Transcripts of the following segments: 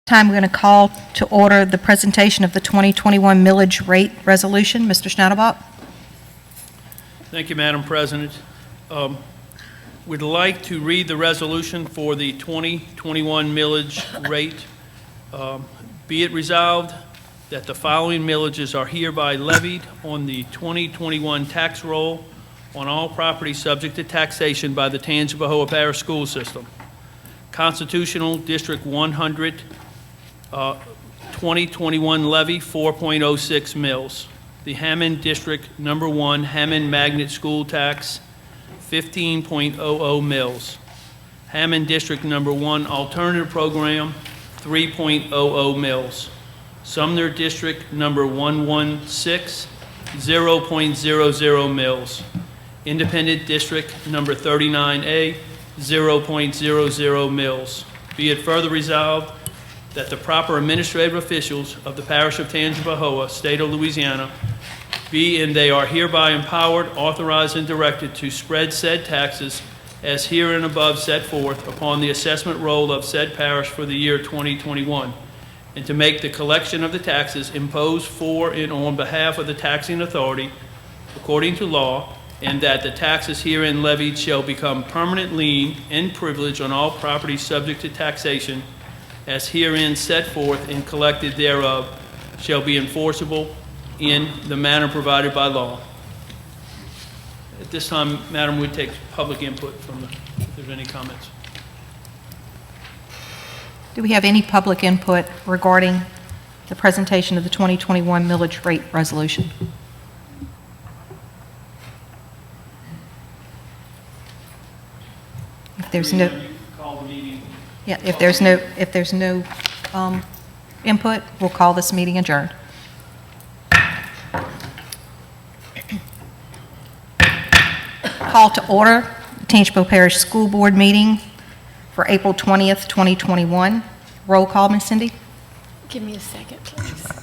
Time we're going to call to order the presentation of the 2021 millage rate resolution. Mr. Schneiderbach. Thank you, Madam President. We'd like to read the resolution for the 2021 millage rate. Be it resolved that the following millages are hereby levied on the 2021 tax roll on all property subject to taxation by the Tangipahoa Parish School System. Constitutional District 100 2021 levy 4.06 mils. The Hammond District Number 1 Hammond Magnet School Tax 15.00 mils. Hammond District Number 1 Alternative Program 3.00 mils. Sumner District Number 116 0.00 mils. Independent District Number 39A 0.00 mils. Be it further resolved that the proper administrative officials of the Parish of Tangipahoa, State of Louisiana, be and they are hereby empowered, authorized, and directed to spread said taxes as here and above set forth upon the assessment roll of said parish for the year 2021, and to make the collection of the taxes imposed for and on behalf of the taxing authority according to law, and that the taxes herein levied shall become permanent lien and privilege on all property subject to taxation as herein set forth and collected thereof shall be enforceable in the manner provided by law. At this time, Madam, we'd take public input if there's any comments. Do we have any public input regarding the presentation of the 2021 millage rate resolution? If there's no, Call the meeting. yeah, if there's no input, we'll call this meeting adjourned. Call to order the Tangipahoa Parish School Board meeting for April 20th, 2021. Roll call, Ms. Cindy. Give me a second, please.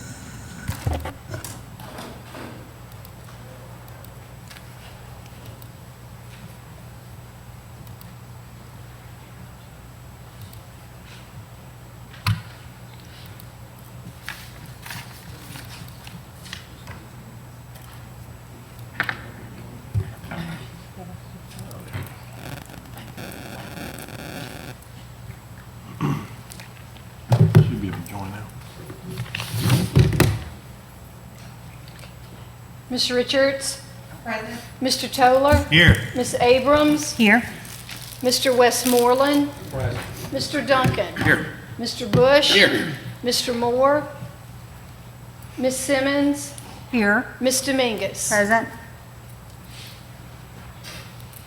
Should be able to join now. Ms. Richards? Present. Mr. Toller? Here. Ms. Abrams? Here. Mr. Westmoreland? Mr. Duncan? Here. Mr. Bush? Here. Mr. Moore? Ms. Simmons? Here. Ms. Dominguez? Present.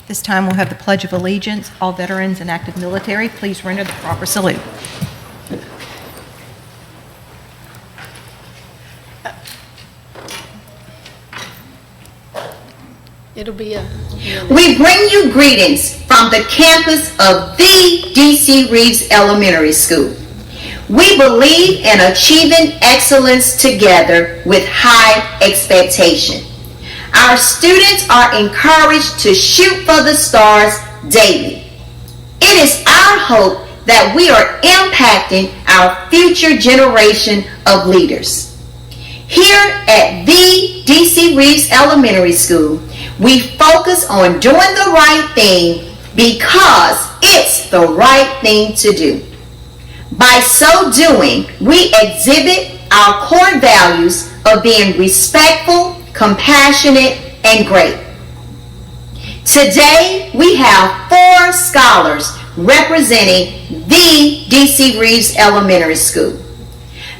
This time we'll have the Pledge of Allegiance. All veterans and active military, please render the proper salute. It'll be a minute. We bring you greetings from the campus of the DC Reeves Elementary School. We believe in achieving excellence together with high expectation. Our students are encouraged to shoot for the stars daily. It is our hope that we are impacting our future generation of leaders. Here at the DC Reeves Elementary School, we focus on doing the right thing because it's the right thing to do. By so doing, we exhibit our core values of being respectful, compassionate, and great. Today, we have 4 scholars representing the DC Reeves Elementary School.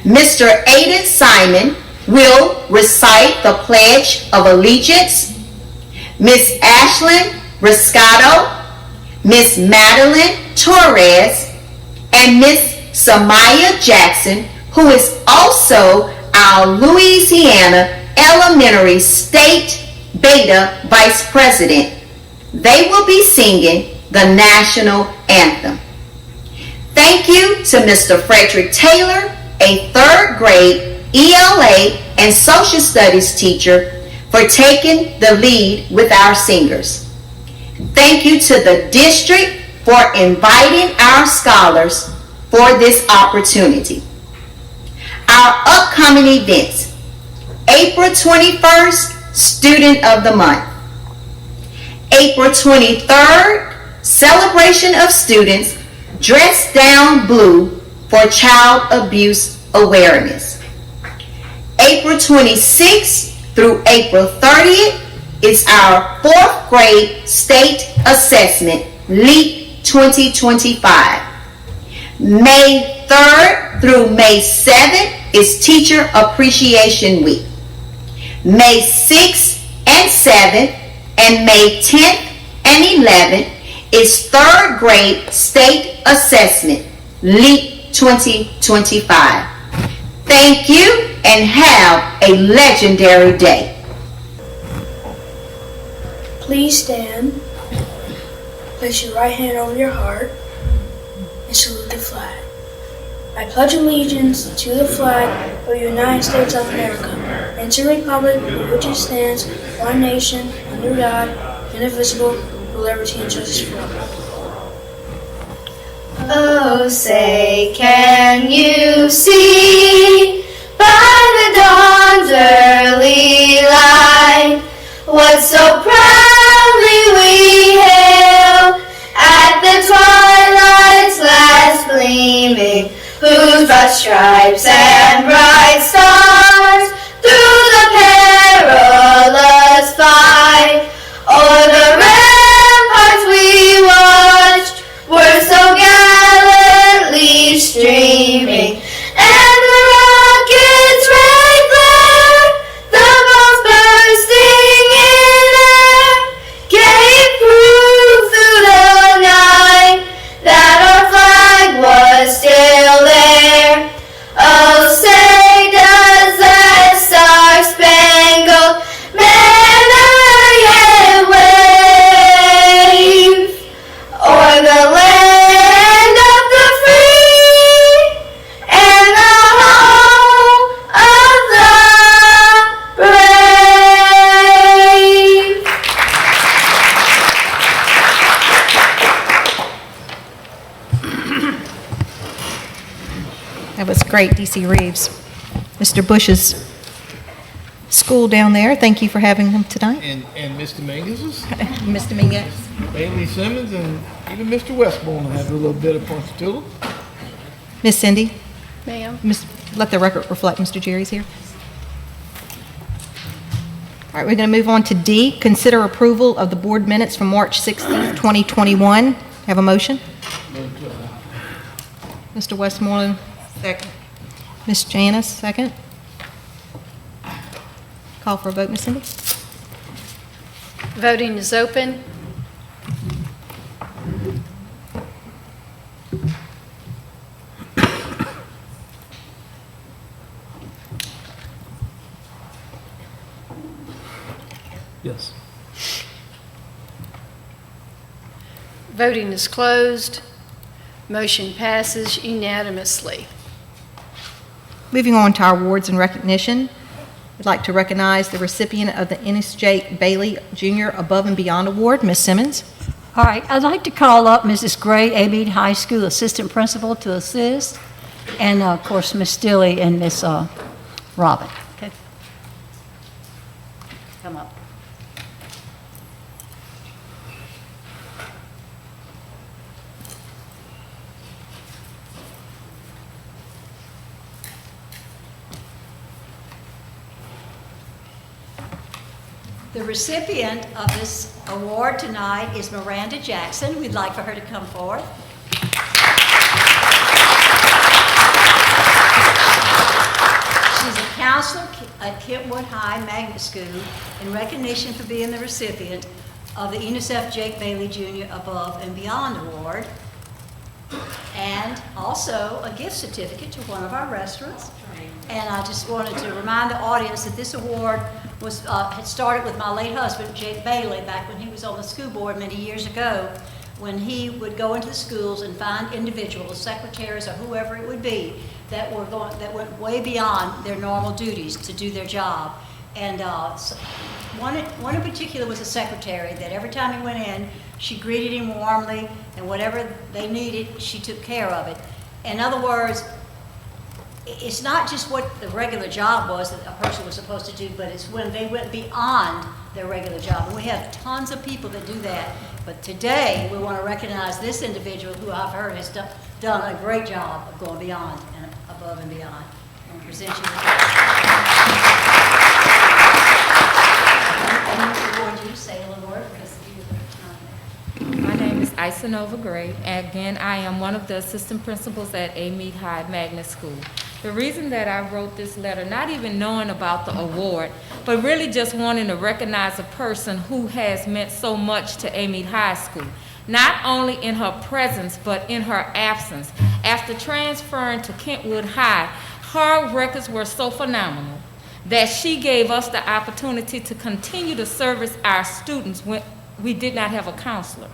Mr. Aiden Simon will recite the Pledge of Allegiance. Ms. Ashlyn Riscato, Ms. Madeline Torres, and Ms. Samaya Jackson, who is also our Louisiana Elementary State Beta Vice President. They will be singing the national anthem. Thank you to Mr. Frederick Taylor, a 3rd grade ELA and Social Studies teacher, for taking the lead with our singers. Thank you to the district for inviting our scholars for this opportunity. Our upcoming events: April 21st, Student of the Month. April 23rd, Celebration of Students Dressed Down Blue for Child Abuse Awareness. April 26th through April 30th is our 4th grade state assessment, LEAP 2025. May 3rd through May 7th is Teacher Appreciation Week. May 6th and 7th and May 10th and 11th is 3rd grade state assessment, LEAP 2025. Thank you and have a legendary day. Please stand. Place your right hand over your heart and salute the flag. I pledge allegiance to the flag of the United States of America and to the republic for which it stands, one nation, under God, indivisible, with liberty and justice for all. Oh, say, can you see by the dawn's early light what so proudly we hail at the twilight's last gleaming, whose broad stripes and bright stars through the perilous fight o'er the ramparts we watched were so gallantly streaming, and the rocket's red glare, the bombs bursting in air, gave proof through the night that our flag was still there. Oh, say does that star-spangled banner yet wave o'er the land of the free and the home of the brave? That was great, DC Reeves. Mr. Bush's school down there, thank you for having him tonight. And Mr. Mingus's, Ms. Dominguez. Bailey Simmons, and even Mr. Westbourne will have a little bit of punch to them. Miss Cindy, Ma'am. let the record reflect Mr. Jerry's here. All right, we're going to move on to D, consider approval of the board minutes from March 16th, 2021. Have a motion? Mr. Westmoreland, second. Ms. Janice, second. Call for a vote, Ms. Cindy? Voting is open. Yes. Voting is closed. Motion passes unanimously. Moving on to our awards and recognition, I'd like to recognize the recipient of the Ennis J. Bailey Jr. Above and Beyond Award, Ms. Simmons. All right, I'd like to call up Mrs. Gray, Abede High School Assistant Principal, to assist, and of course, Miss Stilley and Miss Robin. Okay. Come up. The recipient of this award tonight is Miranda Jackson. We'd like for her to come forward. She's a counselor at Kentwood High Magnet School in recognition for being the recipient of the Unicef Jake Bailey Jr. Above and Beyond Award, and also a gift certificate to one of our restaurants. And I just wanted to remind the audience that this award was had started with my late husband, Jake Bailey, back when he was on the school board many years ago, when he would go into the schools and find individuals, secretaries or whoever it would be, that went way beyond their normal duties to do their job. And one in particular was a secretary that every time he went in, she greeted him warmly, and whatever they needed, she took care of it. In other words, it's not just what the regular job was that a person was supposed to do, but it's when they went beyond their regular job. And we have tons of people that do that. But today, we want to recognize this individual who I've heard has done a great job of going beyond and above and beyond. And present you with that. And would you say a little word because you were not there. My name is Isanova Gray, and again, I am one of the assistant principals at Amite High Magnet School. The reason that I wrote this letter, not even knowing about the award, but really just wanting to recognize a person who has meant so much to Amite High School, not only in her presence, but in her absence. After transferring to Kentwood High, her records were so phenomenal that she gave us the opportunity to continue to service our students when we did not have a counselor.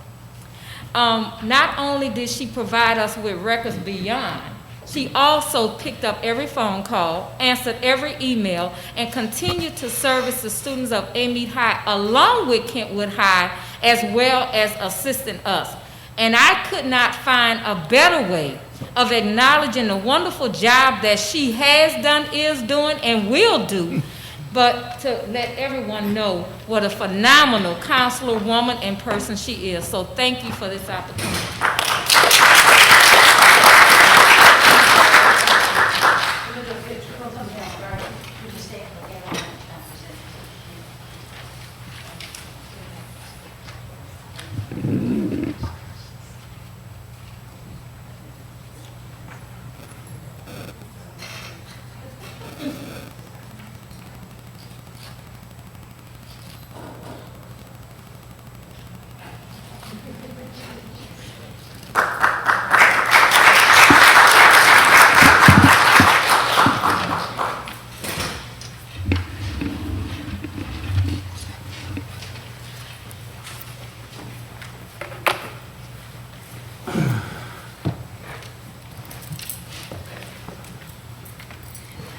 Not only did she provide us with records beyond, she also picked up every phone call, answered every email, and continued to service the students of Amite High along with Kentwood High, as well as assisting us. And I could not find a better way of acknowledging the wonderful job that she has done, is doing, and will do, but to let everyone know what a phenomenal counselor, woman, and person she is. So thank you for this opportunity.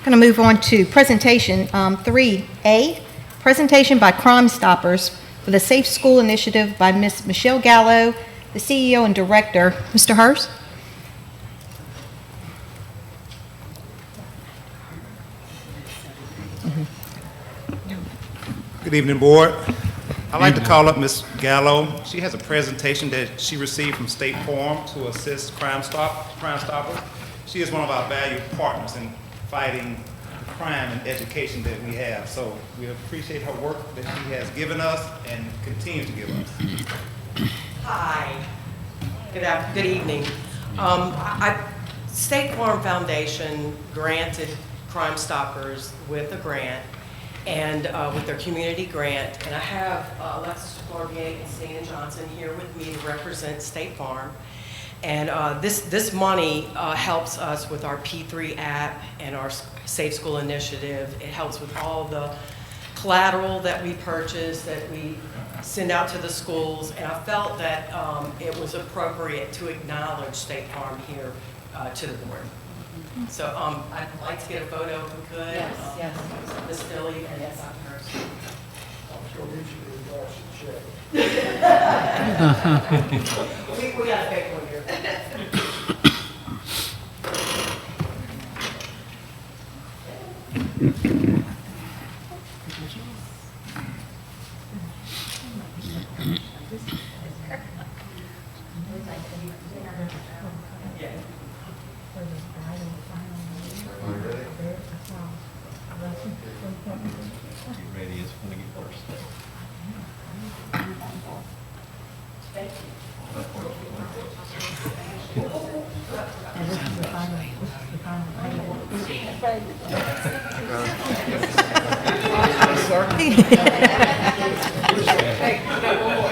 Going to move on to presentation 3A, presentation by Crime Stoppers for the Safe School Initiative by Ms. Michelle Gallo, the CEO and Director. Mr. Hurst? Good evening, Board. I'd like to call up Ms. Gallo. She has a presentation that she received from State Farm to assist Crime Stoppers. She is one of our valued partners in fighting crime and education that we have. So we appreciate her work that she has given us and continues to give us. Hi. Good evening. State Farm Foundation granted Crime Stoppers with a grant and with their community grant. And I have Alexis Corbier and Stan Johnson here with me to represent State Farm. And this money helps us with our P3 app and our Safe School Initiative. It helps with all the collateral that we purchase, that we send out to the schools. And I felt that it was appropriate to acknowledge State Farm here to the board. So I'd like to get a photo if we could. Yes, yes. Ms. Philly and Dr. Hurst. We got a big one here.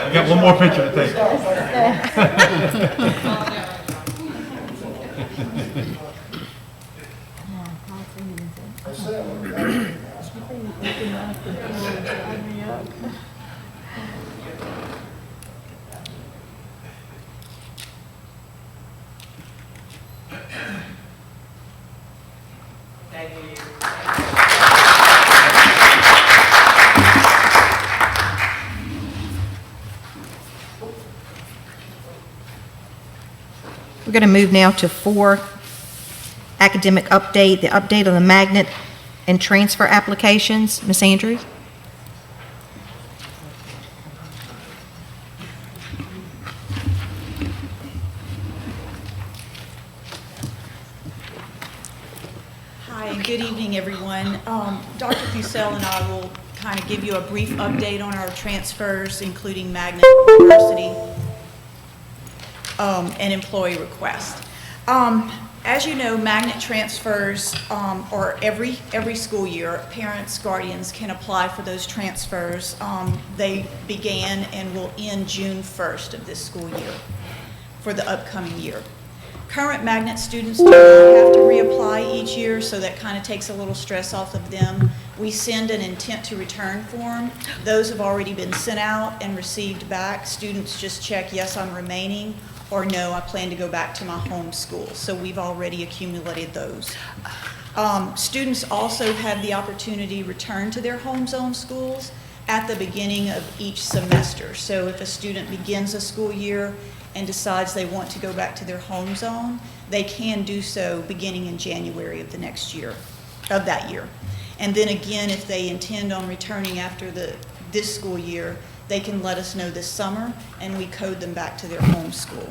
I got one more picture to take. Thank you. We're going to move now to 4 academic update, the update on the magnet and transfer applications. Ms. Andrews? Hi, and good evening, everyone. Dr. Fussell and I will kind of give you a brief update on our transfers, including magnet, diversity, and employee request. As you know, magnet transfers are every school year. Parents, guardians can apply for those transfers. They began and will end June 1st of this school year for the upcoming year. Current magnet students do not have to reapply each year, so that kind of takes a little stress off of them. We send an intent to return form. Those have already been sent out and received back. Students just check, yes, I'm remaining, or no, I plan to go back to my home school. So we've already accumulated those. Students also have the opportunity to return to their home zone schools at the beginning of each semester. So if a student begins a school year and decides they want to go back to their home zone, they can do so beginning in January of the next year, of that year. And then again, if they intend on returning after this school year, they can let us know this summer, and we code them back to their home school.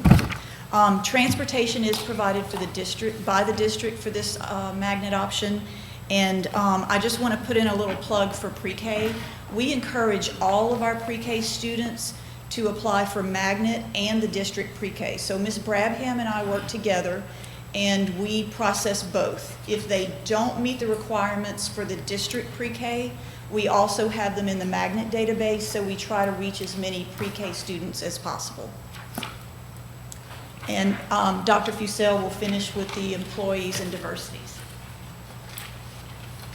Transportation is provided for the district, by the district for this magnet option. And I just want to put in a little plug for pre-K. We encourage all of our pre-K students to apply for magnet and the district pre-K. So Ms. Brabham and I work together, and we process both. If they don't meet the requirements for the district pre-K, we also have them in the magnet database, so we try to reach as many pre-K students as possible. And Dr. Fussell will finish with the employees and diversities.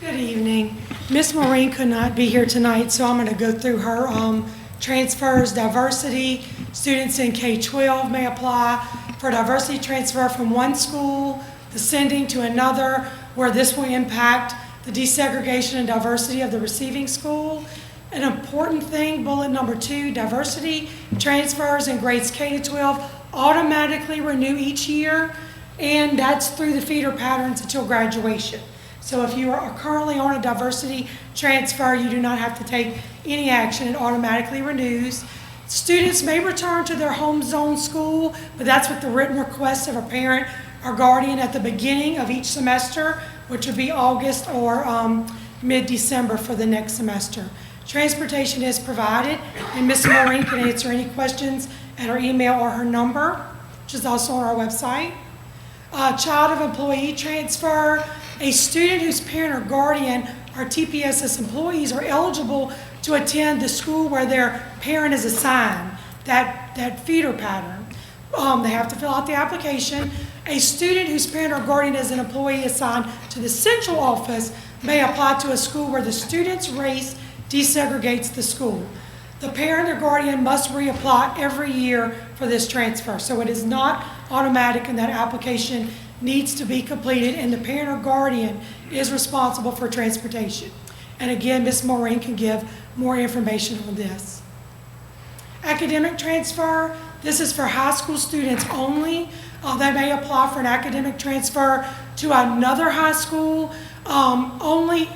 Good evening. Ms. Maureen could not be here tonight, so I'm going to go through her transfers. Diversity, students in K-12 may apply for diversity transfer from one school, descending to another, where this will impact the desegregation and diversity of the receiving school. An important thing, bullet number 2, diversity transfers in grades K-12 automatically renew each year, and that's through the feeder patterns until graduation. So if you are currently on a diversity transfer, you do not have to take any action. It automatically renews. Students may return to their home zone school, but that's with the written request of a parent or guardian at the beginning of each semester, which would be August or mid-December for the next semester. Transportation is provided, and Ms. Maureen can answer any questions at her email or her number, which is also on our website. Child of employee transfer. A student whose parent or guardian or TPSS employees are eligible to attend the school where their parent is assigned, that feeder pattern. They have to fill out the application. A student whose parent or guardian is an employee assigned to the central office may apply to a school where the student's race desegregates the school. The parent or guardian must reapply every year for this transfer. So it is not automatic, and that application needs to be completed, and the parent or guardian is responsible for transportation. And again, Ms. Maureen can give more information on this. Academic transfer, this is for high school students only. They may apply for an academic transfer to another high school, only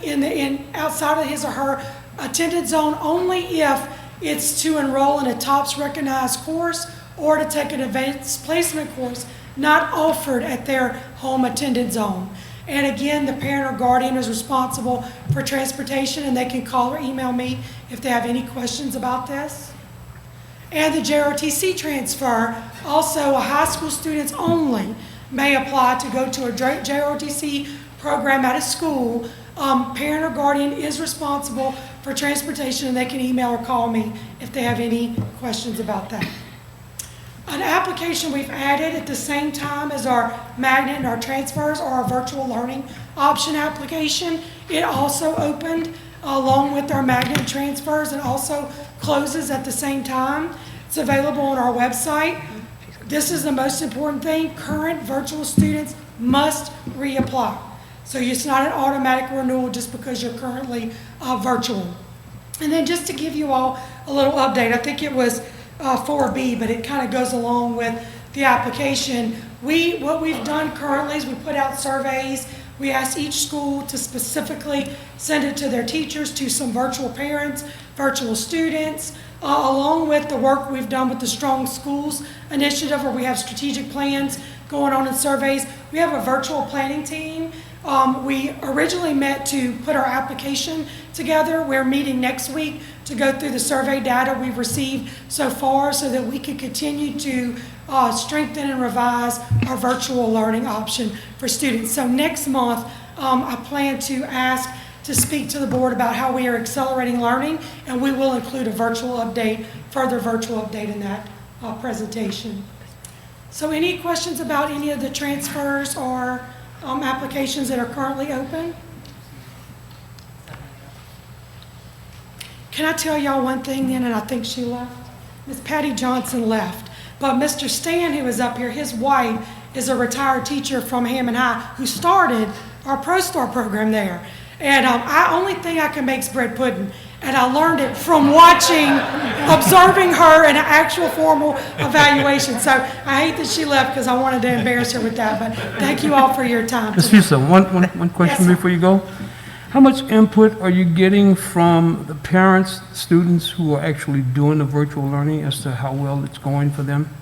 outside of his or her attendance zone, only if it's to enroll in a TOPS recognized course or to take an advanced placement course not offered at their home attendance zone. And again, the parent or guardian is responsible for transportation, and they can call or email me if they have any questions about this. And the JROTC transfer, also a high school students only may apply to go to a JROTC program at a school. Parent or guardian is responsible for transportation, and they can email or call me if they have any questions about that. An application we've added at the same time as our magnet and our transfers, or our virtual learning option application. It also opened along with our magnet transfers, and also closes at the same time. It's available on our website. This is the most important thing. Current virtual students must reapply. So it's not an automatic renewal just because you're currently virtual. And then just to give you all a little update, I think it was 4B, but it kind of goes along with the application. What we've done currently is we put out surveys. We ask each school to specifically send it to their teachers, to some virtual parents, virtual students, along with the work we've done with the Strong Schools Initiative, where we have strategic plans going on in surveys. We have a virtual planning team. We originally met to put our application together. We're meeting next week to go through the survey data we've received so far so that we can continue to strengthen and revise our virtual learning option for students. So next month, I plan to ask to speak to the board about how we are accelerating learning, and we will include a virtual update, further virtual update in that presentation. So any questions about any of the transfers or applications that are currently open? Can I tell y'all one thing then, and I think she left? Miss Patty Johnson left. But Mr. Stan, who is up here, his wife is a retired teacher from Hammond High who started our Pro Star program there. And only thing I can make is bread pudding. And I learned it from watching, observing her in an actual formal evaluation. So I hate that she left because I wanted to embarrass her with that. But thank you all for your time. Ms. Fuso, one question Yes, before you go. How much input are you getting from the parents, students who are actually doing the virtual learning as to how well it's going for them?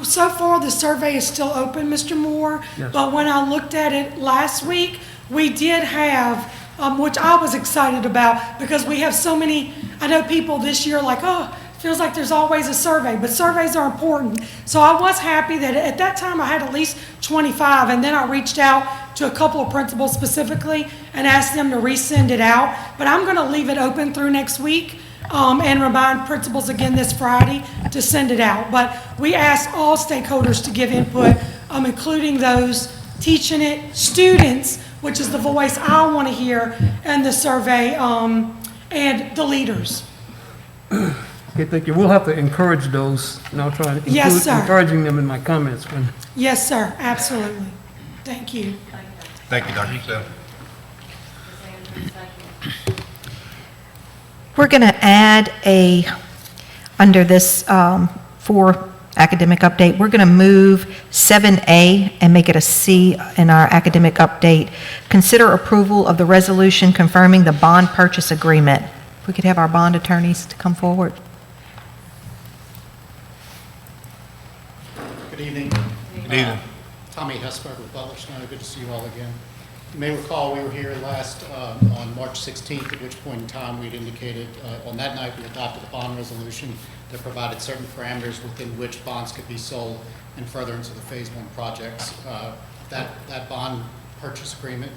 So far, the survey is still open, Mr. Moore. Yes. But when I looked at it last week, we did have, which I was excited about, because we have so many, I know people this year like, oh, feels like there's always a survey, but surveys are important. So I was happy that at that time I had at least 25, and then I reached out to a couple of principals specifically and asked them to resend it out. But I'm going to leave it open through next week and remind principals again this Friday to send it out. But we asked all stakeholders to give input, including those teaching it, students, which is the voice I want to hear in the survey, and the leaders. Okay, thank you. We'll have to encourage those, and I'll try to include Yes, sir. encouraging them in my comments when. Yes, sir, absolutely. Thank you. Thank you, Dr. Sell. We're going to add under this for academic update, we're going to move 7A and make it a C in our academic update. Consider approval of the resolution confirming the bond purchase agreement. If we could have our bond attorneys to come forward. Good evening. Good evening. Tommy Hesberg with Butler Snow. Good to see you all again. You may recall we were here last on March 16th, at which point in time we'd indicated on that night we adopted a bond resolution that provided certain parameters within which bonds could be sold in furtherance of the Phase 1 projects. That bond purchase agreement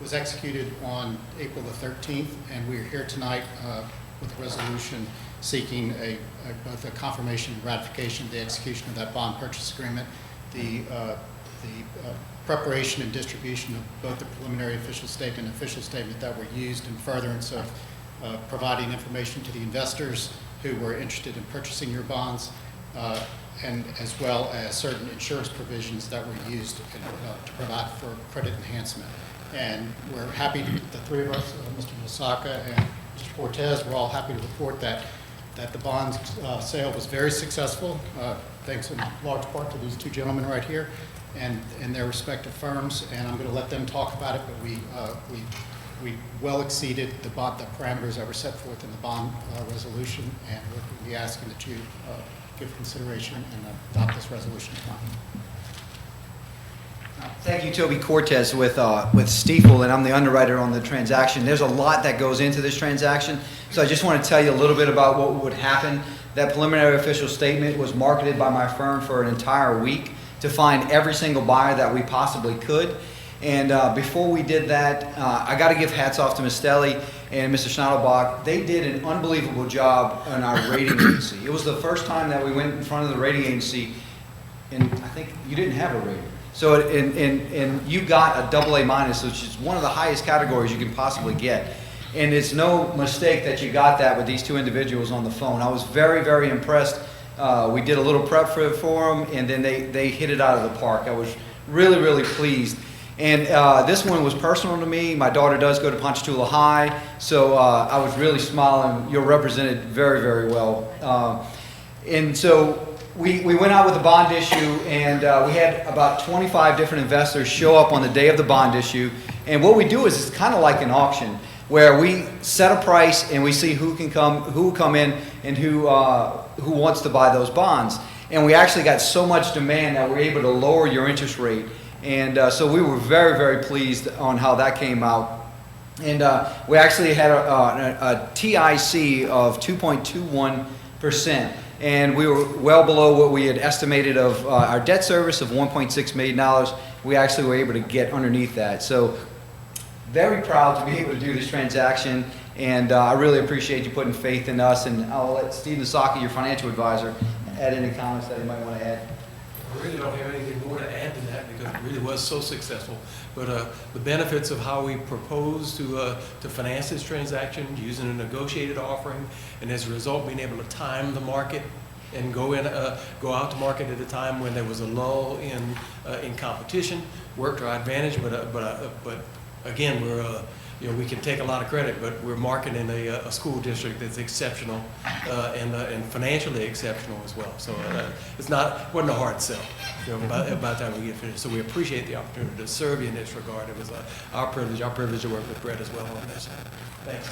was executed on April the 13th, and we are here tonight with a resolution seeking both a confirmation and ratification of the execution of that bond purchase agreement, the preparation and distribution of both the preliminary official statement and official statement that were used in furtherance of providing information to the investors who were interested in purchasing your bonds, and as well as certain insurance provisions that were used to provide for credit enhancement. And we're happy, the three of us, Mr. Lasaka and Mr. Cortez, we're all happy to report that the bond sale was very successful, thanks in large part to these two gentlemen right here and their respective firms. And I'm going to let them talk about it, but we well exceeded the parameters that were set forth in the bond resolution, and we're going to be asking that you give consideration and adopt this resolution tonight. Thank you, Toby Cortez with Stiefel, and I'm the underwriter on the transaction. There's a lot that goes into this transaction, so I just want to tell you a little bit about what would happen. That preliminary official statement was marketed by my firm for an entire week to find every single buyer that we possibly could. And before we did that, I got to give hats off to Ms. Stelly and Mr. Schneidelbach. They did an unbelievable job on our rating agency. It was the first time that we went in front of the rating agency, and I think you didn't have a rating. So, and you got a AA minus, which is one of the highest categories you can possibly get. And it's no mistake that you got that with these two individuals on the phone. I was very, very impressed. We did a little prep for them, and then they hit it out of the park. I was really, really pleased. And this one was personal to me. My daughter does go to Ponchatoula High, so I was really smiling. You're represented very, very well. And so we went out with a bond issue, and we had about 25 different investors show up on the day of the bond issue. And what we do is it's kind of like an auction, where we set a price and we see who will come in, and who wants to buy those bonds. And we actually got so much demand that we're able to lower your interest rate. And so we were very, very pleased on how that came out. And we actually had a TIC of 2.21%. And we were well below what we had estimated of our debt service of $1.6 million. We actually were able to get underneath that. So very proud to be able to do this transaction. And I really appreciate you putting faith in us. And I'll let Steve Nasaki, your financial advisor, add any comments that he might want to add. I really don't have anything more to add to that because it really was so successful. But the benefits of how we proposed to finance this transaction using a negotiated offering, and as a result being able to time the market and go out to market at a time when there was a lull in competition, worked to our advantage. But again, we can take a lot of credit, but we're marketing a school district that's exceptional and financially exceptional as well. So wasn't a hard sell by the time we get finished. So we appreciate the opportunity to serve you in this regard. It was our privilege to work with Brett as well on this. Thanks.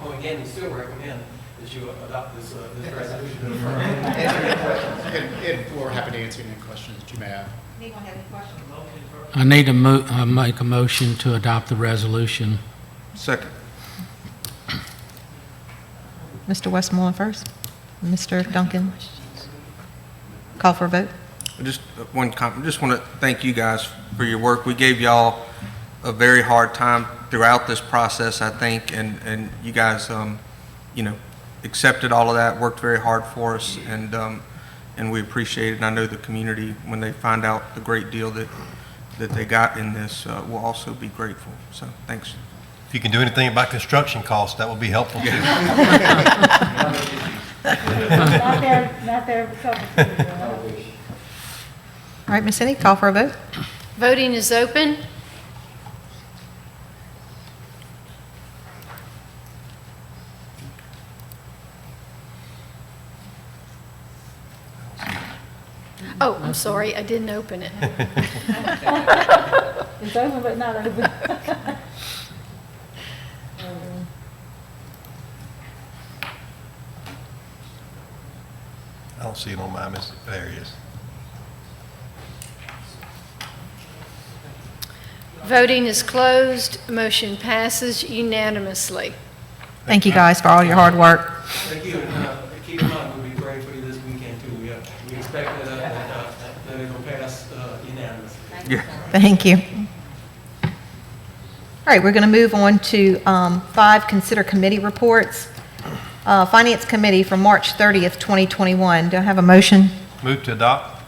Oh, again, we still recommend that you adopt this resolution. Answer any questions. And we're happy to answer any questions that you may have. Anyone have any questions? I need to make a motion to adopt the resolution. Second. Mr. Westmoreland first. Mr. Duncan. Call for a vote. Just one comment. Just want to thank you guys for your work. We gave y'all a very hard time throughout this process, I think, and you guys, accepted all of that, worked very hard for us, and we appreciate it. And I know the community, when they find out the great deal that they got in this, will also be grateful. So thanks. If you can do anything about construction costs, that will be helpful too. Not their trouble. All right, Ms. Cindy, call for a vote. Voting is open. Oh, I'm sorry, I didn't open it. It's open but not open. I don't see it on my message. There it is. Voting is closed. Motion passes unanimously. Thank you guys for all your hard work. Thank you. Keep in mind, we'll be praying for you this weekend too. We expect that it'll pass unanimously. Yeah. Thank you. All right, we're going to move on to 5, consider committee reports. Finance Committee from March 30th, 2021. Do I have a motion? Move to adopt.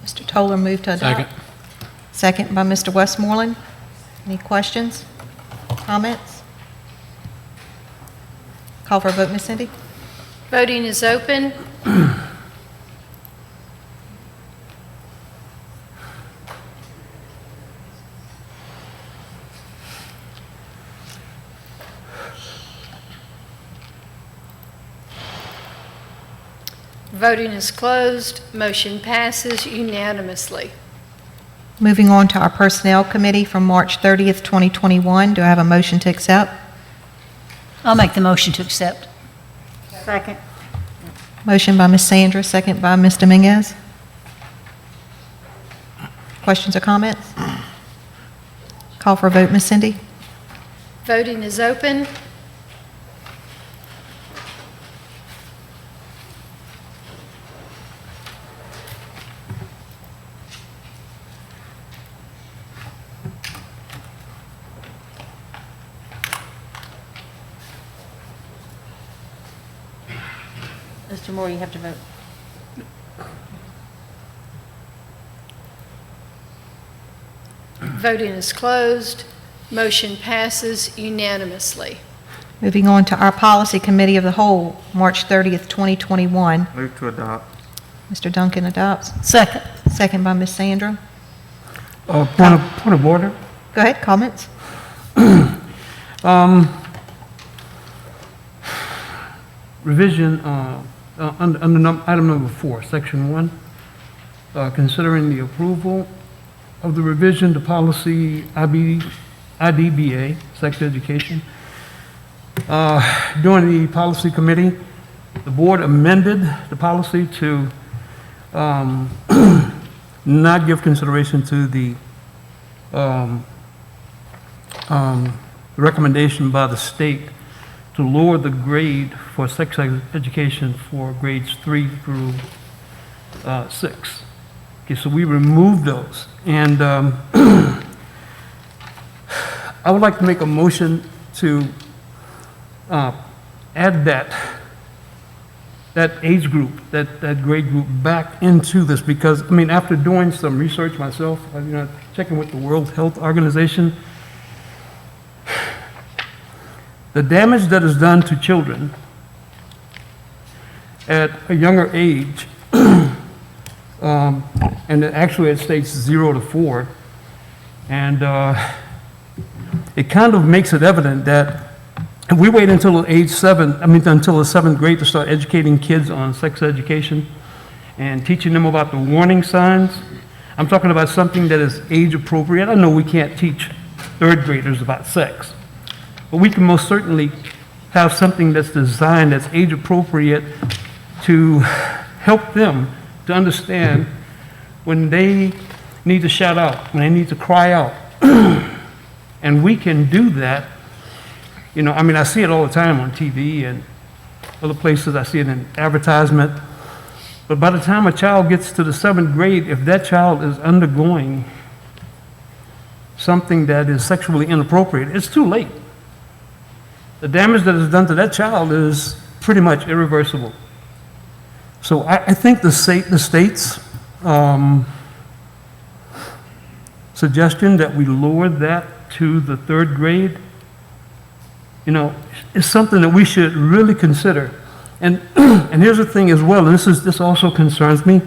Mr. Toller moved to adopt. Second. Second by Mr. Westmoreland. Any questions? Comments? Call for a vote, Ms. Cindy. Voting is open. Voting is closed. Motion passes unanimously. Moving on to our Personnel Committee from March 30th, 2021. Do I have a motion to accept? I'll make the motion to accept. Second. Motion by Ms. Sandra, second by Ms. Dominguez. Questions or comments? Call for a vote, Ms. Cindy. Voting is open. Mr. Moore, you have to vote. Voting is closed. Motion passes unanimously. Moving on to our Policy Committee of the Whole, March 30th, 2021. Move to adopt. Mr. Duncan adopts. Second. Second by Ms. Sandra. Point of order. Go ahead, comments? Revision, item number 4, section 1, considering the approval of the revision to policy IDBA, sex education. During the policy committee, the board amended the policy to not give consideration to the recommendation by the state to lower the grade for sex education for grades 3 through 6. Okay, so we removed those. And I would like to make a motion to add that age group, that grade group back into this, because, I mean, after doing some research myself, checking with the World Health Organization, the damage that is done to children at a younger age, and actually it states 0 to 4, and it kind of makes it evident that if we wait until age 7, until the 7th grade to start educating kids on sex education and teaching them about the warning signs, I'm talking about something that is age appropriate. I know we can't teach 3rd graders about sex, but we can most certainly have something that's designed that's age appropriate to help them to understand when they need to shout out, when they need to cry out. And we can do that. I see it all the time on TV and other places. I see it in advertisement. But by the time a child gets to the 7th grade, if that child is undergoing something that is sexually inappropriate, it's too late. The damage that is done to that child is pretty much irreversible. So I think the state's suggestion that we lower that to the 3rd grade, is something that we should really consider. And and here's the thing as well, and this also concerns me.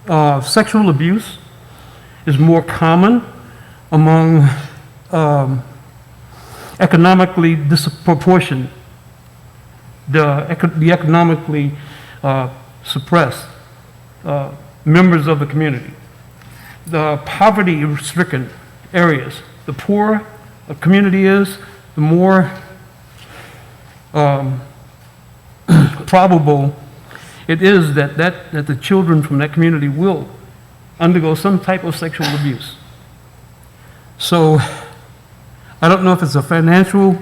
Sexual abuse is more common among economically disproportionate, the economically suppressed members of the community, the poverty-stricken areas. The poorer a community is, the more probable it is that the children from that community will undergo some type of sexual abuse. So I don't know if it's a financial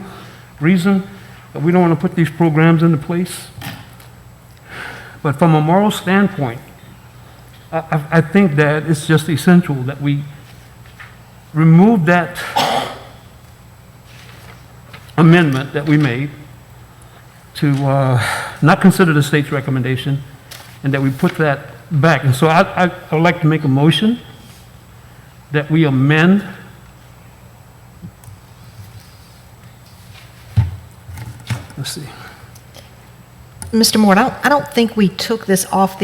reason that we don't want to put these programs into place, but from a moral standpoint, I think that it's just essential that we remove that amendment that we made to not consider the state's recommendation, and that we put that back. And so I would like to make a motion that we amend let's see. Mr. Moore, I don't think we took this out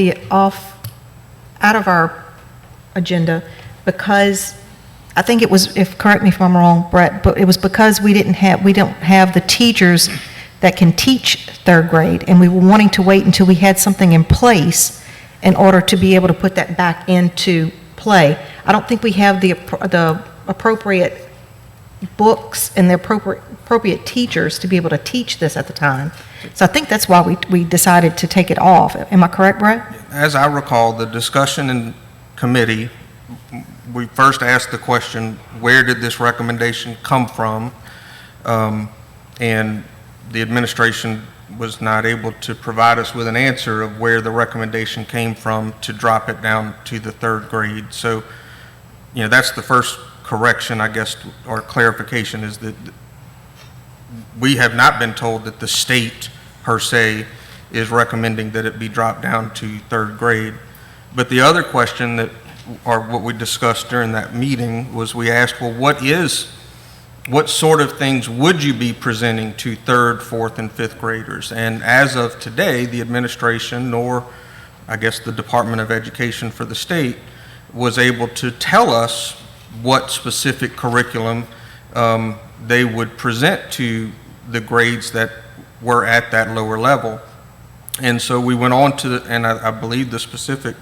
of our agenda because I think it was, correct me if I'm wrong, Brett, but it was because we don't have the teachers that can teach 3rd grade, and we were wanting to wait until we had something in place in order to be able to put that back into play. I don't think we have the appropriate books and the appropriate teachers to be able to teach this at the time. So I think that's why we decided to take it off. Am I correct, Brett? As I recall, the discussion in committee, we first asked the question, where did this recommendation come from? And the administration was not able to provide us with an answer of where the recommendation came from to drop it down to the 3rd grade. So, that's the first correction, I guess, or clarification, is that we have not been told that the state, per se, is recommending that it be dropped down to 3rd grade. But the other question or what we discussed during that meeting was we asked, well, what sort of things would you be presenting to 3rd, 4th, and 5th graders? And as of today, the administration, nor I guess the Department of Education for the state, was able to tell us what specific curriculum they would present to the grades that were at that lower level. And so we went on to, and I believe the specific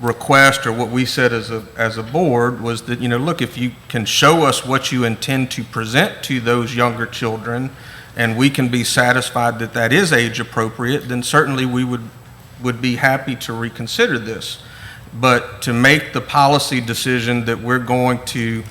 request, or what we said as a board, was that, look, if you can show us what you intend to present to those younger children, and we can be satisfied that that is age appropriate, then certainly we would be happy to reconsider this. But to make the policy decision that we're going to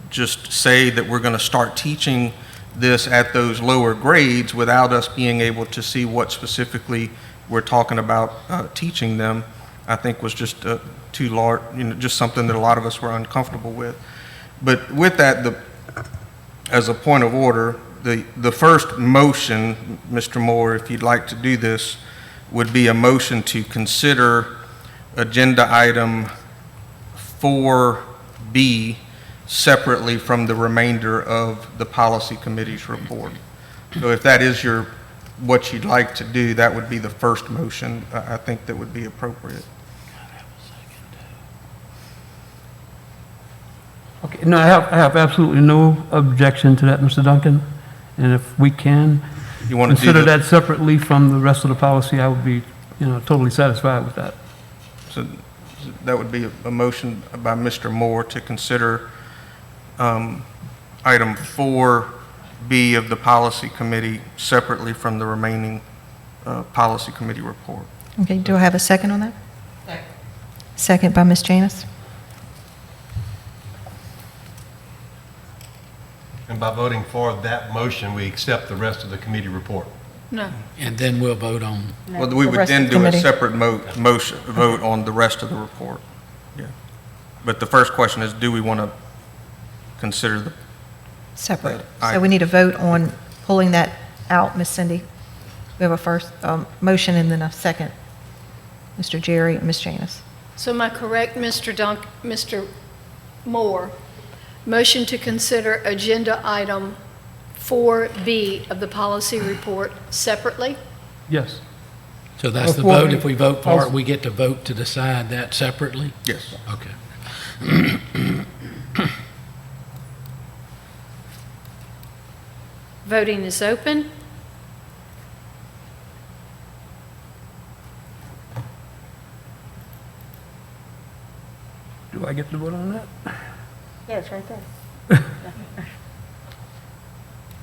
just say that we're going to start teaching this at those lower grades without us being able to see what specifically we're talking about teaching them, I think was just too large, just something that a lot of us were uncomfortable with. But with that, as a point of order, the first motion, Mr. Moore, if you'd like to do this, would be a motion to consider agenda item 4B separately from the remainder of the policy committee's report. So if that is what you'd like to do, that would be the first motion. I think that would be appropriate. Okay, no, I have absolutely no objection to that, Mr. Duncan. And if we can consider that separately from the rest of the policy, I would be, totally satisfied with that. So that would be a motion by Mr. Moore to consider item 4B of the policy committee separately from the remaining policy committee report. Okay, do I have a second on that? Second. Second by Ms. Janice. And by voting for that motion, we accept the rest of the committee report. No. And then we'll vote on. Well, we would then do a separate motion, vote on the rest of the report. Yeah. But the first question is, do we want to consider the Separate. So we need a vote on pulling that out, Ms. Cindy. We have a first motion and then a second. Mr. Jerry and Ms. Janice. So am I correct, Mr. Moore? Motion to consider agenda item 4B of the policy report separately? Yes. So that's the vote. If we vote for it, we get to vote to decide that separately? Yes. Okay. Voting is open. Do I get to vote on that? Yeah, it's right there.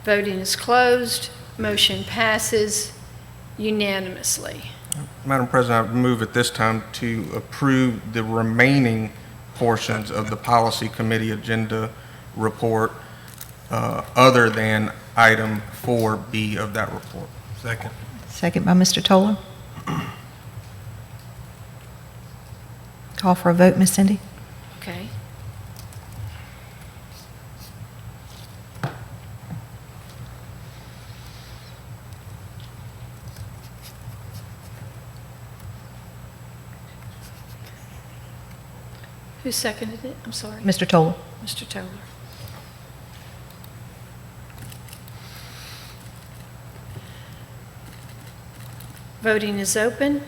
Voting is closed. Motion passes unanimously. Madam President, I move at this time to approve the remaining portions of the policy committee agenda report other than item 4B of that report. Second. Second by Mr. Toller. Call for a vote, Ms. Cindy. Okay. Who seconded it? I'm sorry. Mr. Toller. Mr. Toller. Voting is open.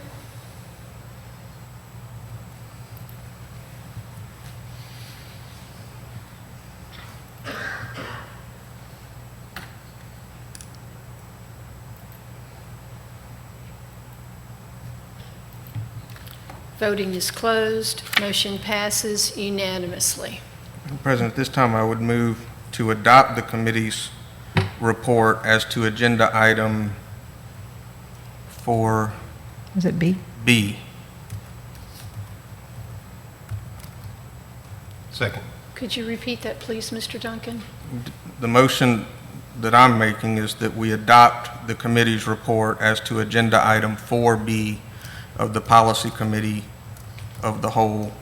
Voting is closed. Motion passes unanimously. Madam President, at this time I would move to adopt the committee's report as to agenda item 4B. Is it B? Second. Could you repeat that, please, Mr. Duncan? The motion that I'm making is that we adopt the committee's report as to agenda item 4B of the policy committee of the whole.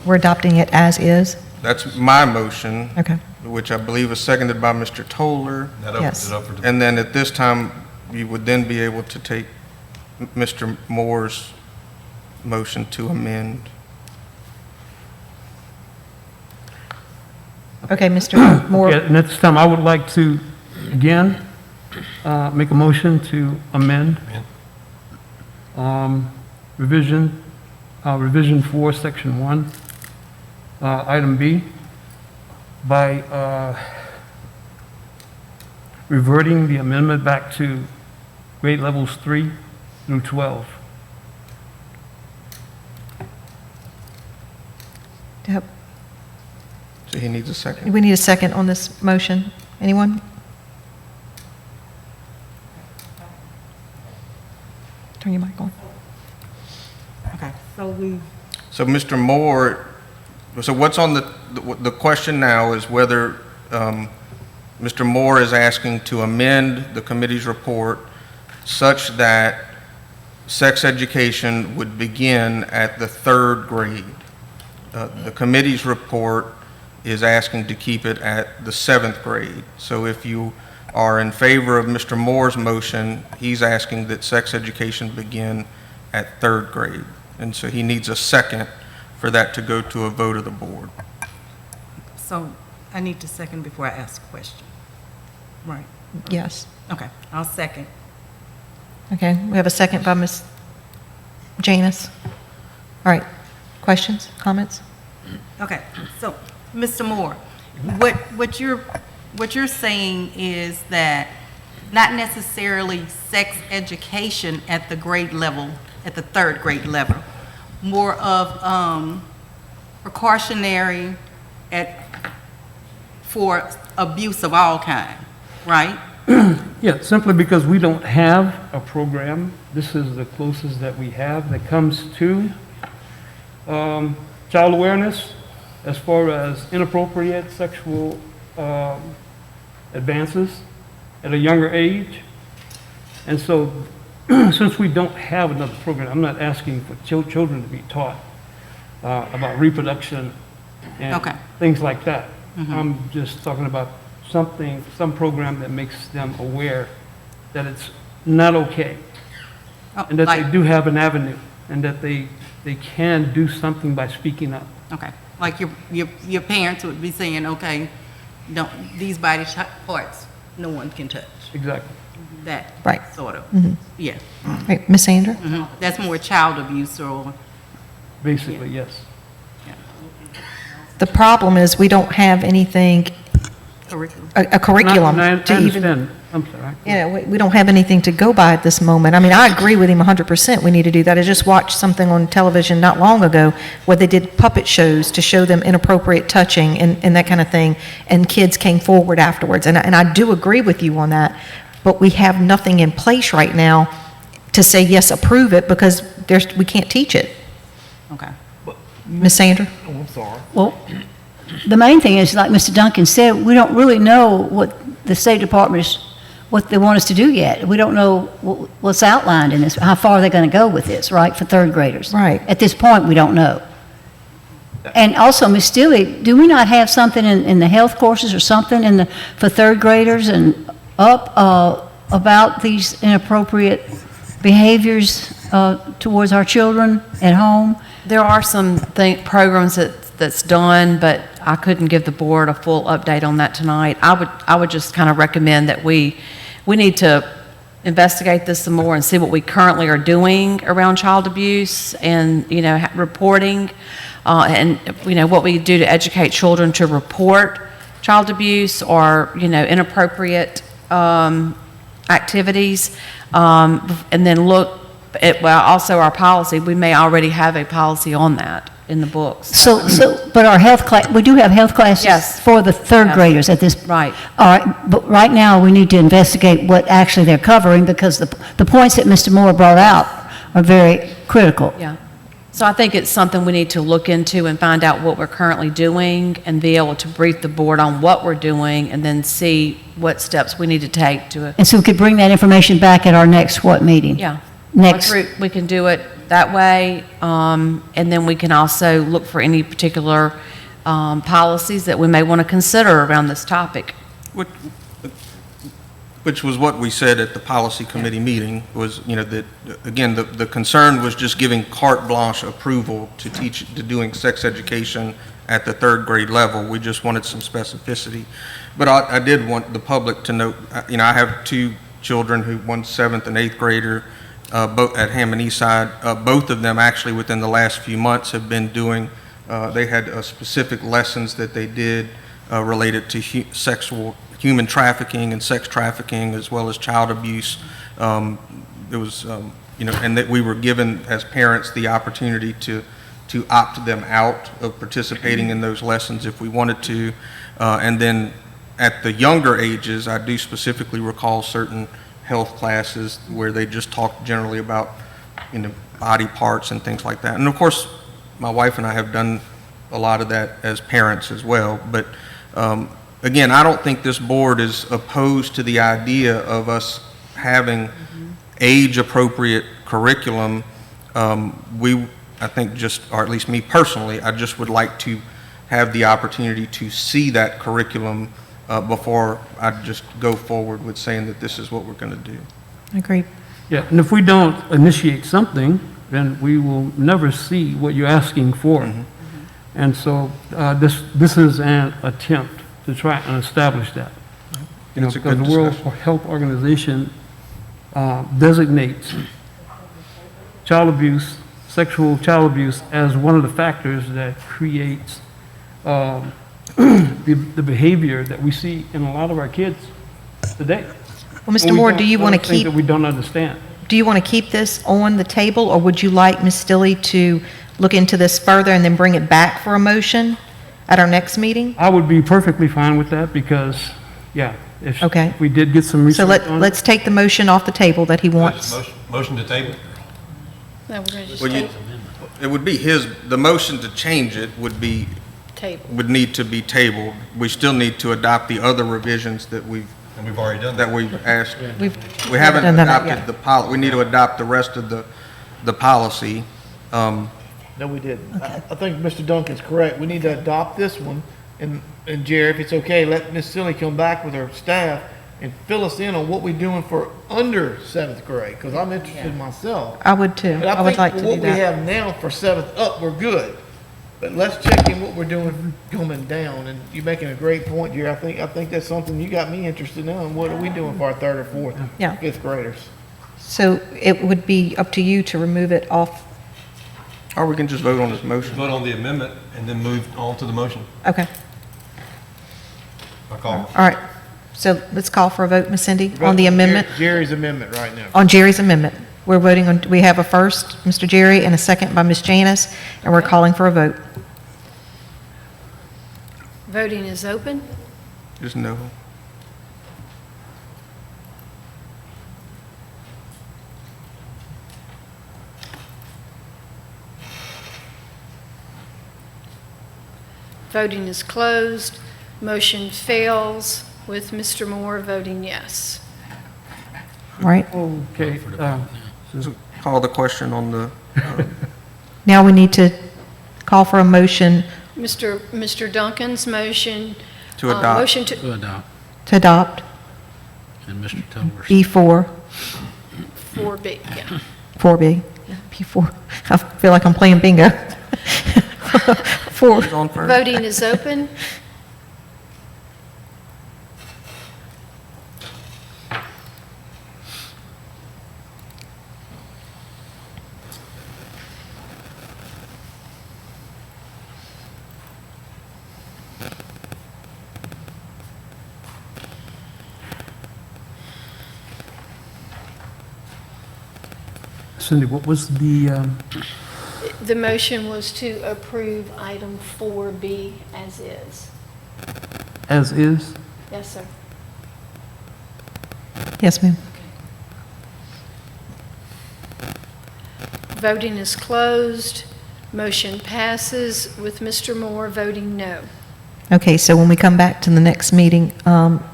We're adopting it as is? That's my motion. Okay. Which I believe is seconded by Mr. Toller. That opens it up for debate. And then at this time, you would then be able to take Mr. Moore's motion to amend. Okay, Mr. Moore. Yeah, and at this time, I would like to, again, make a motion to amend revision revision 4, section 1, item B, by reverting the amendment back to grade levels 3 through 12. Yep. So he needs a second. We need a second on this motion. Anyone? Turn your mic on. Okay, So Mr. Moore, so what's on the question now is whether Mr. Moore is asking to amend the committee's report such that sex education would begin at the 3rd grade. The committee's report is asking to keep it at the 7th grade. So if you are in favor of Mr. Moore's motion, he's asking that sex education begin at 3rd grade. And so he needs a second for that to go to a vote of the board. so I need to second before I ask a question. Right, Yes. okay, I'll second. Okay, we have a second by Ms. Janus. All right, questions, comments? Okay, so, Mr. Moore, what you're saying is that not necessarily sex education at the grade level, at the 3rd grade level, more of precautionary for abuse of all kind, right? Yeah, simply because we don't have a program. This is the closest that we have that comes to child awareness as far as inappropriate sexual advances at a younger age. And so, since we don't have another program, I'm not asking for children to be taught about reproduction and things like that. I'm just talking about some program that makes them aware that it's not okay, and that they do have an avenue, and that they can do something by speaking up. Okay, like your parents would be saying, okay, don't, these body parts, no one can touch. Exactly. That Right. sort of, Mhm. yeah. Right, Ms. Sandra? That's more child abuse or. Basically, yes. The problem is we don't have anything, a curriculum I to even, understand. I'm sorry. yeah, we don't have anything to go by at this moment. I mean, I agree with him 100%, we need to do that. I just watched something on television not long ago where they did puppet shows to show them inappropriate touching and that kind of thing, and kids came forward afterwards. And I do agree with you on that, but we have nothing in place right now to say, yes, approve it, because we can't teach it. Okay. Ms. Sandra? Oh, I'm sorry. Well, the main thing is, like Mr. Duncan said, we don't really know what the State Department is, what they want us to do yet. We don't know what's outlined in this, how far they're going to go with this, right, for 3rd graders. Right. At this point, we don't know. And also, Ms. Stewie, do we not have something in the health courses or something for 3rd graders and up about these inappropriate behaviors towards our children at home? There are some programs that's done, but I couldn't give the board a full update on that tonight. I would just kind of recommend that we need to investigate this some more and see what we currently are doing around child abuse and, reporting, and, what we do to educate children to report child abuse or, inappropriate activities, and then look at, also our policy. We may already have a policy on that in the books. But our health class, we do have health classes for the 3rd graders at this. Right. All right, but right now, we need to investigate what actually they're covering, because the points that Mr. Moore brought out are very critical. Yeah. So I think it's something we need to look into and find out what we're currently doing and be able to brief the board on what we're doing and then see what steps we need to take to. And so we could bring that information back at our next meeting? Yeah. Next. We can do it that way, and then we can also look for any particular policies that we may want to consider around this topic. Which was what we said at the policy committee meeting, was, that, again, the concern was just giving carte blanche approval to doing sex education at the 3rd grade level. We just wanted some specificity. But I did want the public to know, I have 2 children, one's 7th and 8th grader. both at Hammond Eastside. Both of them actually within the last few months have been doing, they had specific lessons that they did related to human trafficking and sex trafficking, as well as child abuse. It was, and that we were given as parents the opportunity to opt them out of participating in those lessons if we wanted to. And then at the younger ages, I do specifically recall certain health classes where they just talked generally about, body parts and things like that. And of course, my wife and I have done a lot of that as parents as well. But again, I don't think this board is opposed to the idea of us having age-appropriate curriculum. I think or at least me personally, I just would like to have the opportunity to see that curriculum before I just go forward with saying that this is what we're going to do. Agreed. Yeah, and if we don't initiate something, then we will never see what you're asking for. And so this is an attempt to try and establish that. It's a because good the World discussion. Health Organization designates child abuse, sexual child abuse, as one of the factors that creates the behavior that we see in a lot of our kids today. Well, Mr. Moore, do you want to keep, that we don't understand. do you want to keep this on the table, or would you like Ms. Stilley to look into this further and then bring it back for a motion at our next meeting? I would be perfectly fine with that because, yeah, if Okay. if we did get some So research on it. let's take the motion off the table that he wants. Motion to table? No, we're going to just Well, it would be the motion to change it would need to be tabled. We still need to adopt the other revisions that we've already done that we've asked. We haven't done that adopted yet. the policy. We need to adopt the rest of the policy. No, we didn't. I think Mr. Duncan's correct. We need to adopt this one, and Jerry, if it's okay, let Ms. Silly come back with her staff and fill us in on what we're doing for under 7th grade, because I'm interested myself. I would too. But I would like to think do what we that. have now for 7th up, we're good. But let's check in what we're doing coming down, and you're making a great point, Jerry. I think that's something you got me interested in. What are we doing for our 3rd or 4th, Yeah. 5th graders? So it would be up to you to remove it off. Or we can just vote on this motion. Vote on the amendment and then move on to the motion. Okay. I call. All right. So let's call for a vote, Ms. Cindy, on the amendment. Jerry's amendment right now. On Jerry's amendment. We're voting on, we have a first, Mr. Jerry, and a second by Ms. Janice, and we're calling for a vote. Voting is open. Just no. Voting is closed. Motion fails with Mr. Moore voting yes. All right. Okay. Call the question on the, Now we need to call for a motion Mr. Duncan's motion. To adopt. Motion To adopt. to adopt And Mr. Tillers. B4, 4B, yeah. 4B, B4. I feel like I'm playing bingo. 4. on first. Voting is open. Cindy, what was the, The motion was to approve item 4B as is. as is? Yes, sir. Yes, ma'am. Voting is closed. Motion passes with Mr. Moore voting no. Okay, so when we come back to the next meeting,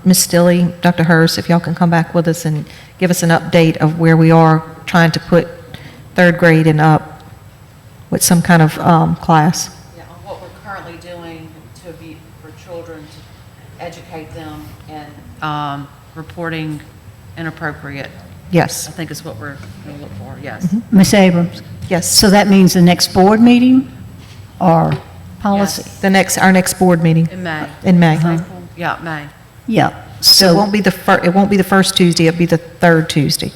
Ms. Stilley, Dr. Hurst, if y'all can come back with us and give us an update of where we are trying to put 3rd grade and up with some kind of class. Yeah, on what we're currently doing for children to educate them and reporting inappropriate. Yes. I think is what we're going to look for, yes. Ms. Abrams? Yes. So that means the next board meeting or policy? Our next board meeting. In May. In May. Yeah, May. Yeah. So it won't be the first Tuesday, it'll be the 3rd Tuesday.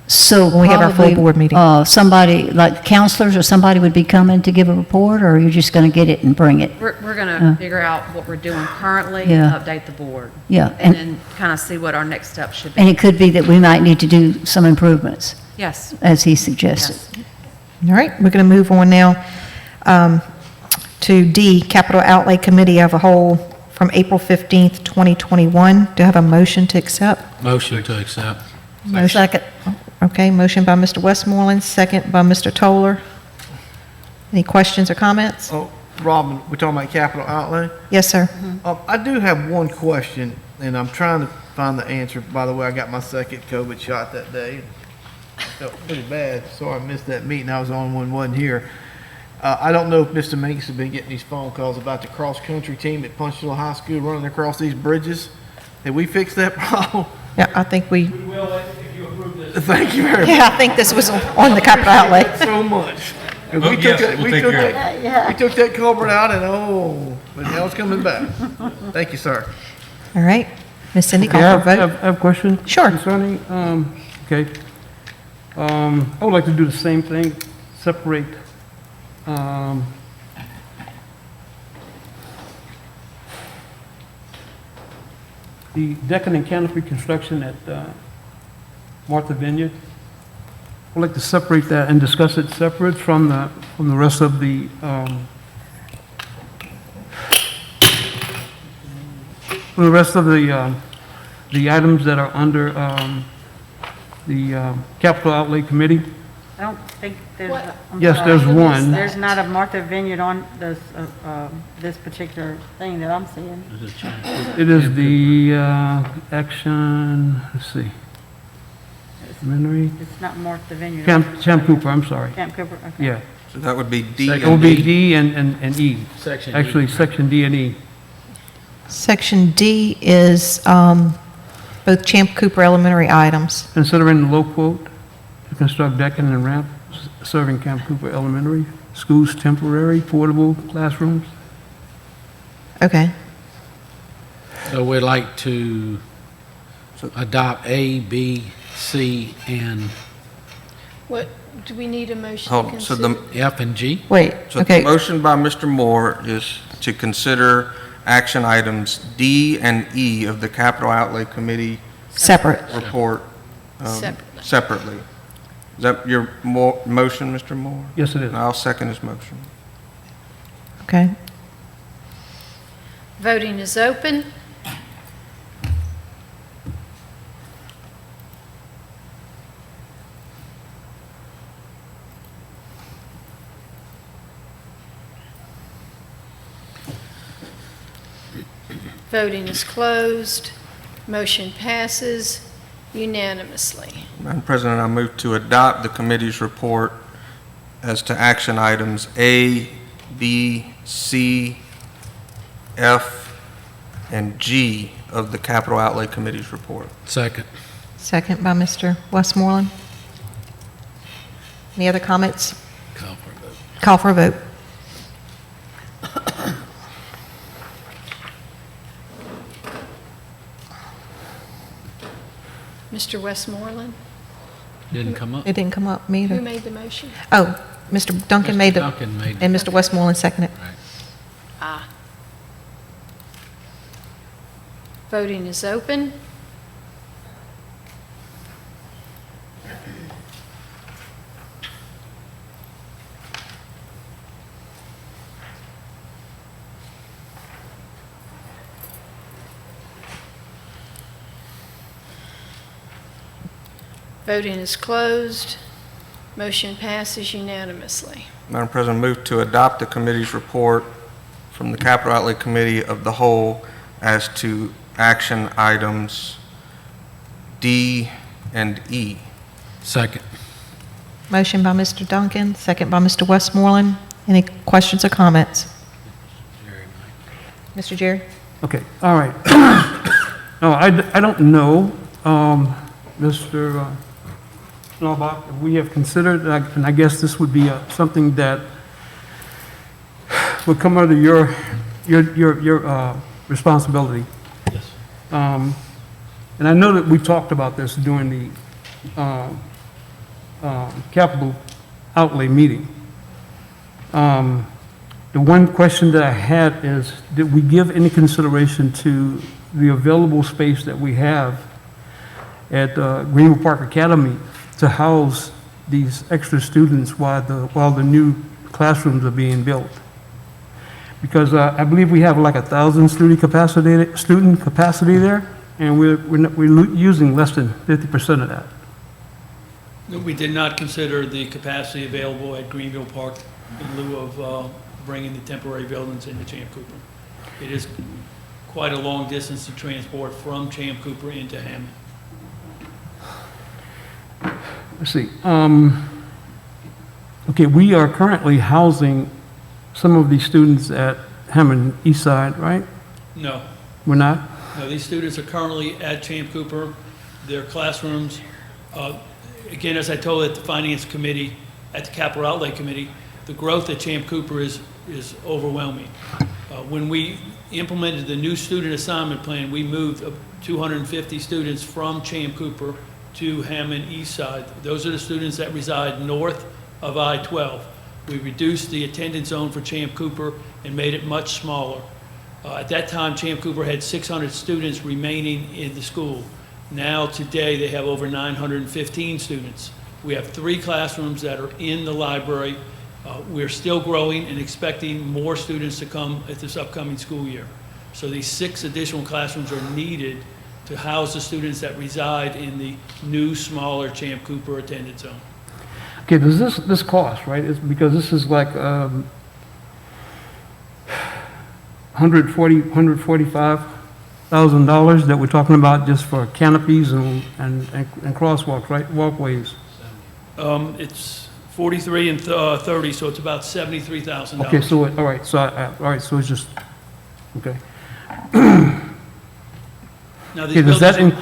So When we have our full probably, board meeting. Somebody, like counselors or somebody would be coming to give a report, or you're just going to get it and bring it? We're going to figure out what we're doing currently and Yeah. update the board. Yeah, And and- then kind of see what our next step should And be. it could be that we might need to do some improvements, Yes. as he suggested. All right, we're going to move on now to D, Capital Outlay Committee of a Whole from April 15th, 2021. Do I have a motion to accept? Motion to accept. Second. Okay, motion by Mr. Westmoreland, second by Mr. Toller. Any questions or comments? Oh, Robin, we're talking about capital outlay? Yes, sir. I do have one question, and I'm trying to find the answer. By the way, I got my second COVID shot that day. I felt pretty bad. Sorry I missed that meeting. I was on one, wasn't here. I don't know if Mr. Minkus has been getting these phone calls about the cross-country team at Punchville High School running across these bridges. Did we fix that problem? Yeah, I think we, We will if you approve this. Thank you very much. yeah, I think this was on the capital outlay. So much. 'Cause Oh, we yes, took that, we'll we take took care of that, we took that culvert out and but now it's coming back. Thank you, sir. All right. Ms. Cindy, call Okay, for a vote. I have a question. Sure. Concerning, okay. I would like to do the same thing, separate, the decking and canopy construction at Martha Vineyard. I'd like to separate that and discuss it separate from the rest of the, the items that are under the Capital Outlay Committee. I don't think there's. I'm Yes, sorry. there's one. There's not a Martha Vineyard on this particular thing that I'm seeing. It is the action, let's see. Elementary, It's not Martha Vineyard. Camp Cooper, I'm sorry. Camp Cooper, okay. Yeah. So that would be D It will and be E. D and E. Section D. Actually, section D and E. Section D is both Champ Cooper Elementary items. Considering the low quote to construct decking and ramp serving Camp Cooper Elementary, schools temporary portable classrooms. Okay. So we'd like to adopt A, B, C, and What, do we need a motion to Hold on, so consider? the, F and G? Wait, so the okay. motion by Mr. Moore is to consider action items D and E of the Capital Outlay Committee Separate. report Separately. separately. Is that your motion, Mr. Moore? Yes, it is. And I'll second his motion. Okay. Voting is open. Voting is closed. Motion passes unanimously. Madam President, I move to adopt the committee's report as to action items A, B, C, F, and G of the Capital Outlay Committee's report. Second. Second by Mr. Westmoreland. Any other comments? Call for a vote. Call for a vote. Mr. Westmoreland? Didn't come up. It didn't come up, me Who either. made the motion? Oh, Mr. Duncan Mr. made the, Duncan made and Mr. Westmoreland seconded. Ah. Voting is open. Voting is closed. Motion passes unanimously. Madam President, move to adopt the committee's report from the Capital Outlay Committee of the whole as to action items D and E. Second. Motion by Mr. Duncan, second by Mr. Westmoreland. Any questions or comments? Mr. Jerry? Okay, all right. No, I don't know, Mr. Schnellbach, we have considered, and I guess this would be something that would come under your responsibility. Yes. And I know that we talked about this during the capital outlay meeting. The one question that I had is, did we give any consideration to the available space that we have at Greenville Park Academy to house these extra students while the new classrooms are being built? Because I believe we have like 1,000 student capacity there, and we're using less than 50% of that. We did not consider the capacity available at Greenville Park in lieu of bringing the temporary buildings into Champ Cooper. It is quite a long distance to transport from Champ Cooper into Hammond. Let's see. Okay, we are currently housing some of these students at Hammond East Side, right? No. We're not? No, these students are currently at Champ Cooper. Their classrooms, again, as I told at the Finance Committee, at the Capital Outlay Committee, the growth at Champ Cooper is overwhelming. When we implemented the new student assignment plan, we moved 250 students from Champ Cooper to Hammond East Side. Those are the students that reside north of I-12. We reduced the attendance zone for Champ Cooper and made it much smaller. At that time, Champ Cooper had 600 students remaining in the school. Now, today, they have over 915 students. We have 3 classrooms that are in the library. We're still growing and expecting more students to come at this upcoming school year. So these 6 additional classrooms are needed to house the students that reside in the new, smaller Champ Cooper attendance zone. Okay, does this cost, right? It's because this is like $145,000 that we're talking about just for canopies and crosswalks, right? Walkways. It's 43 and 30, so it's about $73,000. Okay, so all right, so it's just okay. Now, these Okay, does that buildings-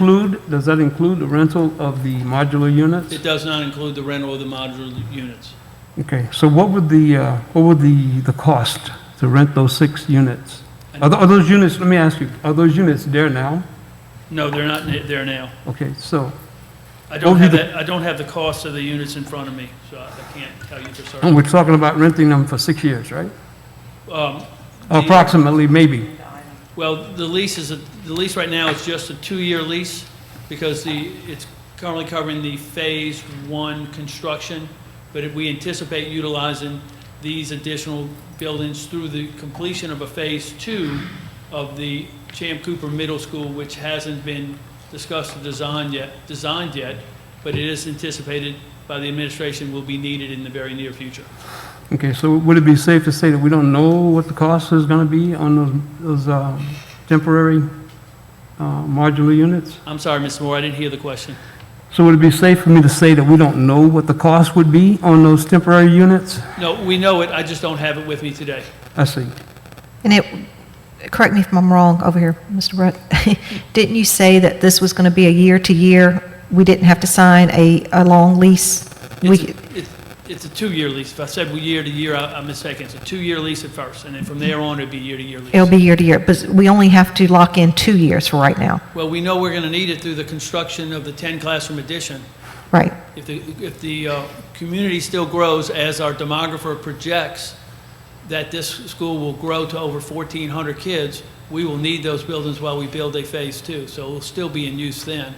include the rental of the modular units? It does not include the rental of the modular units. Okay, so what would the cost to rent those 6 units? Are those units, let me ask you, are those units there now? No, they're not there now. Okay, so. I don't have the cost of the units in front of me, so I can't tell you for certain. And we're talking about renting them for 6 years, right? Approximately, maybe. Well, the lease right now is just a 2-year lease because it's currently covering the Phase 1 construction, but we anticipate utilizing these additional buildings through the completion of a Phase 2 of the Champ Cooper Middle School, which hasn't been discussed or designed yet, but it is anticipated by the administration will be needed in the very near future. Okay, so would it be safe to say that we don't know what the cost is going to be on those temporary modular units? I'm sorry, Mr. Moore, I didn't hear the question. So would it be safe for me to say that we don't know what the cost would be on those temporary units? No, we know it, I just don't have it with me today. I see. And correct me if I'm wrong over here, Mr. Brett, didn't you say that this was going to be a year-to-year? We didn't have to sign a long lease? It's a 2-year lease. If I said year-to-year, I'm mistaken. It's a 2-year lease at first, and then from there on, it'd be year-to-year lease. It'll be year-to-year, but we only have to lock in 2 years for right now. Well, we know we're going to need it through the construction of the 10-classroom addition. Right. If the community still grows, as our demographer projects, that this school will grow to over 1,400 kids, we will need those buildings while we build a Phase 2. So it'll still be in use then.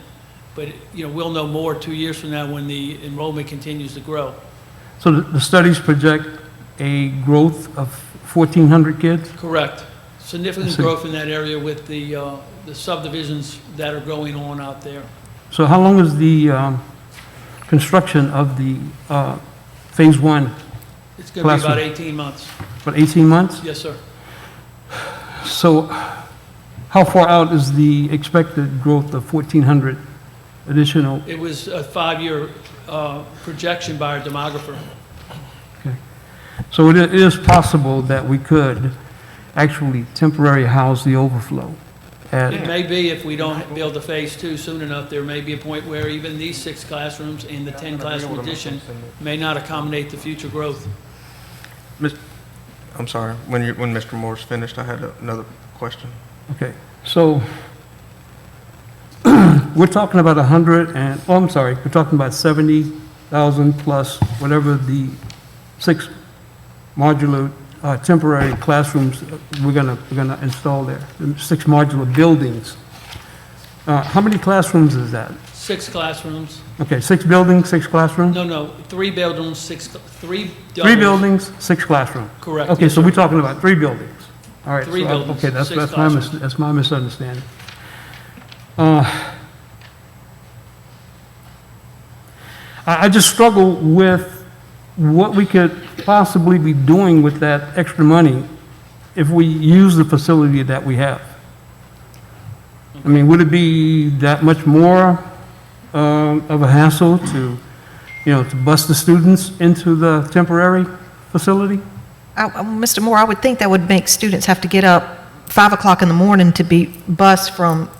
But, we'll know more 2 years from now when the enrollment continues to grow. So the studies project a growth of 1,400 kids? Correct. Significant growth in that area with the subdivisions that are going on out there. So how long is the construction of the Phase 1? It's going to be about 18 months. About 18 months? Yes, sir. So how far out is the expected growth of 1,400 additional? It was a 5-year projection by our demographer. Okay. So it is possible that we could actually temporarily house the overflow. It may be if we don't build a Phase 2 soon enough, there may be a point where even these 6 classrooms in the 10-classroom addition may not accommodate the future growth. I'm sorry, when Mr. Moore's finished, I had another question. Okay, so we're talking about we're talking about $70,000 $6,000 plus whatever the 6 modular temporary classrooms we're gonna install there, the 6 modular buildings. How many classrooms is that? 6 classrooms. Okay, 6 buildings, 6 classrooms? No, 3 buildings, 3 3 buildings, 6 classrooms? Correct, Okay, yes, so sir. we're talking about 3 buildings. All right. 3 so buildings, Okay, that's 6 my classrooms. that's my misunderstanding. I just struggle with what we could possibly be doing with that extra money if we use the facility that we have. I mean, would it be that much more of a hassle to, to bus the students into the temporary facility? Mr. Moore, I would think that would make students have to get up 5 o'clock in the morning to be bused from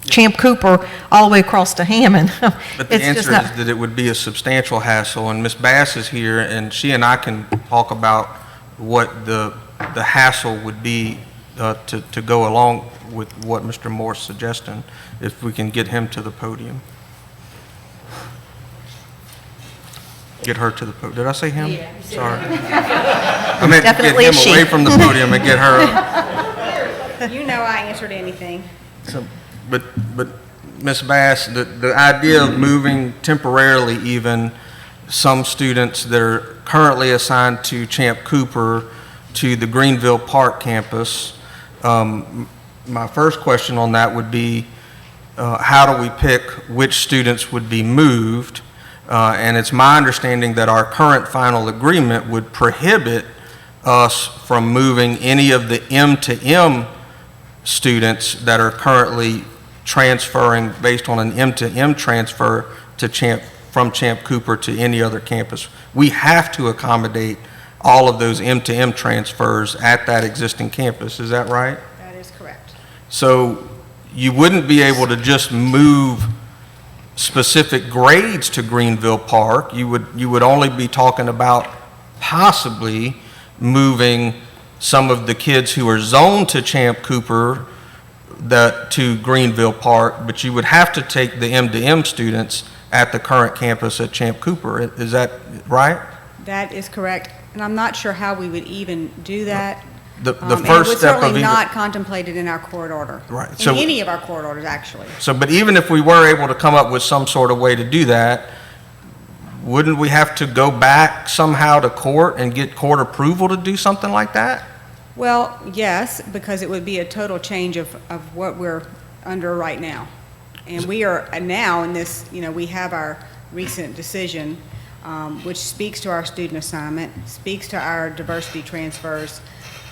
Champ Cooper all the way across to Hammond. But the It's just answer not- is that it would be a substantial hassle, and Ms. Bass is here, and she and I can talk about what the hassle would be to go along with what Mr. Moore's suggesting, if we can get him to the podium. Get her to the podium. Did I say him? Yeah, you said Sorry. him. I meant to get Definitely a him she. away from the podium and get her. You know I answered anything. But Ms. Bass, the idea of moving temporarily even some students that are currently assigned to Champ Cooper to the Greenville Park campus, my first question on that would be, how do we pick which students would be moved? And it's my understanding that our current final agreement would prohibit us from moving any of the M-to-M students that are currently transferring based on an M-to-M transfer to from Champ Cooper to any other campus. We have to accommodate all of those M-to-M transfers at that existing campus. Is that right? That is correct. So you wouldn't be able to just move specific grades to Greenville Park. You would only be talking about possibly moving some of the kids who are zoned to Champ Cooper to Greenville Park, but you would have to take the M-to-M students at the current campus at Champ Cooper. Is that right? That is correct. And I'm not sure how we would even do that. The And it first was step of certainly either. not contemplated in our court order. Right. In So- any of our court orders, actually. So, but even if we were able to come up with some sort of way to do that, wouldn't we have to go back somehow to court and get court approval to do something like that? Well, yes, because it would be a total change of what we're under right now. And we are now in this, we have our recent decision, which speaks to our student assignment, speaks to our diversity transfers.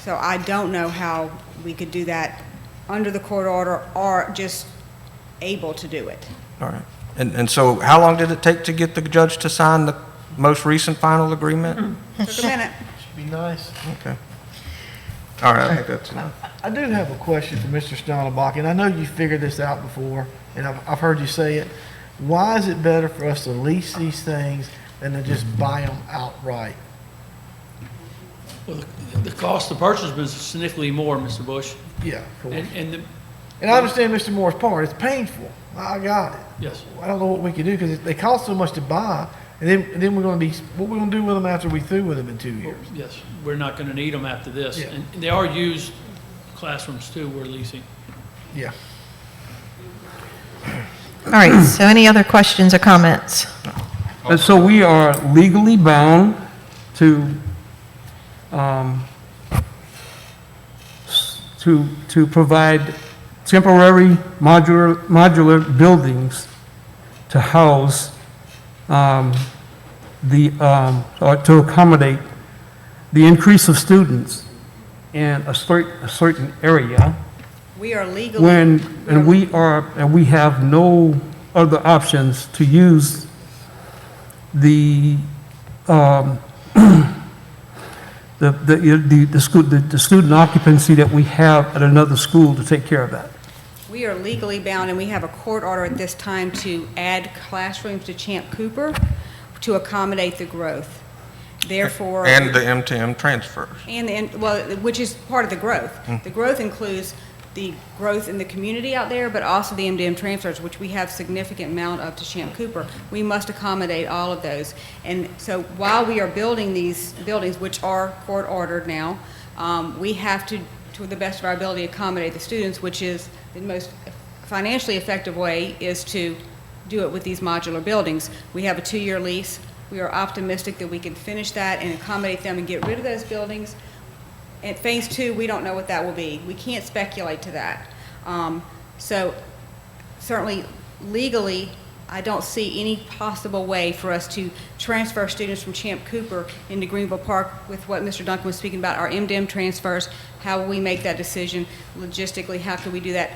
So I don't know how we could do that under the court order or just able to do it. All right. And so how long did it take to get the judge to sign the most recent final agreement? Took a minute. Should be nice. Okay. All right, I think that's enough. I do have a question for Mr. Steinbach, and I know you figured this out before, and I've heard you say it. Why is it better for us to lease these things than to just buy them outright? Well, the cost of purchase was significantly more, Mr. Bush. Yeah, of course. And And I understand Mr. Moore's part. It's painful. I got it. Yes. I don't know what we can do because they cost so much to buy, and then we're going to be, what we're going to do with them after we through with them in 2 years? Yes, we're not going to need them after this. Yeah. And they are used classrooms too, we're leasing. Yeah. All right, so any other questions or comments? And so we are legally bound to, to provide temporary modular buildings to house or to accommodate the increase of students in a certain area. We are legally. And we have no other options to use the student occupancy that we have at another school to take care of that. We are legally bound, and we have a court order at this time to add classrooms to Champ Cooper to accommodate the growth. Therefore. And the M-to-M transfers. Well, which is part of the growth. The growth includes the growth in the community out there, but also the MDM transfers, which we have significant amount of to Champ Cooper. We must accommodate all of those. And so while we are building these buildings, which are court-ordered now, we have to the best of our ability, accommodate the students, which is the most financially effective way is to do it with these modular buildings. We have a 2-year lease. We are optimistic that we can finish that and accommodate them and get rid of those buildings. At phase 2, we don't know what that will be. We can't speculate to that. So certainly legally, I don't see any possible way for us to transfer students from Champ Cooper into Greenville Park with what Mr. Duncan was speaking about, our MDM transfers. How will we make that decision logistically? How could we do that?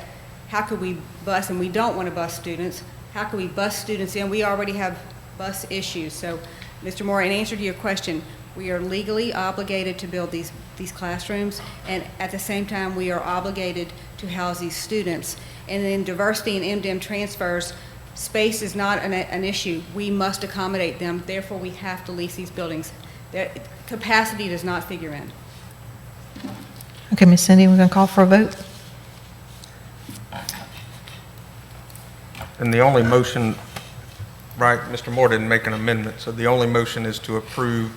How could we bus, and we don't want to bus students, how could we bus students in? We already have bus issues. So, Mr. Moore, in answer to your question, we are legally obligated to build these classrooms, and at the same time, we are obligated to house these students. And in diversity and MDM transfers, space is not an issue. We must accommodate them. Therefore, we have to lease these buildings. Capacity does not figure in. Okay, Ms. Cindy, we're going to call for a vote. And the only motion, right, Mr. Moore didn't make an amendment, so the only motion is to approve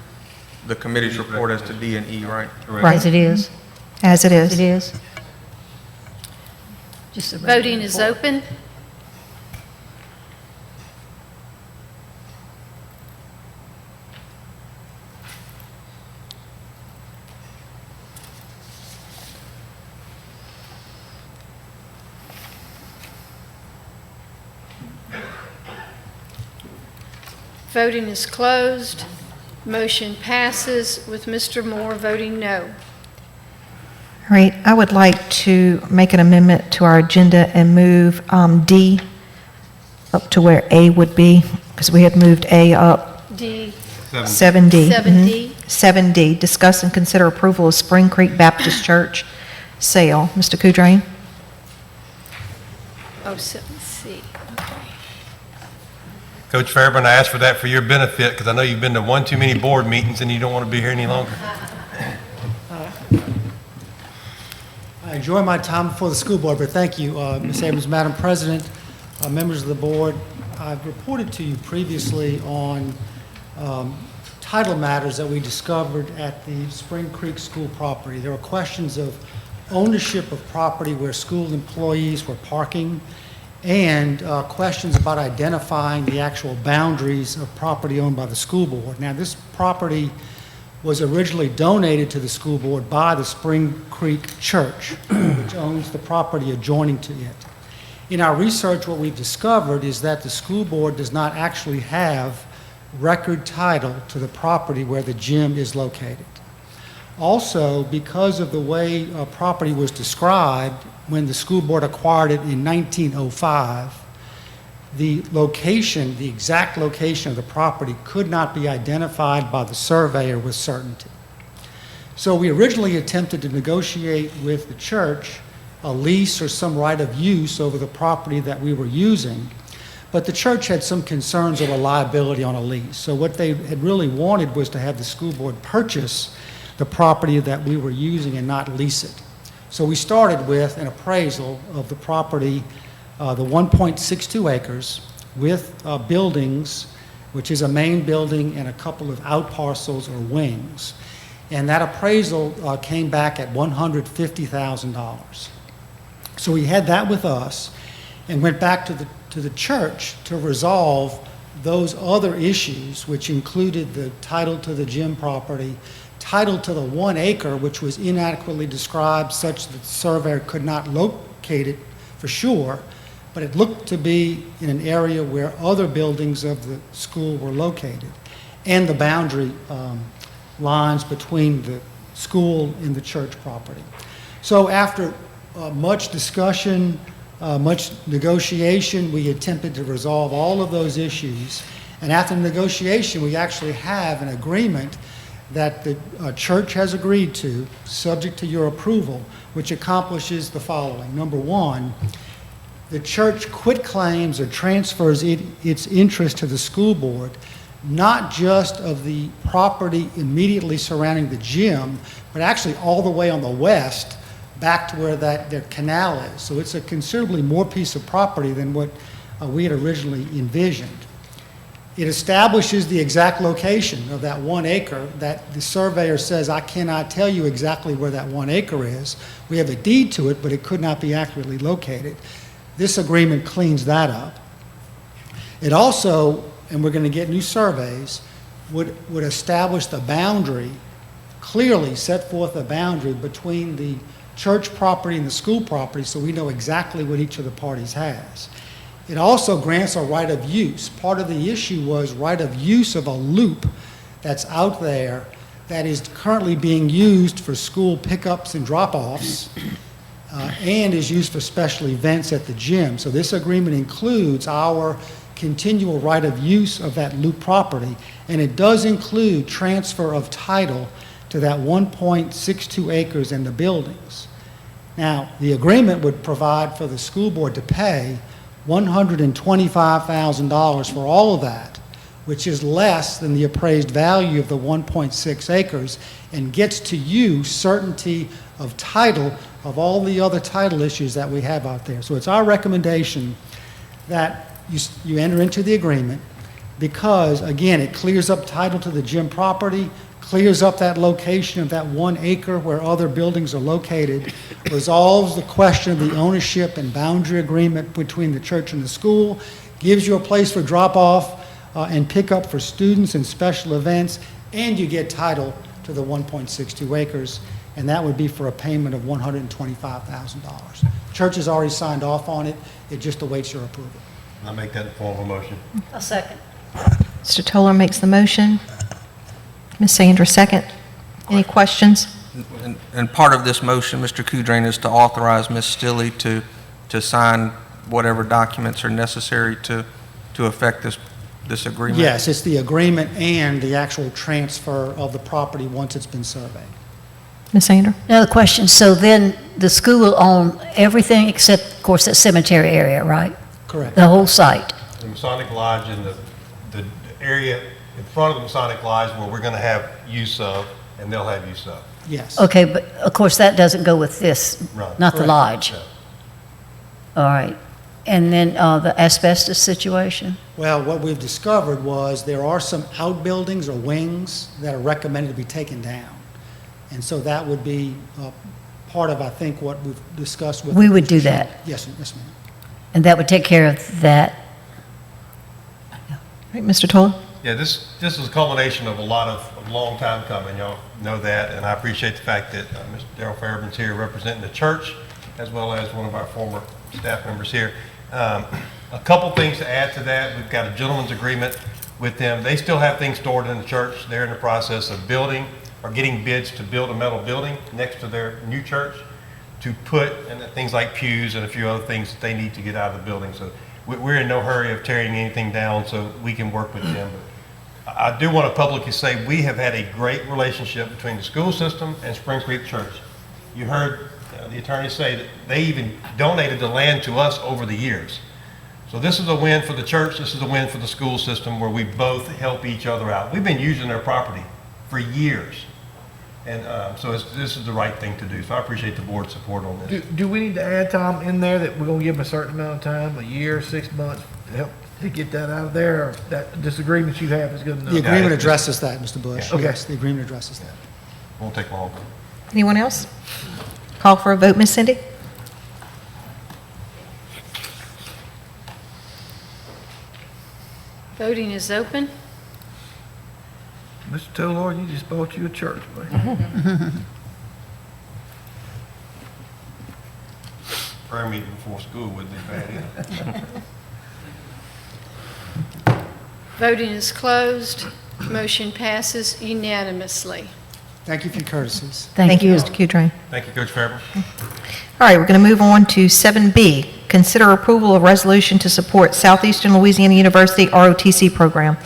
the committee's report as to D and E, right? Right. As it is. As it is. It is. Just the regular Voting is report. open. Voting is closed. Motion passes with Mr. Moore voting no. All right, I would like to make an amendment to our agenda and move D up to where A would be, because we had moved A up. D. 7D. 7D. 7D, discuss and consider approval of Spring Creek Baptist Church sale. Mr. Kudrain? Oh, 7C. Coach Fairburn, I asked for that for your benefit because I know you've been to one too many board meetings and you don't want to be here any longer. I enjoy my time before the school board, but thank you, Ms. Abrams, Madam President, members of the board. I've reported to you previously on title matters that we discovered at the Spring Creek School property. There were questions of ownership of property where school employees were parking, and questions about identifying the actual boundaries of property owned by the school board. Now, this property was originally donated to the school board by the Spring Creek Church, which owns the property adjoining to it. In our research, what we've discovered is that the school board does not actually have record title to the property where the gym is located. Also, because of the way property was described when the school board acquired it in 1905, the location, the exact location of the property could not be identified by the surveyor with certainty. So we originally attempted to negotiate with the church a lease or some right of use over the property that we were using, but the church had some concerns over liability on a lease. So what they had really wanted was to have the school board purchase the property that we were using and not lease it. So we started with an appraisal of the property, the 1.62 acres, with buildings, which is a main building and a couple of out parcels or wings. And that appraisal came back at $150,000. So we had that with us and went back to the church to resolve those other issues, which included the title to the gym property, title to the 1 acre, which was inadequately described such that the surveyor could not locate it for sure, but it looked to be in an area where other buildings of the school were located, and the boundary lines between the school and the church property. So after much discussion, much negotiation, we attempted to resolve all of those issues, and after negotiation, we actually have an agreement that the church has agreed to, subject to your approval, which accomplishes the following. Number one, the church quit claims or transfers its interest to the school board, not just of the property immediately surrounding the gym, but actually all the way on the west back to where their canal is. So it's a considerably more piece of property than what we had originally envisioned. It establishes the exact location of that 1 acre that the surveyor says, I cannot tell you exactly where that 1 acre is. We have a deed to it, but it could not be accurately located. This agreement cleans that up. It also, and we're going to get new surveys, would establish the boundary, clearly set forth a boundary between the church property and the school property so we know exactly what each of the parties has. It also grants a right of use. Part of the issue was right of use of a loop that's out there that is currently being used for school pickups and drop-offs and is used for special events at the gym. So this agreement includes our continual right of use of that loop property, and it does include transfer of title to that 1.62 acres and the buildings. Now, the agreement would provide for the school board to pay $125,000 for all of that, which is less than the appraised value of the 1.6 acres, and gets to you certainty of title of all the other title issues that we have out there. So it's our recommendation that you enter into the agreement because, again, it clears up title to the gym property, clears up that location of that 1 acre where other buildings are located, resolves the question of the ownership and boundary agreement between the church and the school, gives you a place for drop-off and pickup for students and special events, and you get title to the 1.62 acres, and that would be for a payment of $125,000. Church has already signed off on it. It just awaits your approval. I'll make that in form of a motion. A second. Mr. Toller makes the motion. Ms. Sandra, second. Any questions? And part of this motion, Mr. Kudrain, is to authorize Ms. Stilley to sign whatever documents are necessary to affect this agreement? Yes, it's the agreement and the actual transfer of the property once it's been surveyed. Ms. Sandra? Another question. So then the school will own everything except, of course, that cemetery area, right? Correct. The whole site? The Masonic Lodge and the area in front of the Masonic Lodge where we're going to have use of, and they'll have use of. Yes. Okay, but of course, that doesn't go with this, Right. not the Correct. lodge. No. All right. And then the asbestos situation? Well, what we've discovered was there are some outbuildings or wings that are recommended to be taken down. And so that would be part of, I think, what we've discussed with. We would do that. Yes, yes, ma'am. And that would take care of that? Right, Mr. Toller? Yeah, this is a culmination of a long time coming. Y'all know that, and I appreciate the fact that Mr. Darrell Fairban's here representing the church, as well as one of our former staff members here. A couple things to add to that. We've got a gentleman's agreement with them. They still have things stored in the church. They're in the process of building or getting bids to build a metal building next to their new church to put, and things like pews and a few other things that they need to get out of the building. So we're in no hurry of tearing anything down, so we can work with them. But I do want to publicly say we have had a great relationship between the school system and Spring Creek Church. You heard the attorney say that they even donated the land to us over the years. So this is a win for the church. This is a win for the school system where we both help each other out. We've been using their property for years. And so this is the right thing to do. So I appreciate the board's support on this. Do we need to add, Tom, in there that we're gonna give them a certain amount of time, a year, 6 months, to help to get that out of there, or that disagreement you have is good enough? The agreement addresses that, Mr. Bush. Okay. Yes, the agreement addresses that. Won't take long. Anyone else? Call for a vote, Ms. Cindy? Voting is open. Mr. Tolar, you just bought you a church, man. Prayer meeting before school wouldn't be bad either. Voting is closed. Motion passes unanimously. Thank you for your courtesies. Thank you, Mr. Kudrain. Thank you, Coach Fairburn. All right, we're going to move on to 7B. Consider approval of resolution to support Southeastern Louisiana University ROTC program.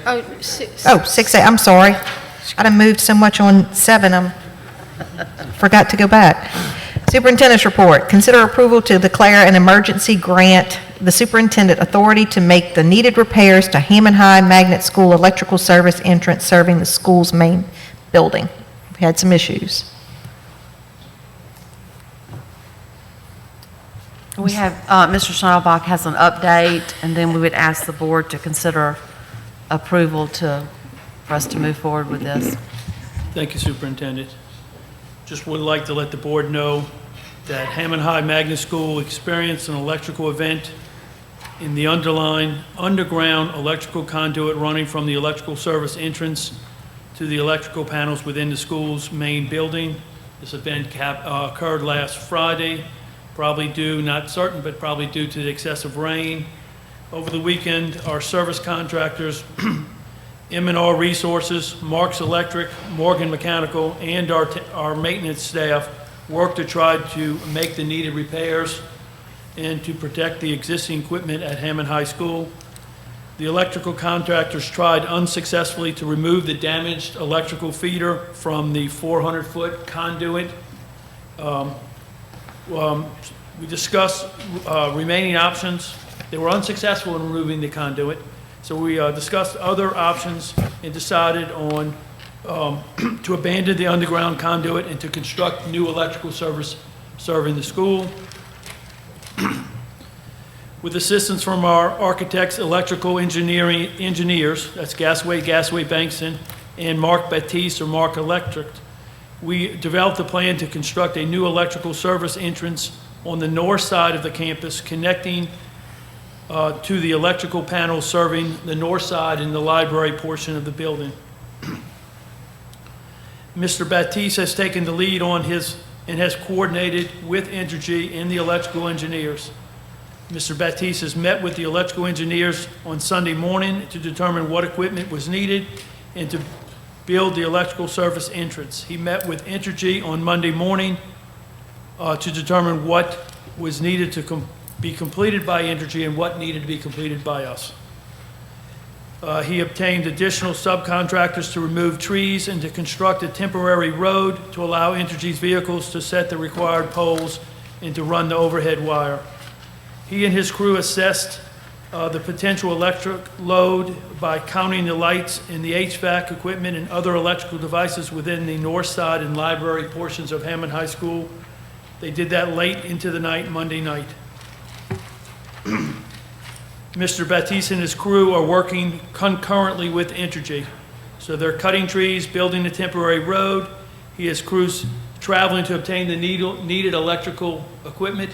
Oh, 6A, I'm sorry. I done moved so much on 7, I forgot to go back. Superintendent's report. Consider approval to declare an emergency grant the superintendent authority to make the needed repairs to Hammond High Magnet School electrical service entrance serving the school's main building. We've had some issues. We have, Mr. Schneidelbach has an update, and then we would ask the board to consider approval for us to move forward with this. Thank you, Superintendent. Just would like to let the board know that Hammond High Magnet School experienced an electrical event in the underground electrical conduit running from the electrical service entrance to the electrical panels within the school's main building. This event occurred last Friday, probably due, not certain, but probably due to the excessive rain. Over the weekend, our service contractors, M&R Resources, Marks Electric, Morgan Mechanical, and our maintenance staff worked to try to make the needed repairs and to protect the existing equipment at Hammond High School. The electrical contractors tried unsuccessfully to remove the damaged electrical feeder from the 400-foot conduit. We discussed remaining options. They were unsuccessful in removing the conduit, so we discussed other options and decided on to abandon the underground conduit and to construct new electrical service serving the school. With assistance from our architects, electrical engineers, that's Gasway Bankston, and Mark Baptiste or Mark Electric, we developed a plan to construct a new electrical service entrance on the north side of the campus, connecting to the electrical panels serving the north side and the library portion of the building. Mr. Baptiste has taken the lead on and has coordinated with Entergy and the electrical engineers. Mr. Baptiste has met with the electrical engineers on Sunday morning to determine what equipment was needed and to build the electrical service entrance. He met with Entergy on Monday morning to determine what was needed to be completed by Entergy and what needed to be completed by us. He obtained additional subcontractors to remove trees and to construct a temporary road to allow Entergy's vehicles to set the required poles and to run the overhead wire. He and his crew assessed the potential electric load by counting the lights and the HVAC equipment and other electrical devices within the north side and library portions of Hammond High School. They did that late into the night, Monday night. Mr. Baptiste and his crew are working concurrently with Entergy. So they're cutting trees, building a temporary road. He has crews traveling to obtain the needed electrical equipment.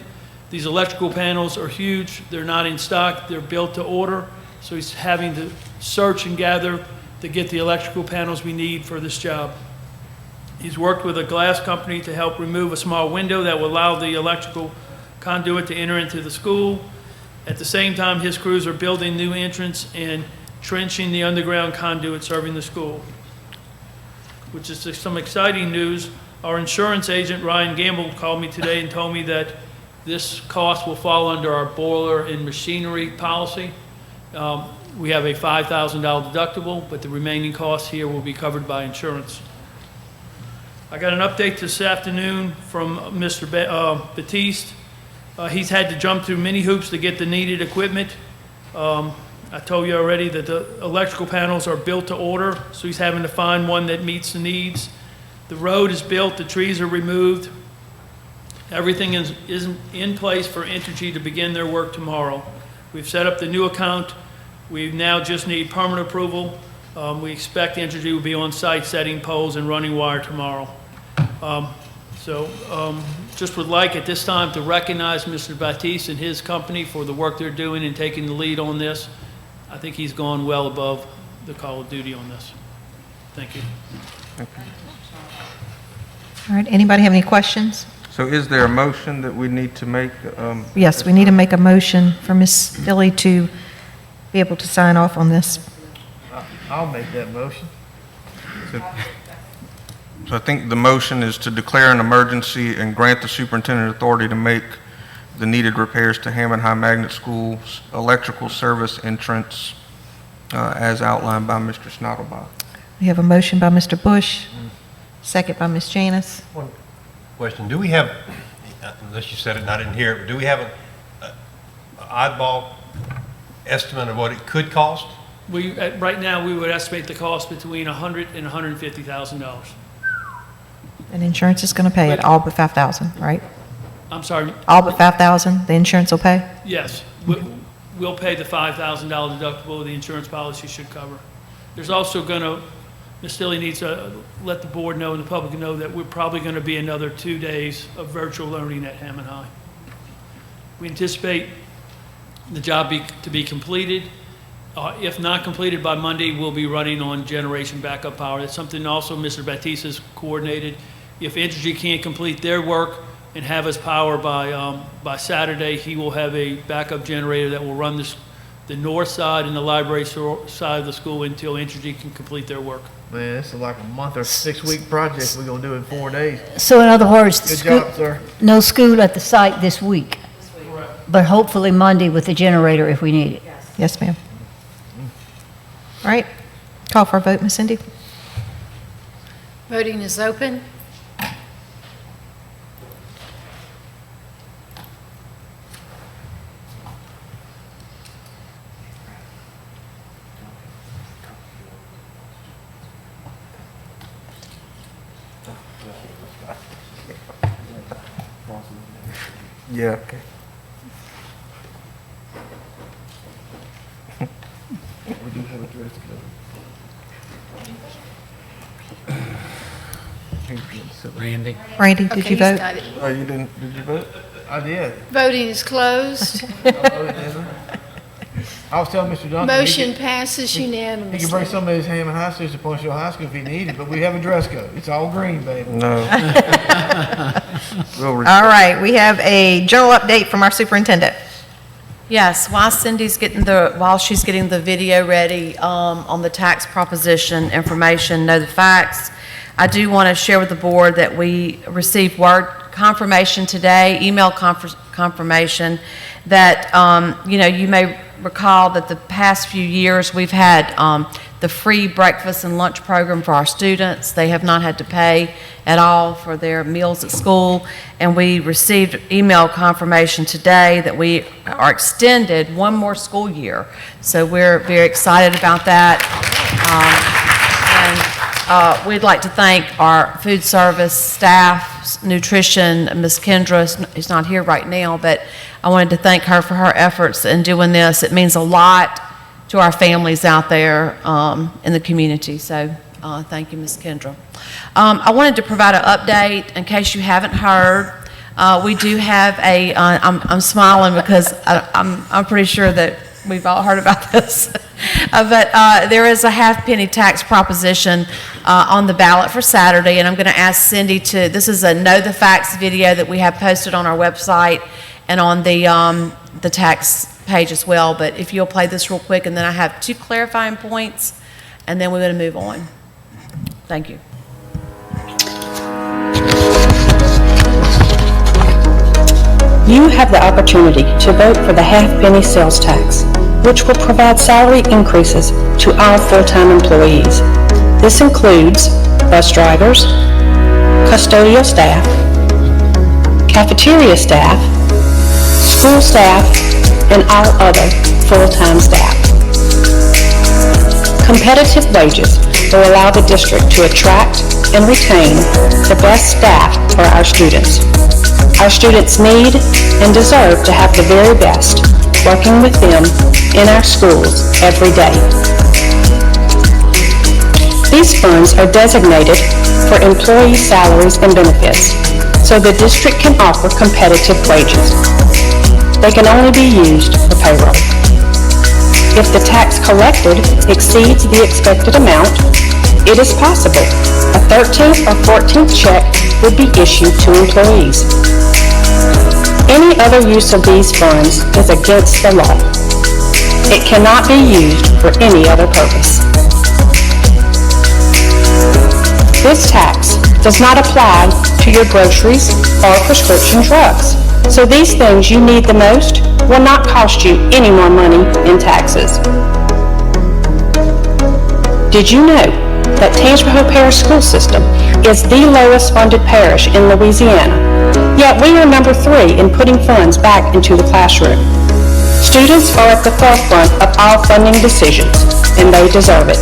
These electrical panels are huge. They're not in stock. They're built to order. So he's having to search and gather to get the electrical panels we need for this job. He's worked with a glass company to help remove a small window that will allow the electrical conduit to enter into the school. At the same time, his crews are building new entrance and trenching the underground conduit serving the school. Which is some exciting news. Our insurance agent, Ryan Gamble, called me today and told me that this cost will fall under our boiler and machinery policy. We have a $5,000 deductible, but the remaining costs here will be covered by insurance. I got an update this afternoon from Mr. Baptiste. He's had to jump through many hoops to get the needed equipment. I told you already that the electrical panels are built to order, so he's having to find one that meets the needs. The road is built, the trees are removed. Everything is in place for Entergy to begin their work tomorrow. We've set up the new account. We now just need permanent approval. We expect Entergy will be on site setting poles and running wire tomorrow. Just would like at this time to recognize Mr. Baptiste and his company for the work they're doing and taking the lead on this. I think he's gone well above the call of duty on this. Thank you. All right, anybody have any questions? So is there a motion that we need to make? Yes, we need to make a motion for Ms. Philly to be able to sign off on this. I'll make that motion. So I think the motion is to declare an emergency and grant the superintendent authority to make the needed repairs to Hammond High Magnet School's electrical service entrance as outlined by Mr. Schneidelbach. We have a motion by Mr. Bush, second by Ms. Janice. One question. Do we have, unless you said it and I didn't hear it, but do we have an oddball estimate of what it could cost? Right now, we would estimate the cost between $100,000 and $150,000. And insurance is going to pay it all but $5,000, right? I'm sorry, All but 5,000, the insurance will pay? yes, we'll pay the $5,000 deductible, the insurance policy should cover. There's also going to, Ms. Stilley needs to let the board know and the public know that we're probably going to be another 2 days of virtual learning at Hammond High. We anticipate the job to be completed. If not completed by Monday, we'll be running on generation backup power. That's something also Mr. Batista's coordinated. If Entergy can't complete their work and have us power by Saturday, he will have a backup generator that will run the north side and the library side of the school until Entergy can complete their work. Man, this is like a month or 6-week project we're gonna do in 4 days. So in other words, Good job, sir. no school at the site this week, but hopefully Monday with the generator if we need it. Yes, ma'am. All right, call for a vote, Ms. Cindy. Voting is open. Yeah, okay. We do have a dress code. Randy? Randy, did Okay, you he's vote? got it. Oh, you didn't, did you vote? I did. Voting is closed. I was telling Mr. Duncan. Motion passes He can bring unanimously. some of his Hammond High students to Point Show High School if he needed, but we have a dress code. It's all green, baby. No. All right, we have a general update from our superintendent. Yes, while she's getting the video ready on the tax proposition information, know the facts, I do want to share with the board that we received word confirmation today, email confirmation, that, you may recall that the past few years we've had the free breakfast and lunch program for our students. They have not had to pay at all for their meals at school. And we received email confirmation today that we are extended one more school year. So we're very excited about that. We'd like to thank our food service staff, nutrition, Ms. Kendra is not here right now, but I wanted to thank her for her efforts in doing this. It means a lot to our families out there in the community. So thank you, Ms. Kendra. I wanted to provide an update in case you haven't heard. We do have I'm smiling because I'm pretty sure that we've all heard about this. But there is a half-penny tax proposition on the ballot for Saturday, and I'm going to ask Cindy this is a Know the Facts video that we have posted on our website and on the tax page as well. But if you'll play this real quick, and then I have 2 clarifying points, and then we're going to move on. Thank you. You have the opportunity to vote for the half-penny sales tax, which will provide salary increases to all full-time employees. This includes bus drivers, custodial staff, cafeteria staff, school staff, and all other full-time staff. Competitive wages will allow the district to attract and retain the best staff for our students. Our students need and deserve to have the very best working with them in our schools every day. These funds are designated for employee salaries and benefits, so the district can offer competitive wages. They can only be used for payroll. If the tax collected exceeds the expected amount, it is possible a 13th or 14th check would be issued to employees. Any other use of these funds is against the law. It cannot be used for any other purpose. This tax does not apply to your groceries or prescription drugs, so these things you need the most will not cost you any more money in taxes. Did you know that Tangipahoa Parish School System is the lowest funded parish in Louisiana, yet we are number 3 in putting funds back into the classroom? Students are at the forefront of all funding decisions, and they deserve it.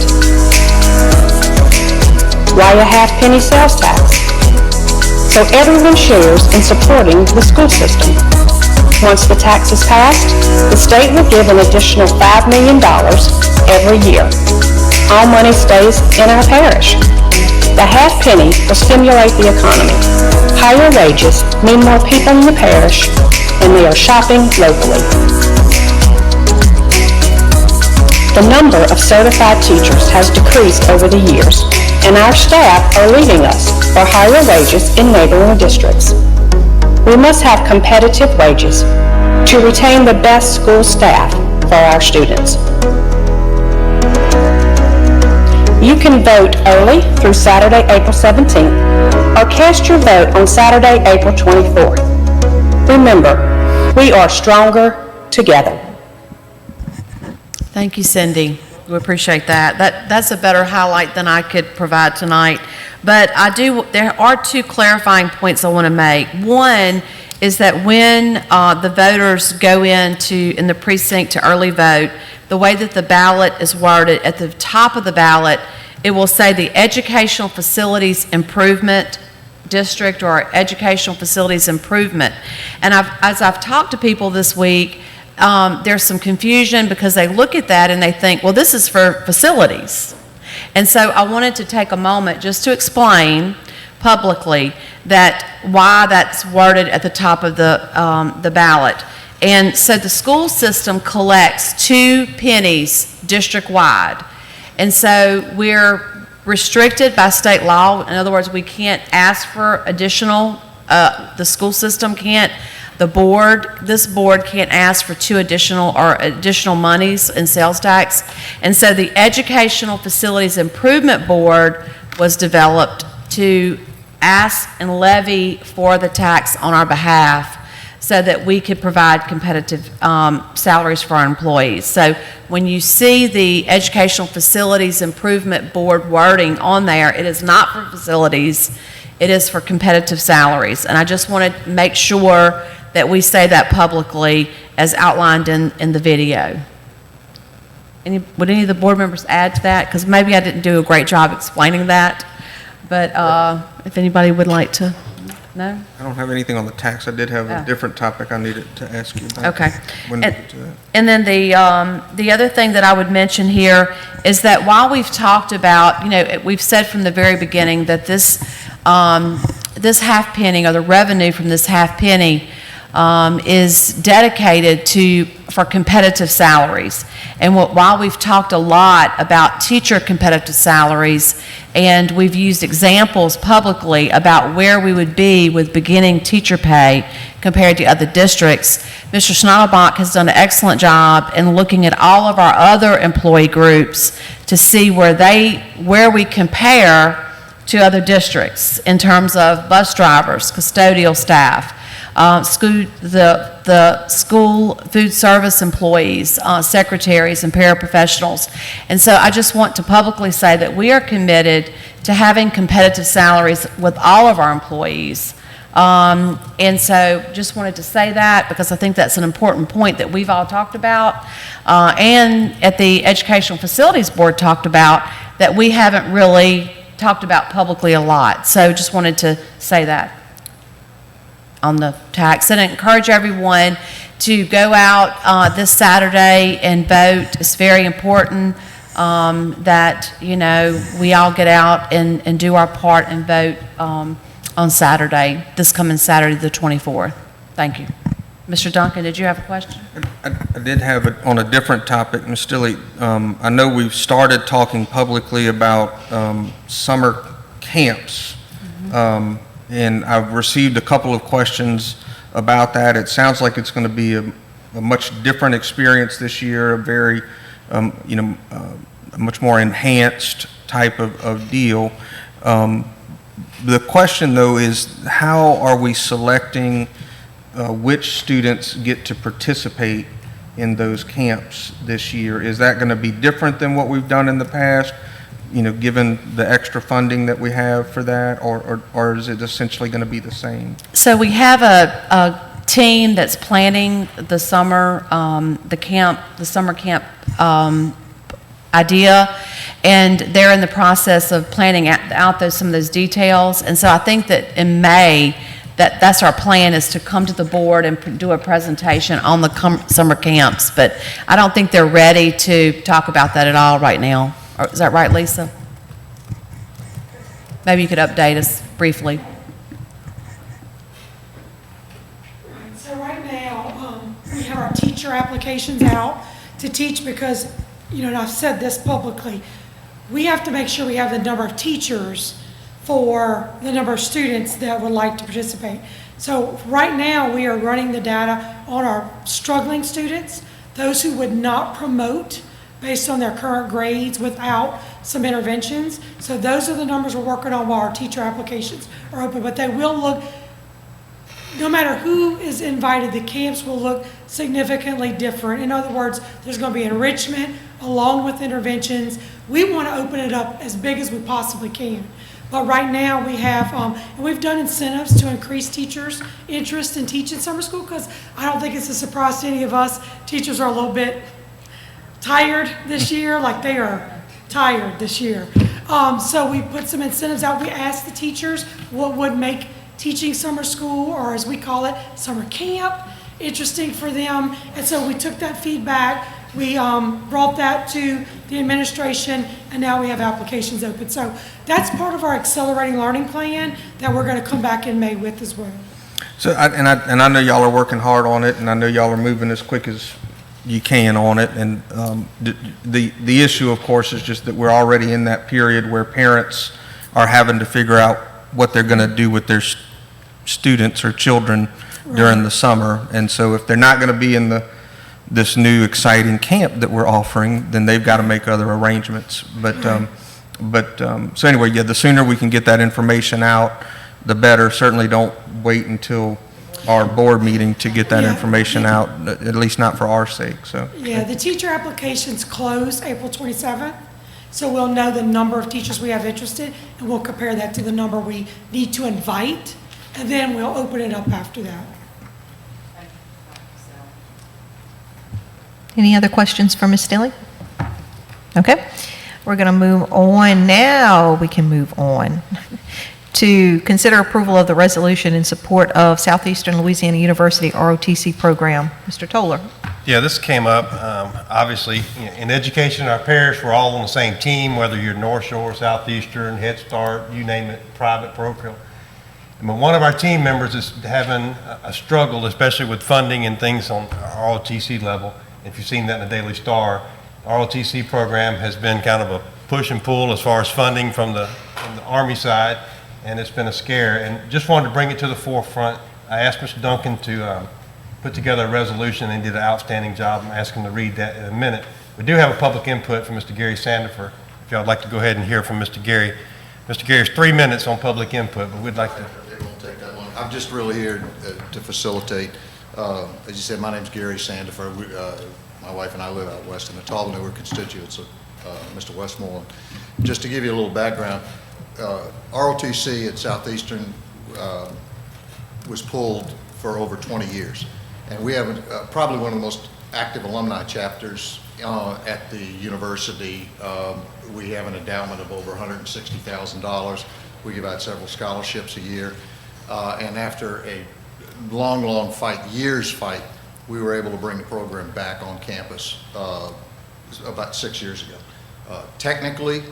Why a half-penny sales tax? so everyone shares in supporting the school system. Once the tax is passed, the state will give an additional $5 million every year. All money stays in our parish. The half penny will stimulate the economy. Higher wages mean more people in the parish, and they are shopping locally. The number of certified teachers has decreased over the years, and our staff are leaving us for higher wages in neighboring districts. We must have competitive wages to retain the best school staff for our students. You can vote early through Saturday, April 17th, or cast your vote on Saturday, April 24th. Remember, we are stronger together. Thank you, Cindy. We appreciate that. That's a better highlight than I could provide tonight. But there are two clarifying points I want to make. One is that when the voters go in the precinct to early vote, the way that the ballot is worded, at the top of the ballot, it will say the Educational Facilities Improvement District or Educational Facilities Improvement. And as I've talked to people this week, there's some confusion because they look at that and they think, well, this is for facilities. And so I wanted to take a moment just to explain publicly why that's worded at the top of the ballot. And so the school system collects 2 pennies district-wide. And so we're restricted by state law. In other words, we can't ask for additional, the school system can't. This board can't ask for additional monies in sales tax. And so the Educational Facilities Improvement Board was developed to ask and levy for the tax on our behalf so that we could provide competitive salaries for our employees. So when you see the Educational Facilities Improvement Board wording on there, it is not for facilities, it is for competitive salaries. And I just want to make sure that we say that publicly as outlined in the video. Would any of the board members add to that? Because maybe I didn't do a great job explaining that, but if anybody would like to, no? I don't have anything on the tax. I did have a different topic I needed to ask you about. Okay. When we get to that. And then the other thing that I would mention here is that while we've talked about, we've said from the very beginning that this half penny, or the revenue from this half penny, is dedicated for competitive salaries. And while we've talked a lot about teacher competitive salaries, and we've used examples publicly about where we would be with beginning teacher pay compared to other districts, Mr. Schneiderbach has done an excellent job in looking at all of our other employee groups to see where we compare to other districts in terms of bus drivers, custodial staff, the school food service employees, secretaries, and paraprofessionals. And so I just want to publicly say that we are committed to having competitive salaries with all of our employees. And so just wanted to say that because I think that's an important point that we've all talked about, and at the Educational Facilities Board talked about, that we haven't really talked about publicly a lot. So just wanted to say that on the tax, and encourage everyone to go out this Saturday and vote. It's very important that we all get out and do our part and vote on Saturday, this coming Saturday the 24th. Thank you. Mr. Duncan, did you have a question? I did have it on a different topic, Ms. Stilley. I know we've started talking publicly about summer camps. And I've received a couple of questions about that. It sounds like it's going to be a much different experience this year, a very, a much more enhanced type of deal. The question, though, is how are we selecting which students get to participate in those camps this year? Is that going to be different than what we've done in the past? Given the extra funding that we have for that, or is it essentially going to be the same? So we have a team that's planning the summer camp idea, And they're in the process of planning out some of those details. And so I think that in May, that's our plan, is to come to the board and do a presentation on the summer camps. But I don't think they're ready to talk about that at all right now. Is that right, Lisa? Maybe you could update us briefly. So right now, we have our teacher applications out to teach because, and I've said this publicly, we have to make sure we have the number of teachers for the number of students that would like to participate. So right now, we are running the data on our struggling students, those who would not promote based on their current grades without some interventions. So those are the numbers we're working on while our teacher applications are open, but they will look, no matter who is invited, the camps will look significantly different. In other words, there's going to be enrichment along with interventions. We want to open it up as big as we possibly can. But right now we have, and we've done incentives to increase teachers' interest in teaching summer school, because I don't think it's a surprise to any of us. Teachers are a little bit tired this year, like they are tired this year. So we put some incentives out. We asked the teachers what would make teaching summer school, or as we call it, summer camp, interesting for them. And so we took that feedback, we brought that to the administration, and now we have applications open. So that's part of our accelerating learning plan that we're going to come back in May with as well. So, I know y'all are working hard on it, and I know y'all are moving as quick as you can on it. And the issue, of course, is just that we're already in that period where parents are having to figure out what they're going to do with their students or children during the summer. And so if they're not going to be in this new exciting camp that we're offering, then they've got to make other arrangements. So anyway, yeah, the sooner we can get that information out, the better. Certainly don't wait until our board meeting to get that information out, at least not for our sake. So yeah, the teacher applications close April 27th. So we'll know the number of teachers we have interested, and we'll compare that to the number we need to invite, and then we'll open it up after that. Any other questions for Ms. Stilly? Okay, we're going to move on now. We can move on to consider approval of the resolution in support of Southeastern Louisiana University ROTC program. Mr. Toller. Yeah, this came up, obviously, in education in our parish, we're all on the same team, whether you're North Shore, Southeastern, Head Start, you name it, private, parochial. But one of our team members is having a struggle, especially with funding and things on our ROTC level. If you've seen that in the Daily Star, the ROTC program has been kind of a push and pull as far as funding from the Army side, and it's been a scare. And just wanted to bring it to the forefront. I asked Mr. Duncan to put together a resolution, and did an outstanding job. I'm asking to read that in a minute. We do have a public input from Mr. Gary Sandifer. If y'all would like to go ahead and hear from Mr. Gary. Mr. Gary's 3 minutes on public input, but we'd like to. It won't take that long. I'm just really here to facilitate. As you said, my name's Gary Sandifer. My wife and I live out west in Ottawa. We're constituents of Mr. Westmoreland. Just to give you a little background, ROTC at Southeastern was pulled for over 20 years. And we have probably one of the most active alumni chapters at the university. We have an endowment of over $160,000. We give out several scholarships a year. And after a long fight, years fight, we were able to bring the program back on campus about 6 years ago. Technically,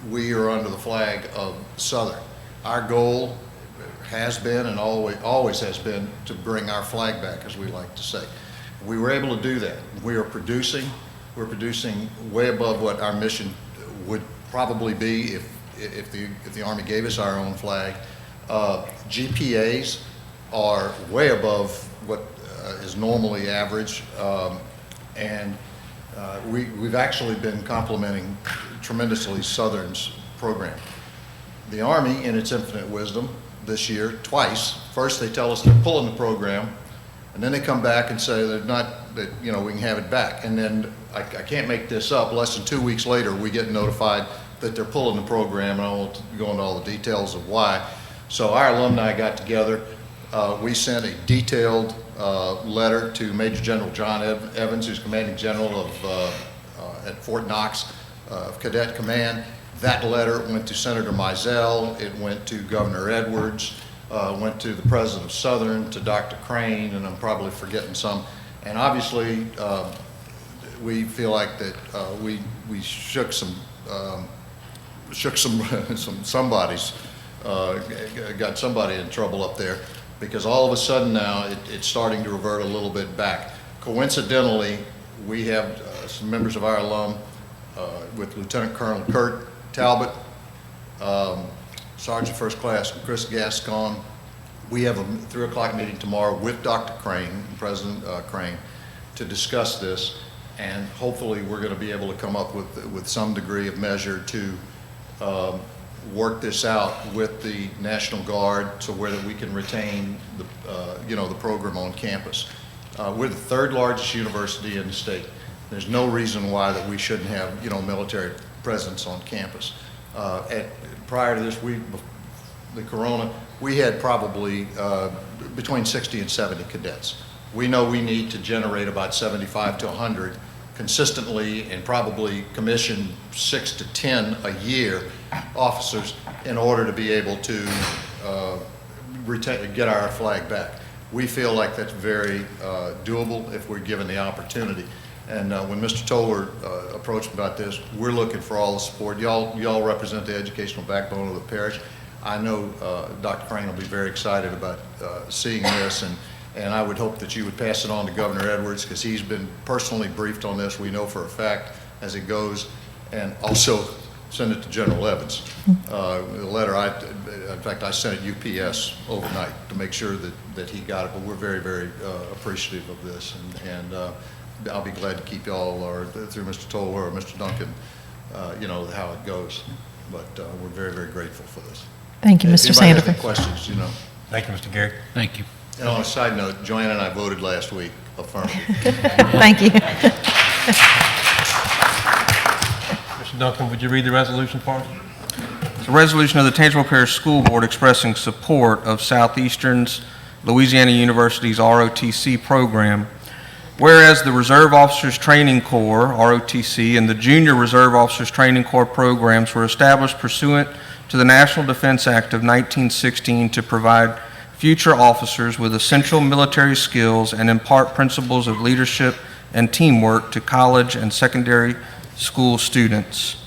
we are under the flag of Southern. Our goal has been and always has been to bring our flag back, as we like to say. We were able to do that. We're producing way above what our mission would probably be if the Army gave us our own flag. GPAs are way above what is normally average, and we've actually been complimenting tremendously Southern's program. The Army, in its infinite wisdom, this year, twice. First, they tell us they're pulling the program, and then they come back and say they're not, that we can have it back. And then, I can't make this up, less than 2 weeks later, we get notified that they're pulling the program, and I won't go into all the details of why. So our alumni got together. We sent a detailed letter to Major General John Evans, who's commanding general of at Fort Knox, of Cadet Command. That letter went to Senator Mizell, it went to Governor Edwards, went to the President of Southern, to Dr. Crane, and I'm probably forgetting some. And obviously, we feel like that we shook somebody's, got somebody in trouble up there, because all of a sudden now it's starting to revert a little bit back. Coincidentally, we have some members of our alum with Lieutenant Colonel Kurt Talbot, Sergeant First Class Chris Gascon. We have a 3 o'clock meeting tomorrow with Dr. Crane, President Crane, to discuss this, and hopefully we're going to be able to come up with some degree of measure to work this out with the National Guard so where that we can retain the, the program on campus. We're the 3rd largest university in the state. There's no reason why that we shouldn't have, military presence on campus. Prior to this, the Corona, we had probably between 60 and 70 cadets. We know we need to generate about 75 to 100 consistently, and probably commission 6 to 10 a year officers in order to be able to get our flag back. We feel like that's very doable if we're given the opportunity. And when Mr. Toller approached me about this, we're looking for all the support. Y'all represent the educational backbone of the parish. I know Dr. Crane will be very excited about seeing this, and I would hope that you would pass it on to Governor Edwards, because he's been personally briefed on this. We know for a fact as it goes, and also send it to General Evans. The letter, in fact, I sent it UPS overnight to make sure that he got it, but we're very, very appreciative of this, and I'll be glad to keep y'all, or through Mr. Toller or Mr. Duncan, how it goes. But we're very, very grateful for this. Thank you, Mr. If anybody has any Sandifer. questions, Thank you, Mr. Gary. Thank you. And on a side note, Joanna and I voted last week affirmative. Thank you. Mr. Duncan, would you read the resolution for us? It's a resolution of the Tangipahoa Parish School Board expressing support of Southeastern's Louisiana University's ROTC program. Whereas the Reserve Officers Training Corps, ROTC, and the Junior Reserve Officers Training Corps programs were established pursuant to the National Defense Act of 1916 to provide future officers with essential military skills and impart principles of leadership and teamwork to college and secondary school students.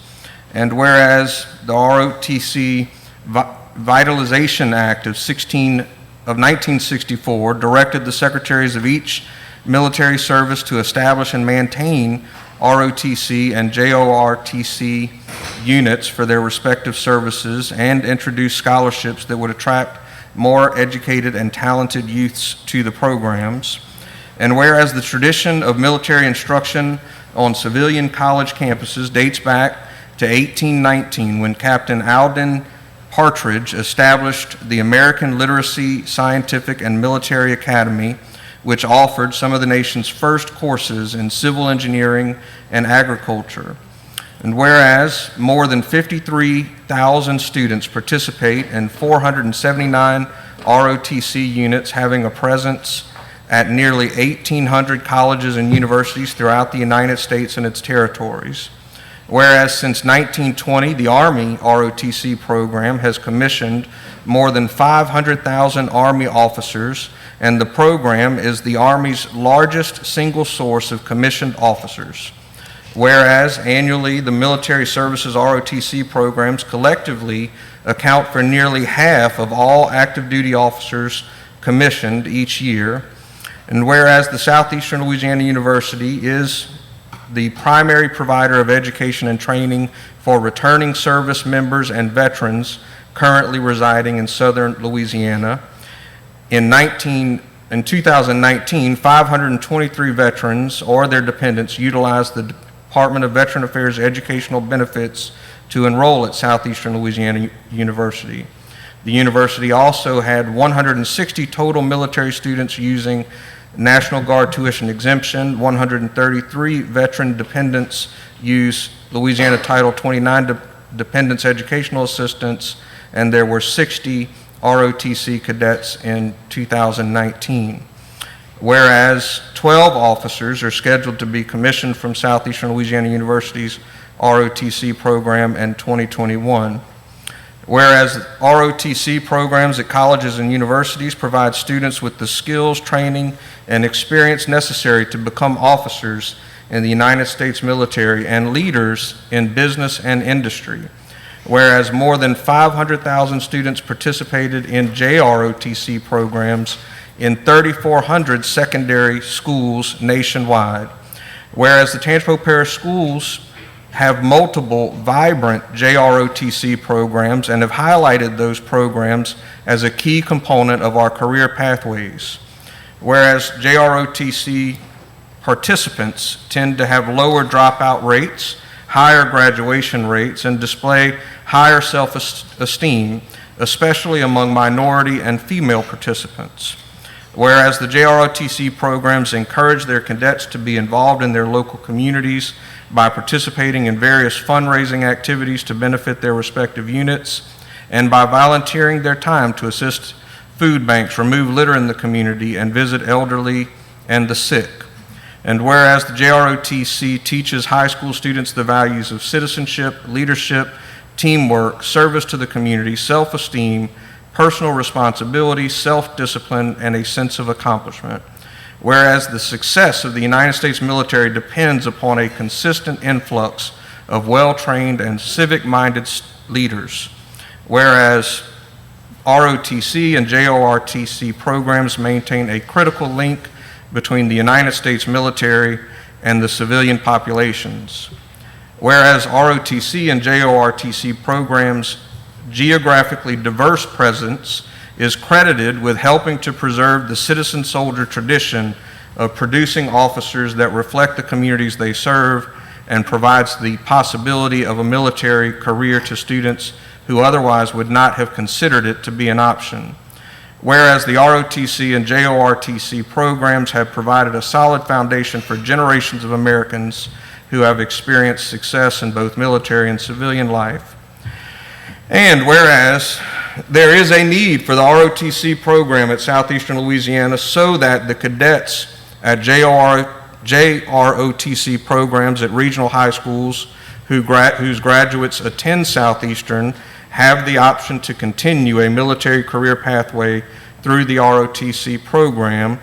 And whereas the ROTC Vitalization Act of 1964 directed the secretaries of each military service to establish and maintain ROTC and JORTC units for their respective services, and introduce scholarships that would attract more educated and talented youths to the programs. And whereas the tradition of military instruction on civilian college campuses dates back to 1819, when Captain Alden Partridge established the American Literacy, Scientific, and Military Academy, which offered some of the nation's first courses in civil engineering and agriculture. And whereas more than 53,000 students participate in 479 ROTC units, having a presence at nearly 1,800 colleges and universities throughout the United States and its territories. Whereas since 1920, the Army ROTC program has commissioned more than 500,000 Army officers, and the program is the Army's largest single source of commissioned officers. Whereas annually, the military services ROTC programs collectively account for nearly half of all active duty officers commissioned each year. And whereas the Southeastern Louisiana University is the primary provider of education and training for returning service members and veterans currently residing in southern Louisiana. In 2019, 523 veterans or their dependents utilized the Department of Veteran Affairs educational benefits to enroll at Southeastern Louisiana University. The university also had 160 total military students using National Guard tuition exemption, 133 veteran dependents use Louisiana Title 29 dependents educational assistance, and there were 60 ROTC cadets in 2019. Whereas 12 officers are scheduled to be commissioned from Southeastern Louisiana University's ROTC program in 2021. Whereas ROTC programs at colleges and universities provide students with the skills, training, and experience necessary to become officers in the United States military and leaders in business and industry. Whereas more than 500,000 students participated in JROTC programs in 3,400 secondary schools nationwide. Whereas the Tangipahoa Parish Schools have multiple vibrant JROTC programs and have highlighted those programs as a key component of our career pathways. Whereas JROTC participants tend to have lower dropout rates, higher graduation rates, and display higher self-esteem, especially among minority and female participants. Whereas the JROTC programs encourage their cadets to be involved in their local communities by participating in various fundraising activities to benefit their respective units, and by volunteering their time to assist food banks, remove litter in the community, and visit elderly and the sick. And whereas the JROTC teaches high school students the values of citizenship, leadership, teamwork, service to the community, self-esteem, personal responsibility, self-discipline, and a sense of accomplishment. Whereas the success of the United States military depends upon a consistent influx of well-trained and civic-minded leaders. Whereas ROTC and JORTC programs maintain a critical link between the United States military and the civilian populations. Whereas ROTC and JORTC programs' geographically diverse presence is credited with helping to preserve the citizen-soldier tradition of producing officers that reflect the communities they serve and provides the possibility of a military career to students who otherwise would not have considered it to be an option. Whereas the ROTC and JORTC programs have provided a solid foundation for generations of Americans who have experienced success in both military and civilian life. And whereas there is a need for the ROTC program at Southeastern Louisiana so that the cadets at JROTC programs at regional high schools whose graduates attend Southeastern have the option to continue a military career pathway through the ROTC program.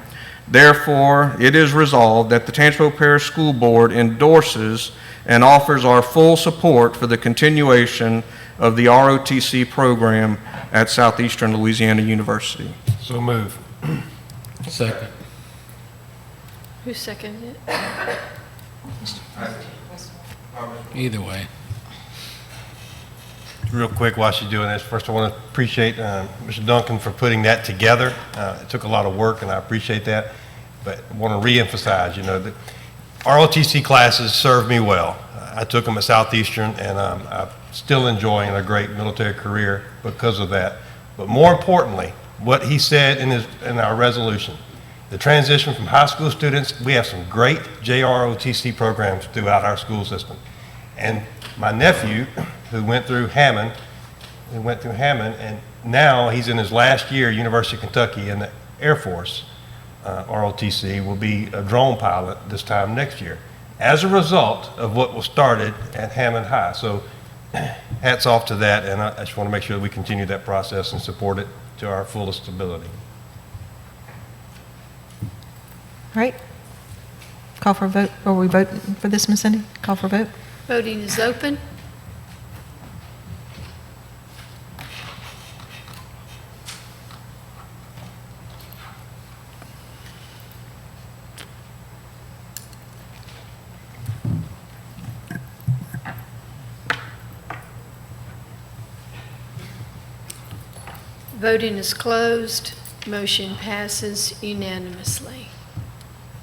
Therefore, it is resolved that the Tangipahoa Parish School Board endorses and offers our full support for the continuation of the ROTC program at Southeastern Louisiana University. So move. Second. Who seconded it? Either way. Real quick while she's doing this, first I want to appreciate Mr. Duncan for putting that together. It took a lot of work and I appreciate that, but I want to reemphasize, you know, that ROTC classes served me well. I took them at Southeastern and I'm still enjoying a great military career because of that. But more importantly, what he said in our resolution, the transition from high school students, we have some great JROTC programs throughout our school system. And my nephew, who went through Hammond, and now he's in his last year at University of Kentucky in the Air Force, ROTC, will be a drone pilot this time next year as a result of what was started at Hammond High. So hats off to that, and I just want to make sure that we continue that process and support it to our fullest ability. All right. Call for a vote. Are we voting for this, Ms. Cindy? Call for a vote. Voting is open. Voting is closed. Motion passes unanimously.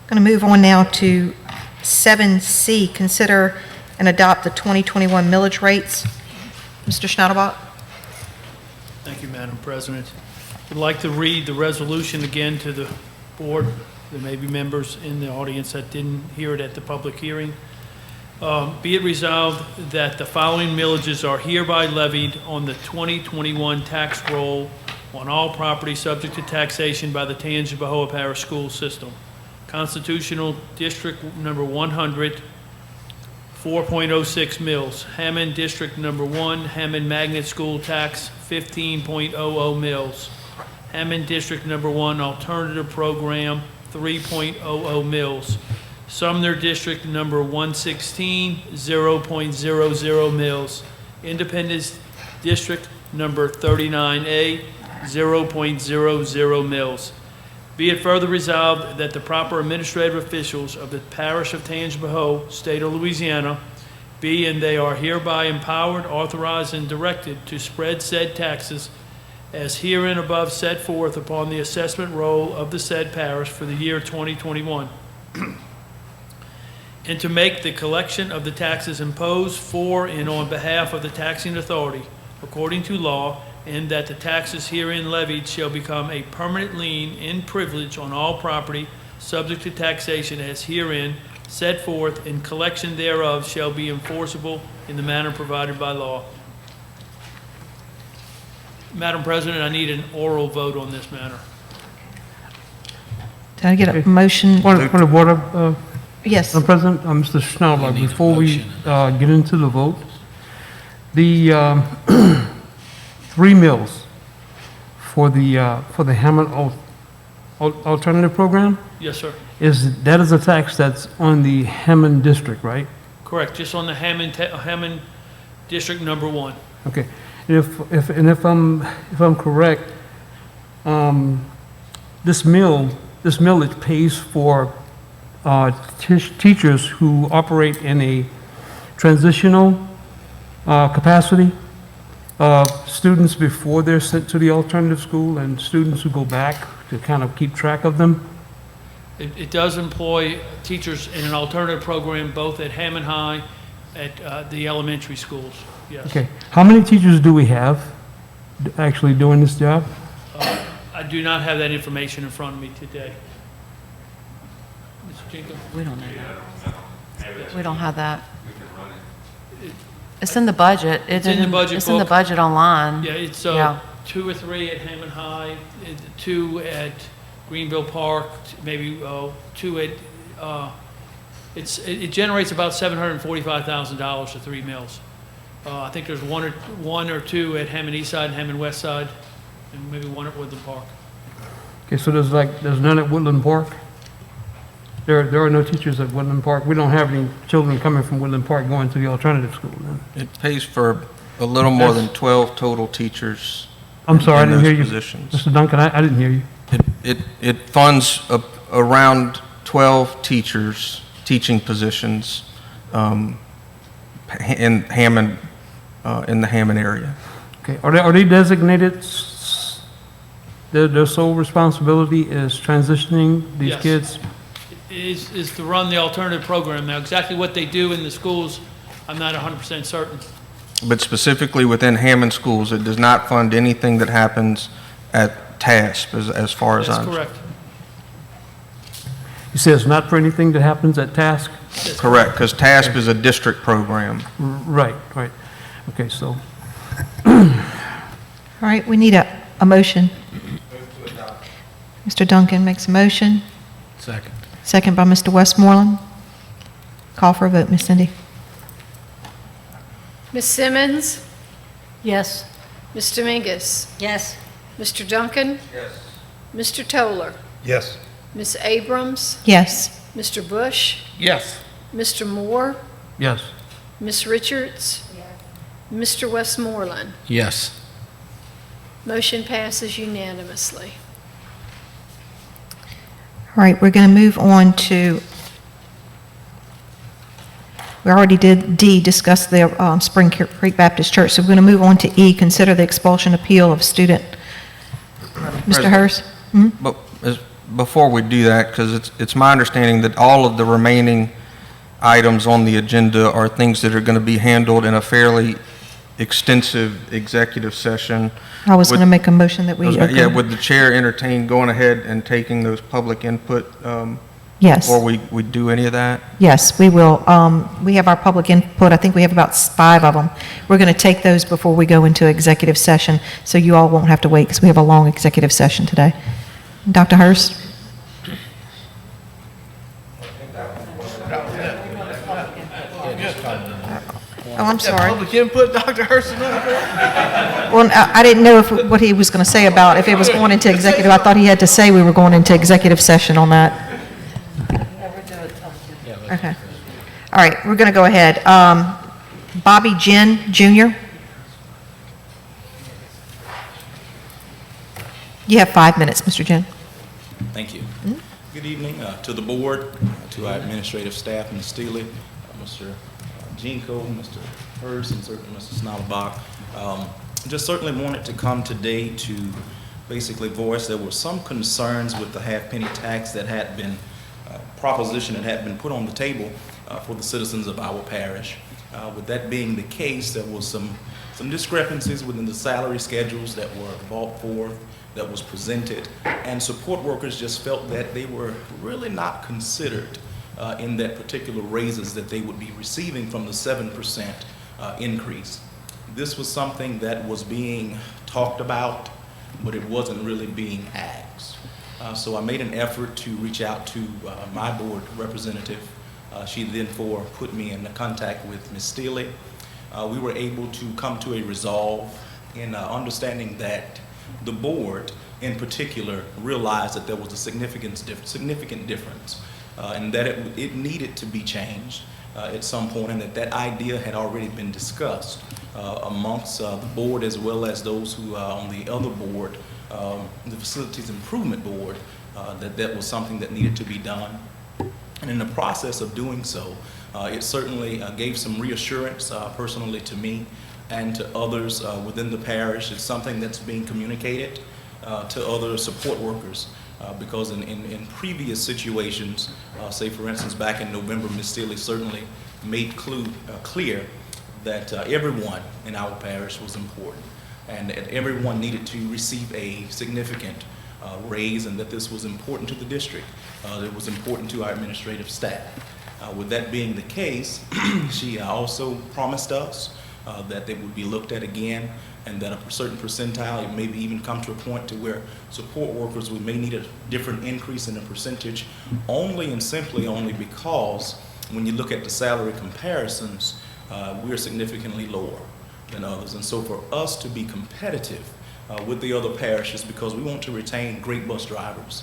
Going to move on now to 7C, consider and adopt the 2021 millage rates. Mr. Schneiderbach. Thank you, Madam President. I'd like to read the resolution again to the board. There may be members in the audience that didn't hear it at the public hearing. Be it resolved that the following millages are hereby levied on the 2021 tax roll on all property subject to taxation by the Tangipahoa Parish School System. Constitutional District Number 100, 4.06 mils. Hammond District Number 1, Hammond Magnet School tax, 15.00 mils. Hammond District Number 1 Alternative Program, 3.00 mils. Sumner District Number 116, 0.00 mils. Independence District Number 39A, 0.00 mils. Be it further resolved that the proper administrative officials of the Parish of Tangipahoa, State of Louisiana, be and they are hereby empowered, authorized, and directed to spread said taxes as herein above set forth upon the assessment roll of the said parish for the year 2021, and to make the collection of the taxes imposed for and on behalf of the taxing authority according to law, and that the taxes herein levied shall become a permanent lien in privilege on all property subject to taxation as herein set forth, and collection thereof shall be enforceable in the manner provided by law. Madam President, I need an oral vote on this matter. Did I get a motion? Point of order, Yes. Madam President, Mr. Schnabel, before we get into the vote, the 3 mills for the Hammond Alternative Program, Yes, sir. that is a tax that's on the Hammond District, right? Correct, just on the Hammond District Number 1. Okay. If I'm correct, this millage pays for teachers who operate in a transitional capacity, students before they're sent to the alternative school and students who go back to kind of keep track of them. It does employ teachers in an alternative program both at Hammond High, at the elementary schools, yes. Okay. How many teachers do we have actually doing this job? I do not have that information in front of me today. Mr. Jenkins? We don't know that. We don't have that. It's in the budget. It's in the budget It's in the book. budget online. Yeah, it's 2 or 3 at Hammond High, 2 at Greenville Park, maybe 2 at, it generates about $745,000 to 3 mills. I think there's one or 2 at Hammond East Side and Hammond West Side, and maybe 1 at Woodland Park. Okay, so there's none at Woodland Park? There are no teachers at Woodland Park. We don't have any children coming from Woodland Park going to the alternative school, then? It pays for a little more than 12 total teachers. I'm sorry, I in didn't hear those you. positions. Mr. Duncan, I didn't hear you. It funds around 12 teachers, teaching positions in Hammond, in the Hammond area. Okay, are they designated, their sole responsibility is transitioning these Yes. kids? Is to run the alternative program. Now, exactly what they do in the schools, I'm not 100% certain. But specifically within Hammond schools, it does not fund anything that happens at TASP, as far as I'm. That's correct. You say it's not for anything that happens at Task? Correct, because TASP is a district program. Right. Okay, so. All right, we need a motion. Mr. Duncan makes a motion. Second. Second by Mr. Westmoreland. Call for a vote, Ms. Cindy. Ms. Simmons? Yes. Ms. Dominguez? Yes. Mr. Duncan? Yes. Mr. Toller? Yes. Ms. Abrams? Yes. Mr. Bush? Yes. Mr. Moore? Yes. Ms. Richards? Mr. Westmoreland? Yes. Motion passes unanimously. All right, we're going to move on to, we already did D, discuss the Spring Creek Baptist Church, so we're going to move on to E, consider the expulsion appeal of student. Mr. Hurst? But before we do that, because it's my understanding that all of the remaining items on the agenda are things that are going to be handled in a fairly extensive executive session. I was going to make a motion that we. Yeah, would the chair entertain going ahead and taking those public input? Yes. Before we do any of that? Yes, we will. We have our public input. I think we have about 5 of them. We're going to take those before we go into executive session, so you all won't have to wait because we have a long executive session today. Dr. Hurst? Oh, I'm sorry. Public input, Dr. Hurston. Well, I didn't know what he was going to say about if it was going into executive. I thought he had to say we were going into executive session on that. Okay. All right, we're going to go ahead. Bobby Jin Jr. You have 5 minutes, Mr. Jin. Thank you. Good evening to the board, to our administrative staff, Ms. Steele, Mr. Jinko, Mr. Hurst, and certainly Mr. Snalabach. Just certainly wanted to come today to basically voice there were some concerns with the half-penny tax that had been proposition that had been put on the table for the citizens of our parish. With that being the case, there was some discrepancies within the salary schedules that were brought forth, that was presented, and support workers just felt that they were really not considered in that particular raises that they would be receiving from the 7% increase. This was something that was being talked about, but it wasn't really being asked. So I made an effort to reach out to my board representative. She then put me in contact with Ms. Steele. We were able to come to a resolve in understanding that the board in particular realized that there was a significant difference and that it needed to be changed at some point, and that idea had already been discussed amongst the board as well as those who are on the other board, the Facilities Improvement Board, that was something that needed to be done. And in the process of doing so, it certainly gave some reassurance personally to me and to others within the parish. It's something that's being communicated to other support workers because in previous situations, say for instance back in November, Ms. Steele certainly made clear that everyone in our parish was important and that everyone needed to receive a significant raise, and that this was important to the district. It was important to our administrative staff. With that being the case, she also promised us that they would be looked at again, and that a certain percentile, it maybe even come to a point to where support workers, we may need a different increase in the percentage only and simply only because when you look at the salary comparisons, we're significantly lower than others. And so for us to be competitive with the other parishes, because we want to retain great bus drivers,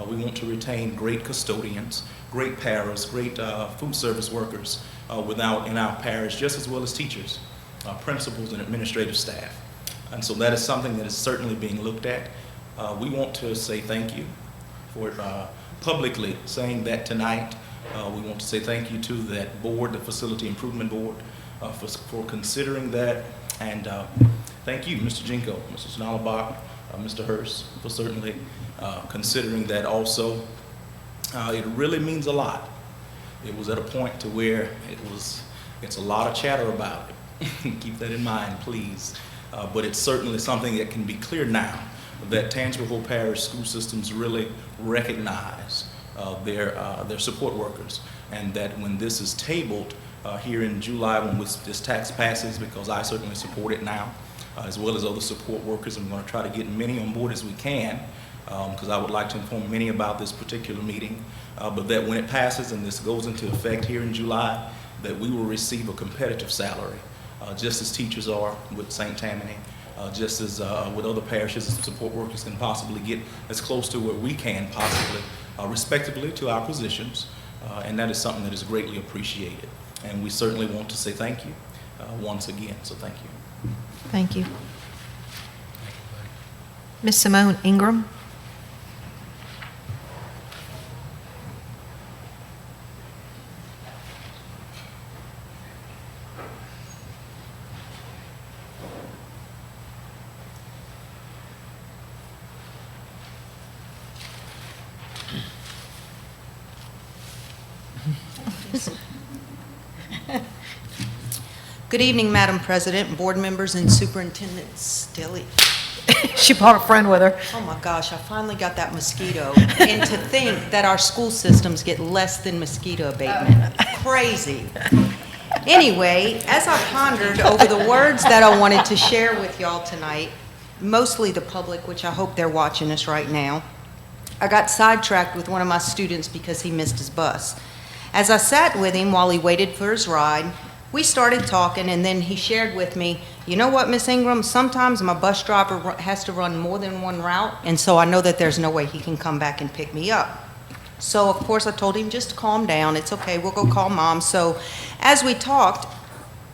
we want to retain great custodians, great paras, great food service workers in our parish, just as well as teachers, principals, and administrative staff. And so that is something that is certainly being looked at. We want to say thank you for publicly saying that tonight. We want to say thank you to that board, the Facility Improvement Board, for considering that. And thank you, Mr. Jinko, Mr. Snalabach, Mr. Hurst, for certainly considering that also. It really means a lot. It was at a point to where it's a lot of chatter about it. Keep that in mind, please. But it's certainly something that can be clear now that Tangipahoa Parish school systems really recognize their support workers, and that when this is tabled here in July, when this tax passes, because I certainly support it now, as well as other support workers, I'm going to try to get many on board as we can, because I would like to inform many about this particular meeting, but that when it passes and this goes into effect here in July, that we will receive a competitive salary, just as teachers are with St. Tammany, just as with other parishes, support workers can possibly get as close to where we can possibly, respectively to our positions, and that is something that is greatly appreciated. And we certainly want to say thank you once again, so thank you. Thank you. Ms. Simone Ingram. Good evening, Madam President, board members, and Superintendent Stille. She brought a friend with her. Oh my gosh, I finally got that mosquito. And to think that our school systems get less than mosquito abatement. Crazy. Anyway, as I pondered over the words that I wanted to share with y'all tonight, mostly the public, which I hope they're watching us right now, I got sidetracked with one of my students because he missed his bus. As I sat with him while he waited for his ride, We started talking, and then he shared with me, you know what, Miss Ingram, sometimes my bus driver has to run more than one route, and so I know that there's no way he can come back and pick me up. So, of course, I told him just to calm down. It's okay, we'll go call Mom. So, as we talked,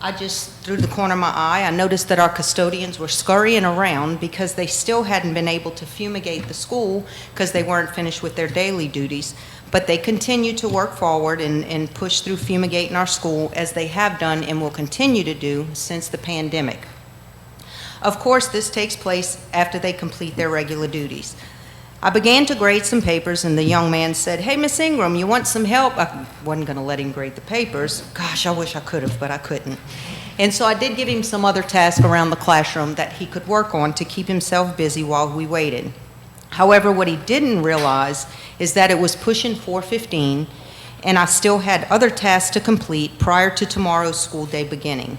I just, through the corner of my eye, I noticed that our custodians were scurrying around because they still hadn't been able to fumigate the school because they weren't finished with their daily duties. But they continue to work forward and push through fumigating our school as they have done and will continue to do since the pandemic. Of course, this takes place after they complete their regular duties. I began to grade some papers, and the young man said, "Hey, Miss Ingram, you want some help?" I wasn't going to let him grade the papers. Gosh, I wish I could have, but I couldn't. And so I did give him some other tasks around the classroom that he could work on to keep himself busy while we waited. However, what he didn't realize is that it was pushing 4:15, and I still had other tasks to complete prior to tomorrow's school day beginning.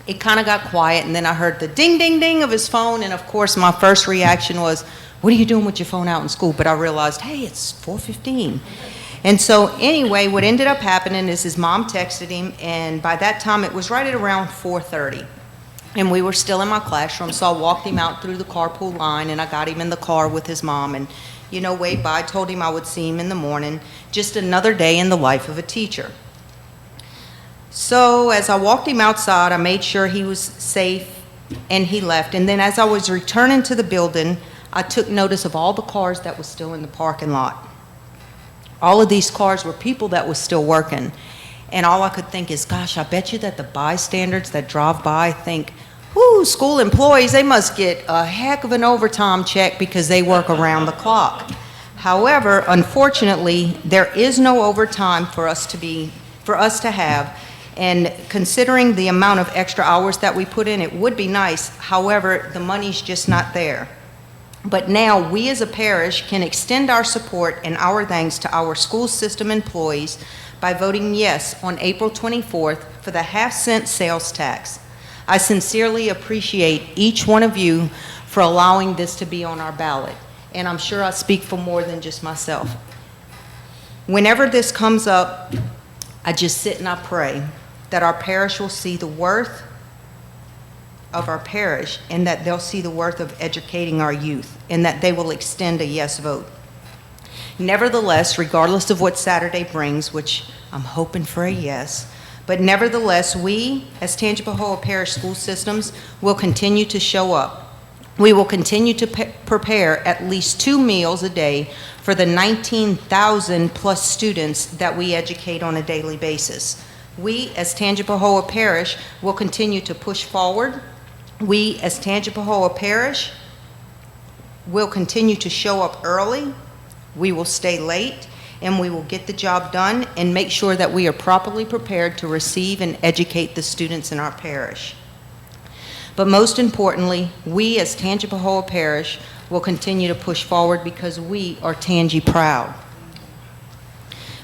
It kind of got quiet, and then I heard the ding, ding, ding of his phone, and of course my first reaction was, "What are you doing with your phone out in school?" But I realized, hey, it's 4:15. And so anyway, what ended up happening is his mom texted him, and by that time it was right at around 4:30. And we were still in my classroom, so I walked him out through the carpool line, and I got him in the car with his mom, and, you know, waved bye, told him I would see him in the morning. Just another day in the life of a teacher. So as I walked him outside, I made sure he was safe, and he left. And then as I was returning to the building, I took notice of all the cars that was still in the parking lot. All of these cars were people that was still working. And all I could think is, gosh, I bet you that the bystanders that drive by think, whoo, school employees, they must get a heck of an overtime check because they work around the clock. However, unfortunately, there is no overtime for us to have. And considering the amount of extra hours that we put in, it would be nice. However, the money's just not there. But now we as a parish can extend our support and our thanks to our school system employees by voting yes on April 24th for the half-cent sales tax. I sincerely appreciate each one of you for allowing this to be on our ballot, and I'm sure I speak for more than just myself. Whenever this comes up, I just sit and I pray that our parish will see the worth of our parish, and that they'll see the worth of educating our youth, and that they will extend a yes vote. Nevertheless, regardless of what Saturday brings, which I'm hoping for a yes, but nevertheless, we as Tangipahoa Parish School Systems will continue to show up. We will continue to prepare at least 2 meals a day for the 19,000 plus students that we educate on a daily basis. We as Tangipahoa Parish will continue to push forward. We as Tangipahoa Parish will continue to show up early. We will stay late, and we will get the job done and make sure that we are properly prepared to receive and educate the students in our parish. But most importantly, we as Tangipahoa Parish will continue to push forward because we are Tangi proud.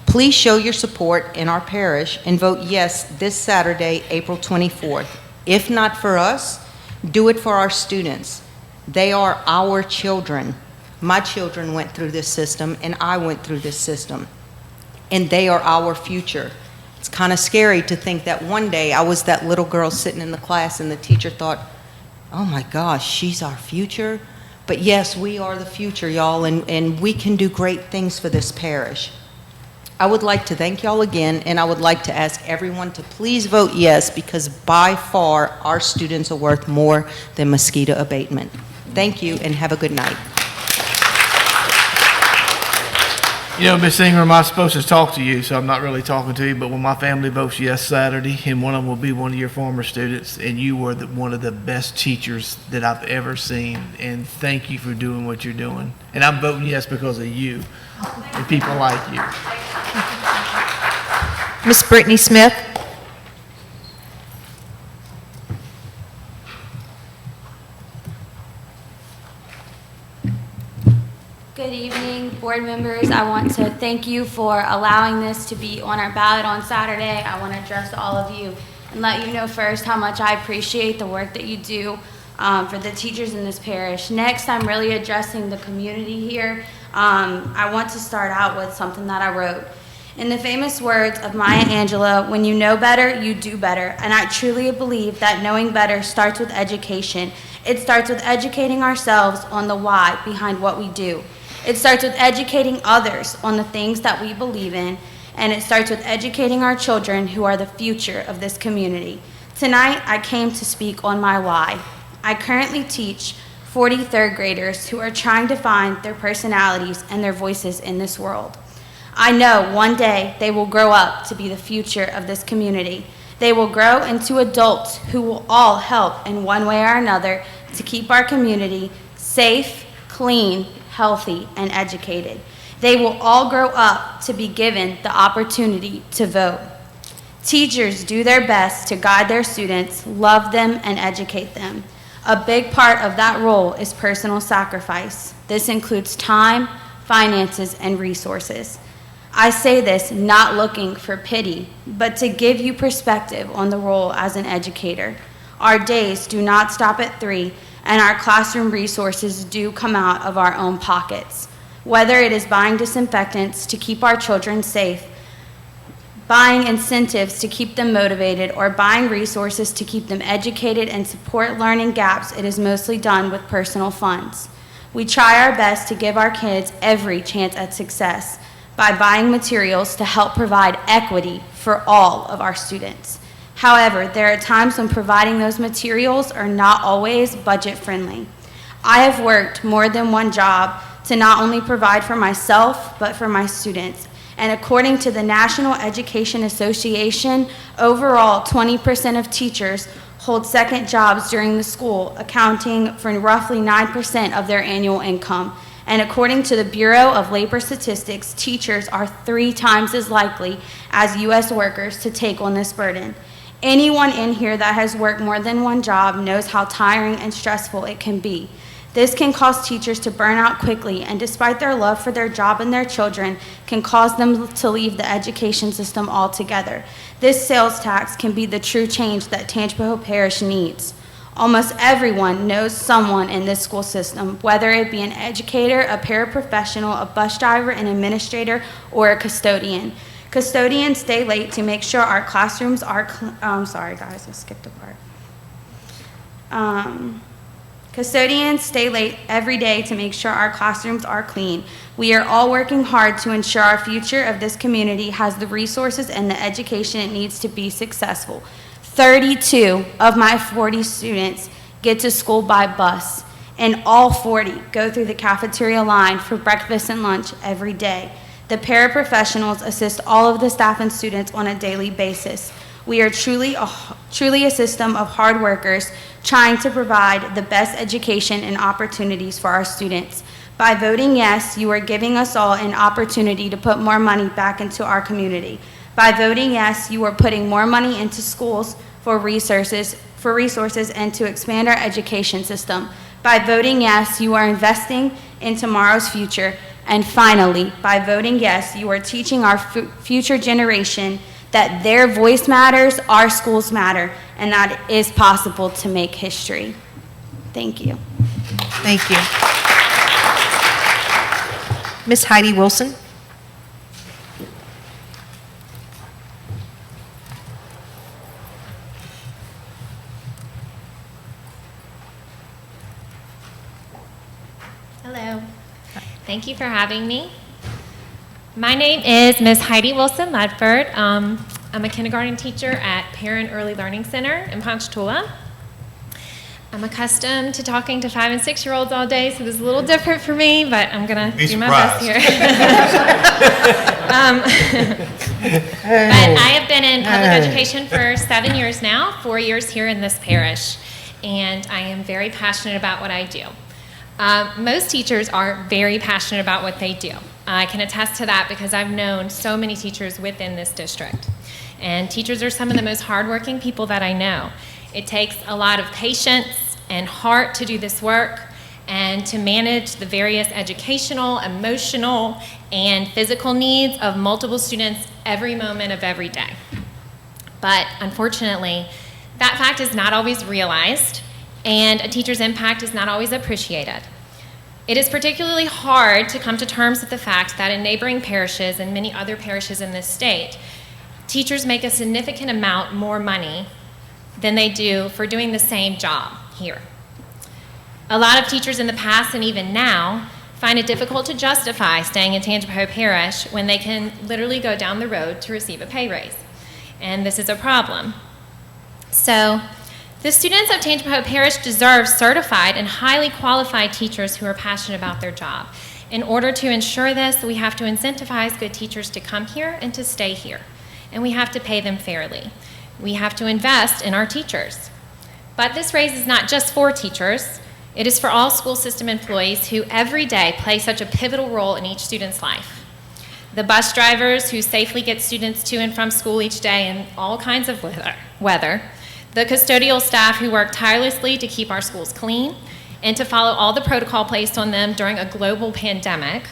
Please show your support in our parish and vote yes this Saturday, April 24th. If not for us, do it for our students. They are our children. My children went through this system, and I went through this system, and they are our future. It's kind of scary to think that one day I was that little girl sitting in the class, and the teacher thought, oh my gosh, she's our future. But yes, we are the future, y'all, and we can do great things for this parish. I would like to thank y'all again, and I would like to ask everyone to please vote yes, because by far our students are worth more than mosquito abatement. Thank you, and have a good night. You know, Miss Ingram, I'm supposed to talk to you, so I'm not really talking to you, but when my family votes yes Saturday, and one of them will be one of your former students, and you were one of the best teachers that I've ever seen, and thank you for doing what you're doing. And I'm voting yes because of you and people like you. Miss Brittany Smith. Good evening, board members. I want to thank you for allowing this to be on our ballot on Saturday. I want to address all of you and let you know first how much I appreciate the work that you do for the teachers in this parish. Next, I'm really addressing the community here. I want to start out with something that I wrote. In the famous words of Maya Angelou, when you know better, you do better. And I truly believe that knowing better starts with education. It starts with educating ourselves on the why behind what we do. It starts with educating others on the things that we believe in. And it starts with educating our children who are the future of this community. Tonight, I came to speak on my why. I currently teach 40 third graders who are trying to find their personalities and their voices in this world. I know one day they will grow up to be the future of this community. They will grow into adults who will all help in one way or another to keep our community safe, clean, healthy, and educated. They will all grow up to be given the opportunity to vote. Teachers do their best to guide their students, love them, and educate them. A big part of that role is personal sacrifice. This includes time, finances, and resources. I say this not looking for pity, but to give you perspective on the role as an educator. Our days do not stop at 3, and our classroom resources do come out of our own pockets. Whether it is buying disinfectants to keep our children safe, buying incentives to keep them motivated, or buying resources to keep them educated and support learning gaps, it is mostly done with personal funds. We try our best to give our kids every chance at success by buying materials to help provide equity for all of our students. However, there are times when providing those materials are not always budget friendly. I have worked more than one job to not only provide for myself, but for my students. And according to the National Education Association, overall 20% of teachers hold second jobs during the school, accounting for roughly 9% of their annual income. And according to the Bureau of Labor Statistics, teachers are 3 times as likely as U.S. workers to take on this burden. Anyone in here that has worked more than one job knows how tiring and stressful it can be. This can cause teachers to burn out quickly, and despite their love for their job and their children, can cause them to leave the education system altogether. This sales tax can be the true change that Tangipahoa Parish needs. Almost everyone knows someone in this school system, whether it be an educator, a paraprofessional, a bus driver, an administrator, or a custodian. Custodians stay late to make sure our classrooms are sorry guys, I skipped a part. Custodians stay late every day to make sure our classrooms are clean. We are all working hard to ensure our future of this community has the resources and the education it needs to be successful. 32 of my 40 students get to school by bus, and all 40 go through the cafeteria line for breakfast and lunch every day. The paraprofessionals assist all of the staff and students on a daily basis. We are truly a system of hard workers trying to provide the best education and opportunities for our students. By voting yes, you are giving us all an opportunity to put more money back into our community. By voting yes, you are putting more money into schools for resources and to expand our education system. By voting yes, you are investing in tomorrow's future. And finally, by voting yes, you are teaching our future generation that their voice matters, our schools matter, and that it is possible to make history. Thank you. Thank you. Ms. Heidi Wilson. Hello. Thank you for having me. My name is Ms. Heidi Wilson Ledford. I'm a kindergarten teacher at Parent Early Learning Center in Ponchatoula. I'm accustomed to talking to 5- and 6-year-olds all day, so this is a little different for me, but I'm going to do my best here. But I have been in public education for 7 years now, 4 years here in this parish, and I am very passionate about what I do. Most teachers are very passionate about what they do. I can attest to that because I've known so many teachers within this district. And teachers are some of the most hardworking people that I know. It takes a lot of patience and heart to do this work and to manage the various educational, emotional, and physical needs of multiple students every moment of every day. But unfortunately, that fact is not always realized, and a teacher's impact is not always appreciated. It is particularly hard to come to terms with the fact that in neighboring parishes and many other parishes in this state, teachers make a significant amount more money than they do for doing the same job here. A lot of teachers in the past and even now find it difficult to justify staying in Tangipahoa Parish when they can literally go down the road to receive a pay raise. And this is a problem. So, the students of Tangipahoa Parish deserve certified and highly qualified teachers who are passionate about their job. In order to ensure this, we have to incentivize good teachers to come here and to stay here. And we have to pay them fairly. We have to invest in our teachers. But this raise is not just for teachers. It is for all school system employees who every day play such a pivotal role in each student's life. The bus drivers who safely get students to and from school each day in all kinds of weather. The custodial staff who work tirelessly to keep our schools clean and to follow all the protocol placed on them during a global pandemic.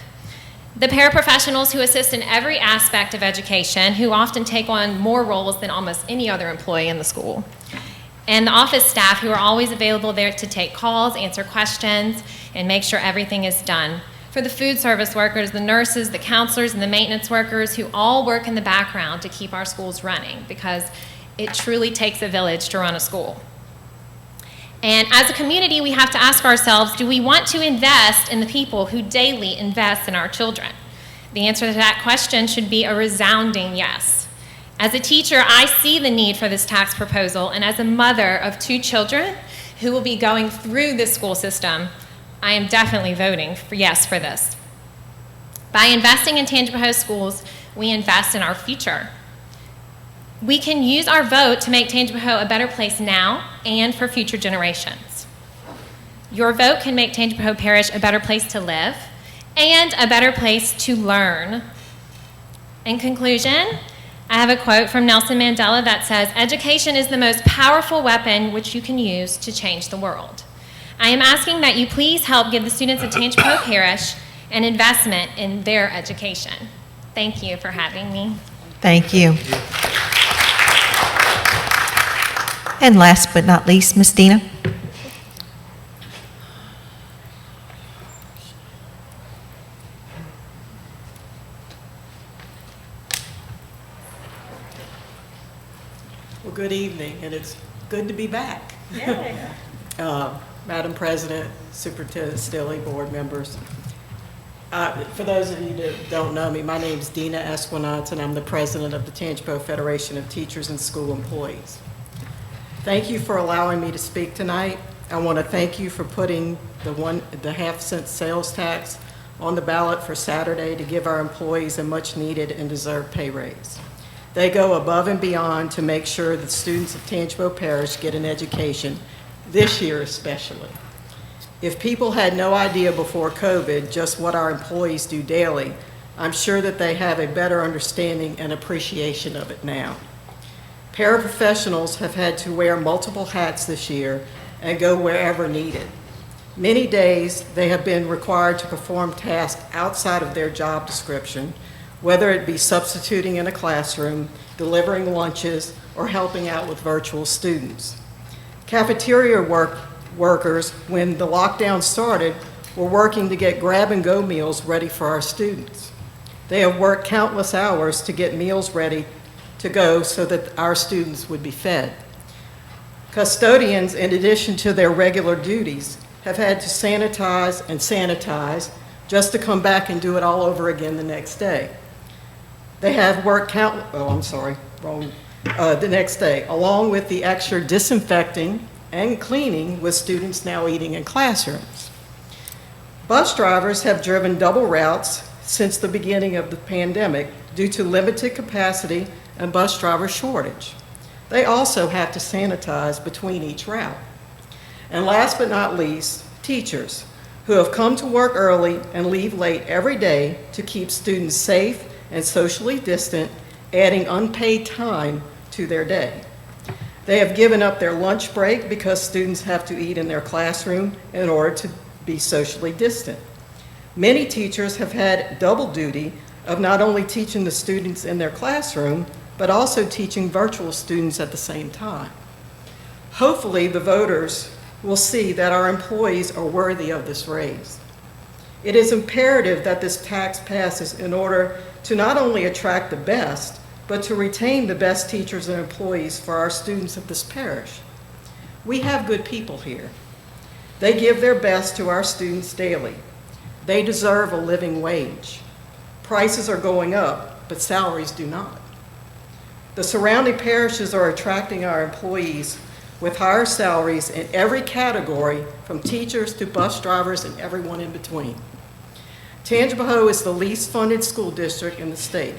The paraprofessionals who assist in every aspect of education, who often take on more roles than almost any other employee in the school. And the office staff who are always available there to take calls, answer questions, and make sure everything is done. For the food service workers, the nurses, the counselors, and the maintenance workers who all work in the background to keep our schools running, because it truly takes a village to run a school. And as a community, we have to ask ourselves, do we want to invest in the people who daily invest in our children? The answer to that question should be a resounding yes. As a teacher, I see the need for this tax proposal, and as a mother of 2 children who will be going through this school system, I am definitely voting for yes for this. By investing in Tangipahoa schools, we invest in our future. We can use our vote to make Tangipahoa a better place now and for future generations. Your vote can make Tangipahoa Parish a better place to live and a better place to learn. In conclusion, I have a quote from Nelson Mandela that says, "Education is the most powerful weapon which you can use to change the world." I am asking that you please help give the students of Tangipahoa Parish an investment in their education. Thank you for having me. Thank you. And last but not least, Ms. Dina. Well, good evening, and it's good to be back. Madam President, Superintendent Stilley, board members. For those of you that don't know me, my name is Dina Esquinance, and I'm the president of the Tangipahoa Federation of Teachers and School Employees. Thank you for allowing me to speak tonight. I want to thank you for putting the half-cent sales tax on the ballot for Saturday to give our employees a much-needed and deserved pay raise. They go above and beyond to make sure that students of Tangipahoa Parish get an education, this year especially. If people had no idea before COVID just what our employees do daily, I'm sure that they have a better understanding and appreciation of it now. Paraprofessionals have had to wear multiple hats this year and go wherever needed. Many days they have been required to perform tasks outside of their job description, whether it be substituting in a classroom, delivering lunches, or helping out with virtual students. Cafeteria workers, when the lockdown started, were working to get grab-and-go meals ready for our students. They have worked countless hours to get meals ready to go so that our students would be fed. Custodians, in addition to their regular duties, have had to sanitize and sanitize just to come back and do it all over again the next day. They have worked the next day, along with the extra disinfecting and cleaning with students now eating in classrooms. Bus drivers have driven double routes since the beginning of the pandemic due to limited capacity and bus driver shortage. They also have to sanitize between each route. And last but not least, teachers who have come to work early and leave late every day to keep students safe and socially distant, adding unpaid time to their day. They have given up their lunch break because students have to eat in their classroom in order to be socially distant. Many teachers have had double duty of not only teaching the students in their classroom, but also teaching virtual students at the same time. Hopefully, the voters will see that our employees are worthy of this raise. It is imperative that this tax passes in order to not only attract the best, but to retain the best teachers and employees for our students of this parish. We have good people here. They give their best to our students daily. They deserve a living wage. Prices are going up, but salaries do not. The surrounding parishes are attracting our employees with higher salaries in every category, from teachers to bus drivers and everyone in between. Tangipahoa is the least funded school district in the state.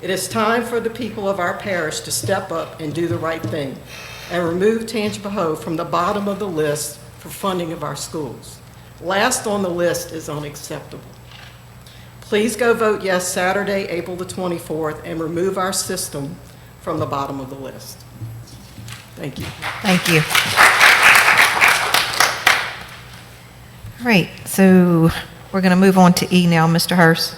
It is time for the people of our parish to step up and do the right thing and remove Tangipahoa from the bottom of the list for funding of our schools. Last on the list is unacceptable. Please go vote yes Saturday, April the 24th, and remove our system from the bottom of the list. Thank you. Thank you. All right, so we're going to move on to E now, Mr. Hurst.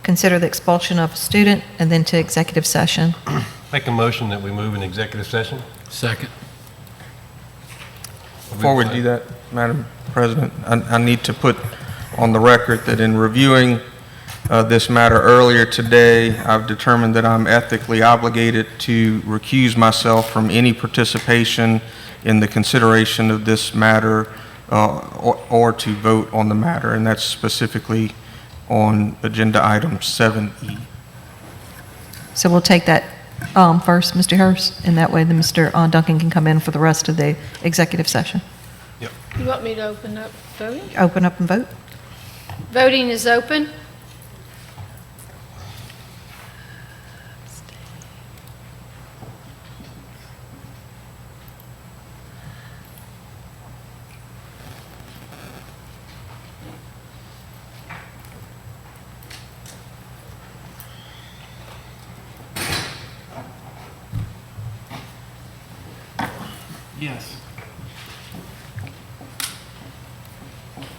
Consider the expulsion of a student and then to executive session. Make a motion that we move in executive session. Second. Before we do that, Madam President, I need to put on the record that in reviewing this matter earlier today, I've determined that I'm ethically obligated to recuse myself from any participation in the consideration of this matter or to vote on the matter, and that's specifically on agenda item 7E. So we'll take that first, Mr. Hurst, and that way then Mr. Duncan can come in for the rest of the executive session. Yep. You want me to open up voting? Open up and vote. Voting is open. Yes.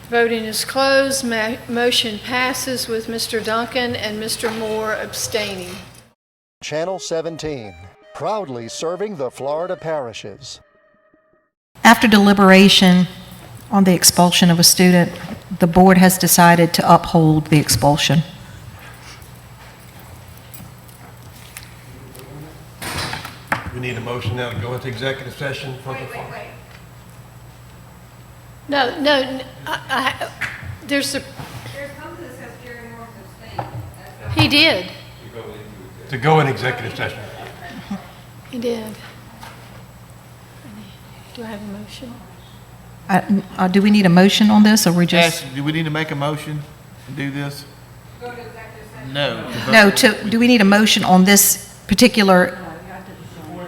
Voting is closed. Motion passes with Mr. Duncan and Mr. Moore abstaining. Channel 17, proudly serving the Florida parishes. After deliberation on the expulsion of a student, the board has decided to uphold the expulsion. We need a motion now to go into executive session for the... No, there's a... He did. To go in executive session. He did. Do I have a motion? Do we need a motion on this, or we just... Yes, do we need to make a motion to do this? No. No, do we need a motion on this particular...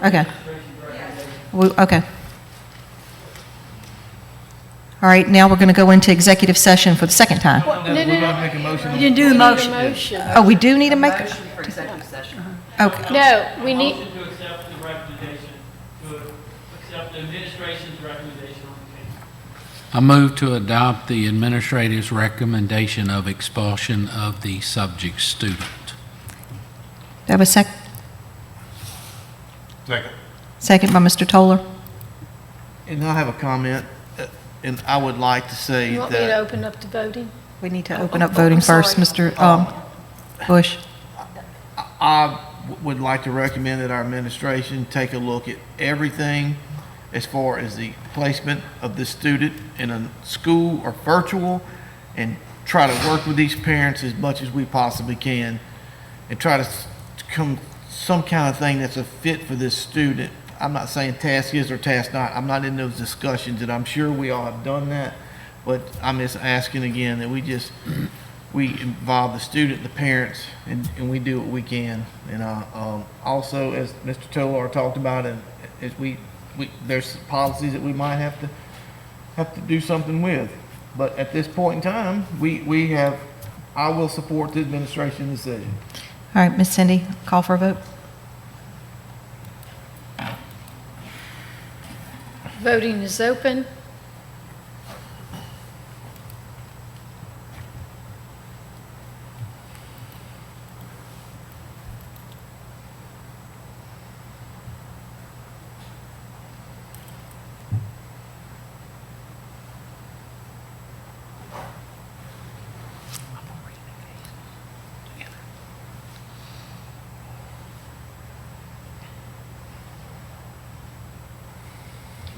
Okay. Okay. All right, now we're going to go into executive session for the second time. No, we're going to make a motion. You didn't do the motion. Oh, we do need to make... Motion for executive session. Okay. No, we need... Motion to accept the recommendation, to accept the administration's recommendation on the case. I move to adopt the administrator's recommendation of expulsion of the subject student. Do I have a second? Second. Second by Mr. Toller. And I have a comment, and I would like to say You want me to that open up the voting? We need to open up voting first, Mr. Bush. I would like to recommend that our administration take a look at everything as far as the placement of the student in a school or virtual, and try to work with these parents as much as we possibly can, and try to come some kind of thing that's a fit for this student. I'm not saying task is or task not. I'm not in those discussions, and I'm sure we all have done that, but I'm just asking again that we involve the student, the parents, and we do what we can. And also, as Mr. Tolar talked about, and as there's policies that we might have to do something with. But at this point in time, I will support the administration decision. All right, Ms. Cindy, call for a vote. Voting is open.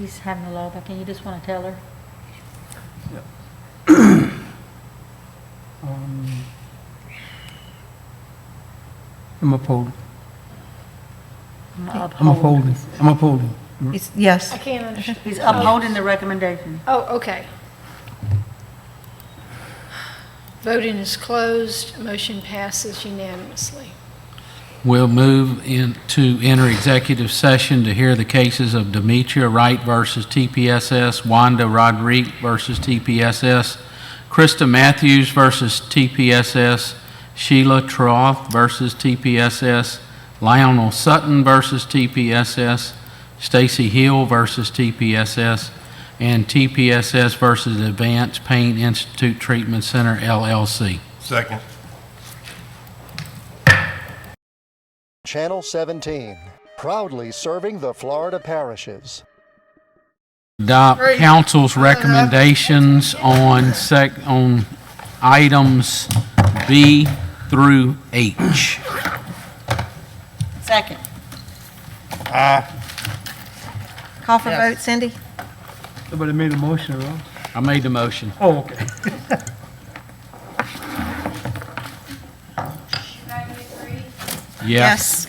He's having a law back in. You just want to tell her? I'm upholding. I'm I'm upholding. I'm upholding. Yes. I can't understand. He's upholding the recommendation. Oh, okay. Voting is closed. Motion passes unanimously. We'll move to enter executive session to hear the cases of Demetria Wright versus TPSS, Wanda Rodriguez versus TPSS, Krista Matthews versus TPSS, Sheila Troth versus TPSS, Lionel Sutton versus TPSS, Stacy Hill versus TPSS, and TPSS versus Advanced Pain Institute Treatment Center, LLC. Second. Channel 17, proudly serving the Florida parishes. Adopt council's recommendations on items B through H. Second. Call for vote, Cindy? Somebody made a motion, right? I made the motion. Oh, okay. Yes.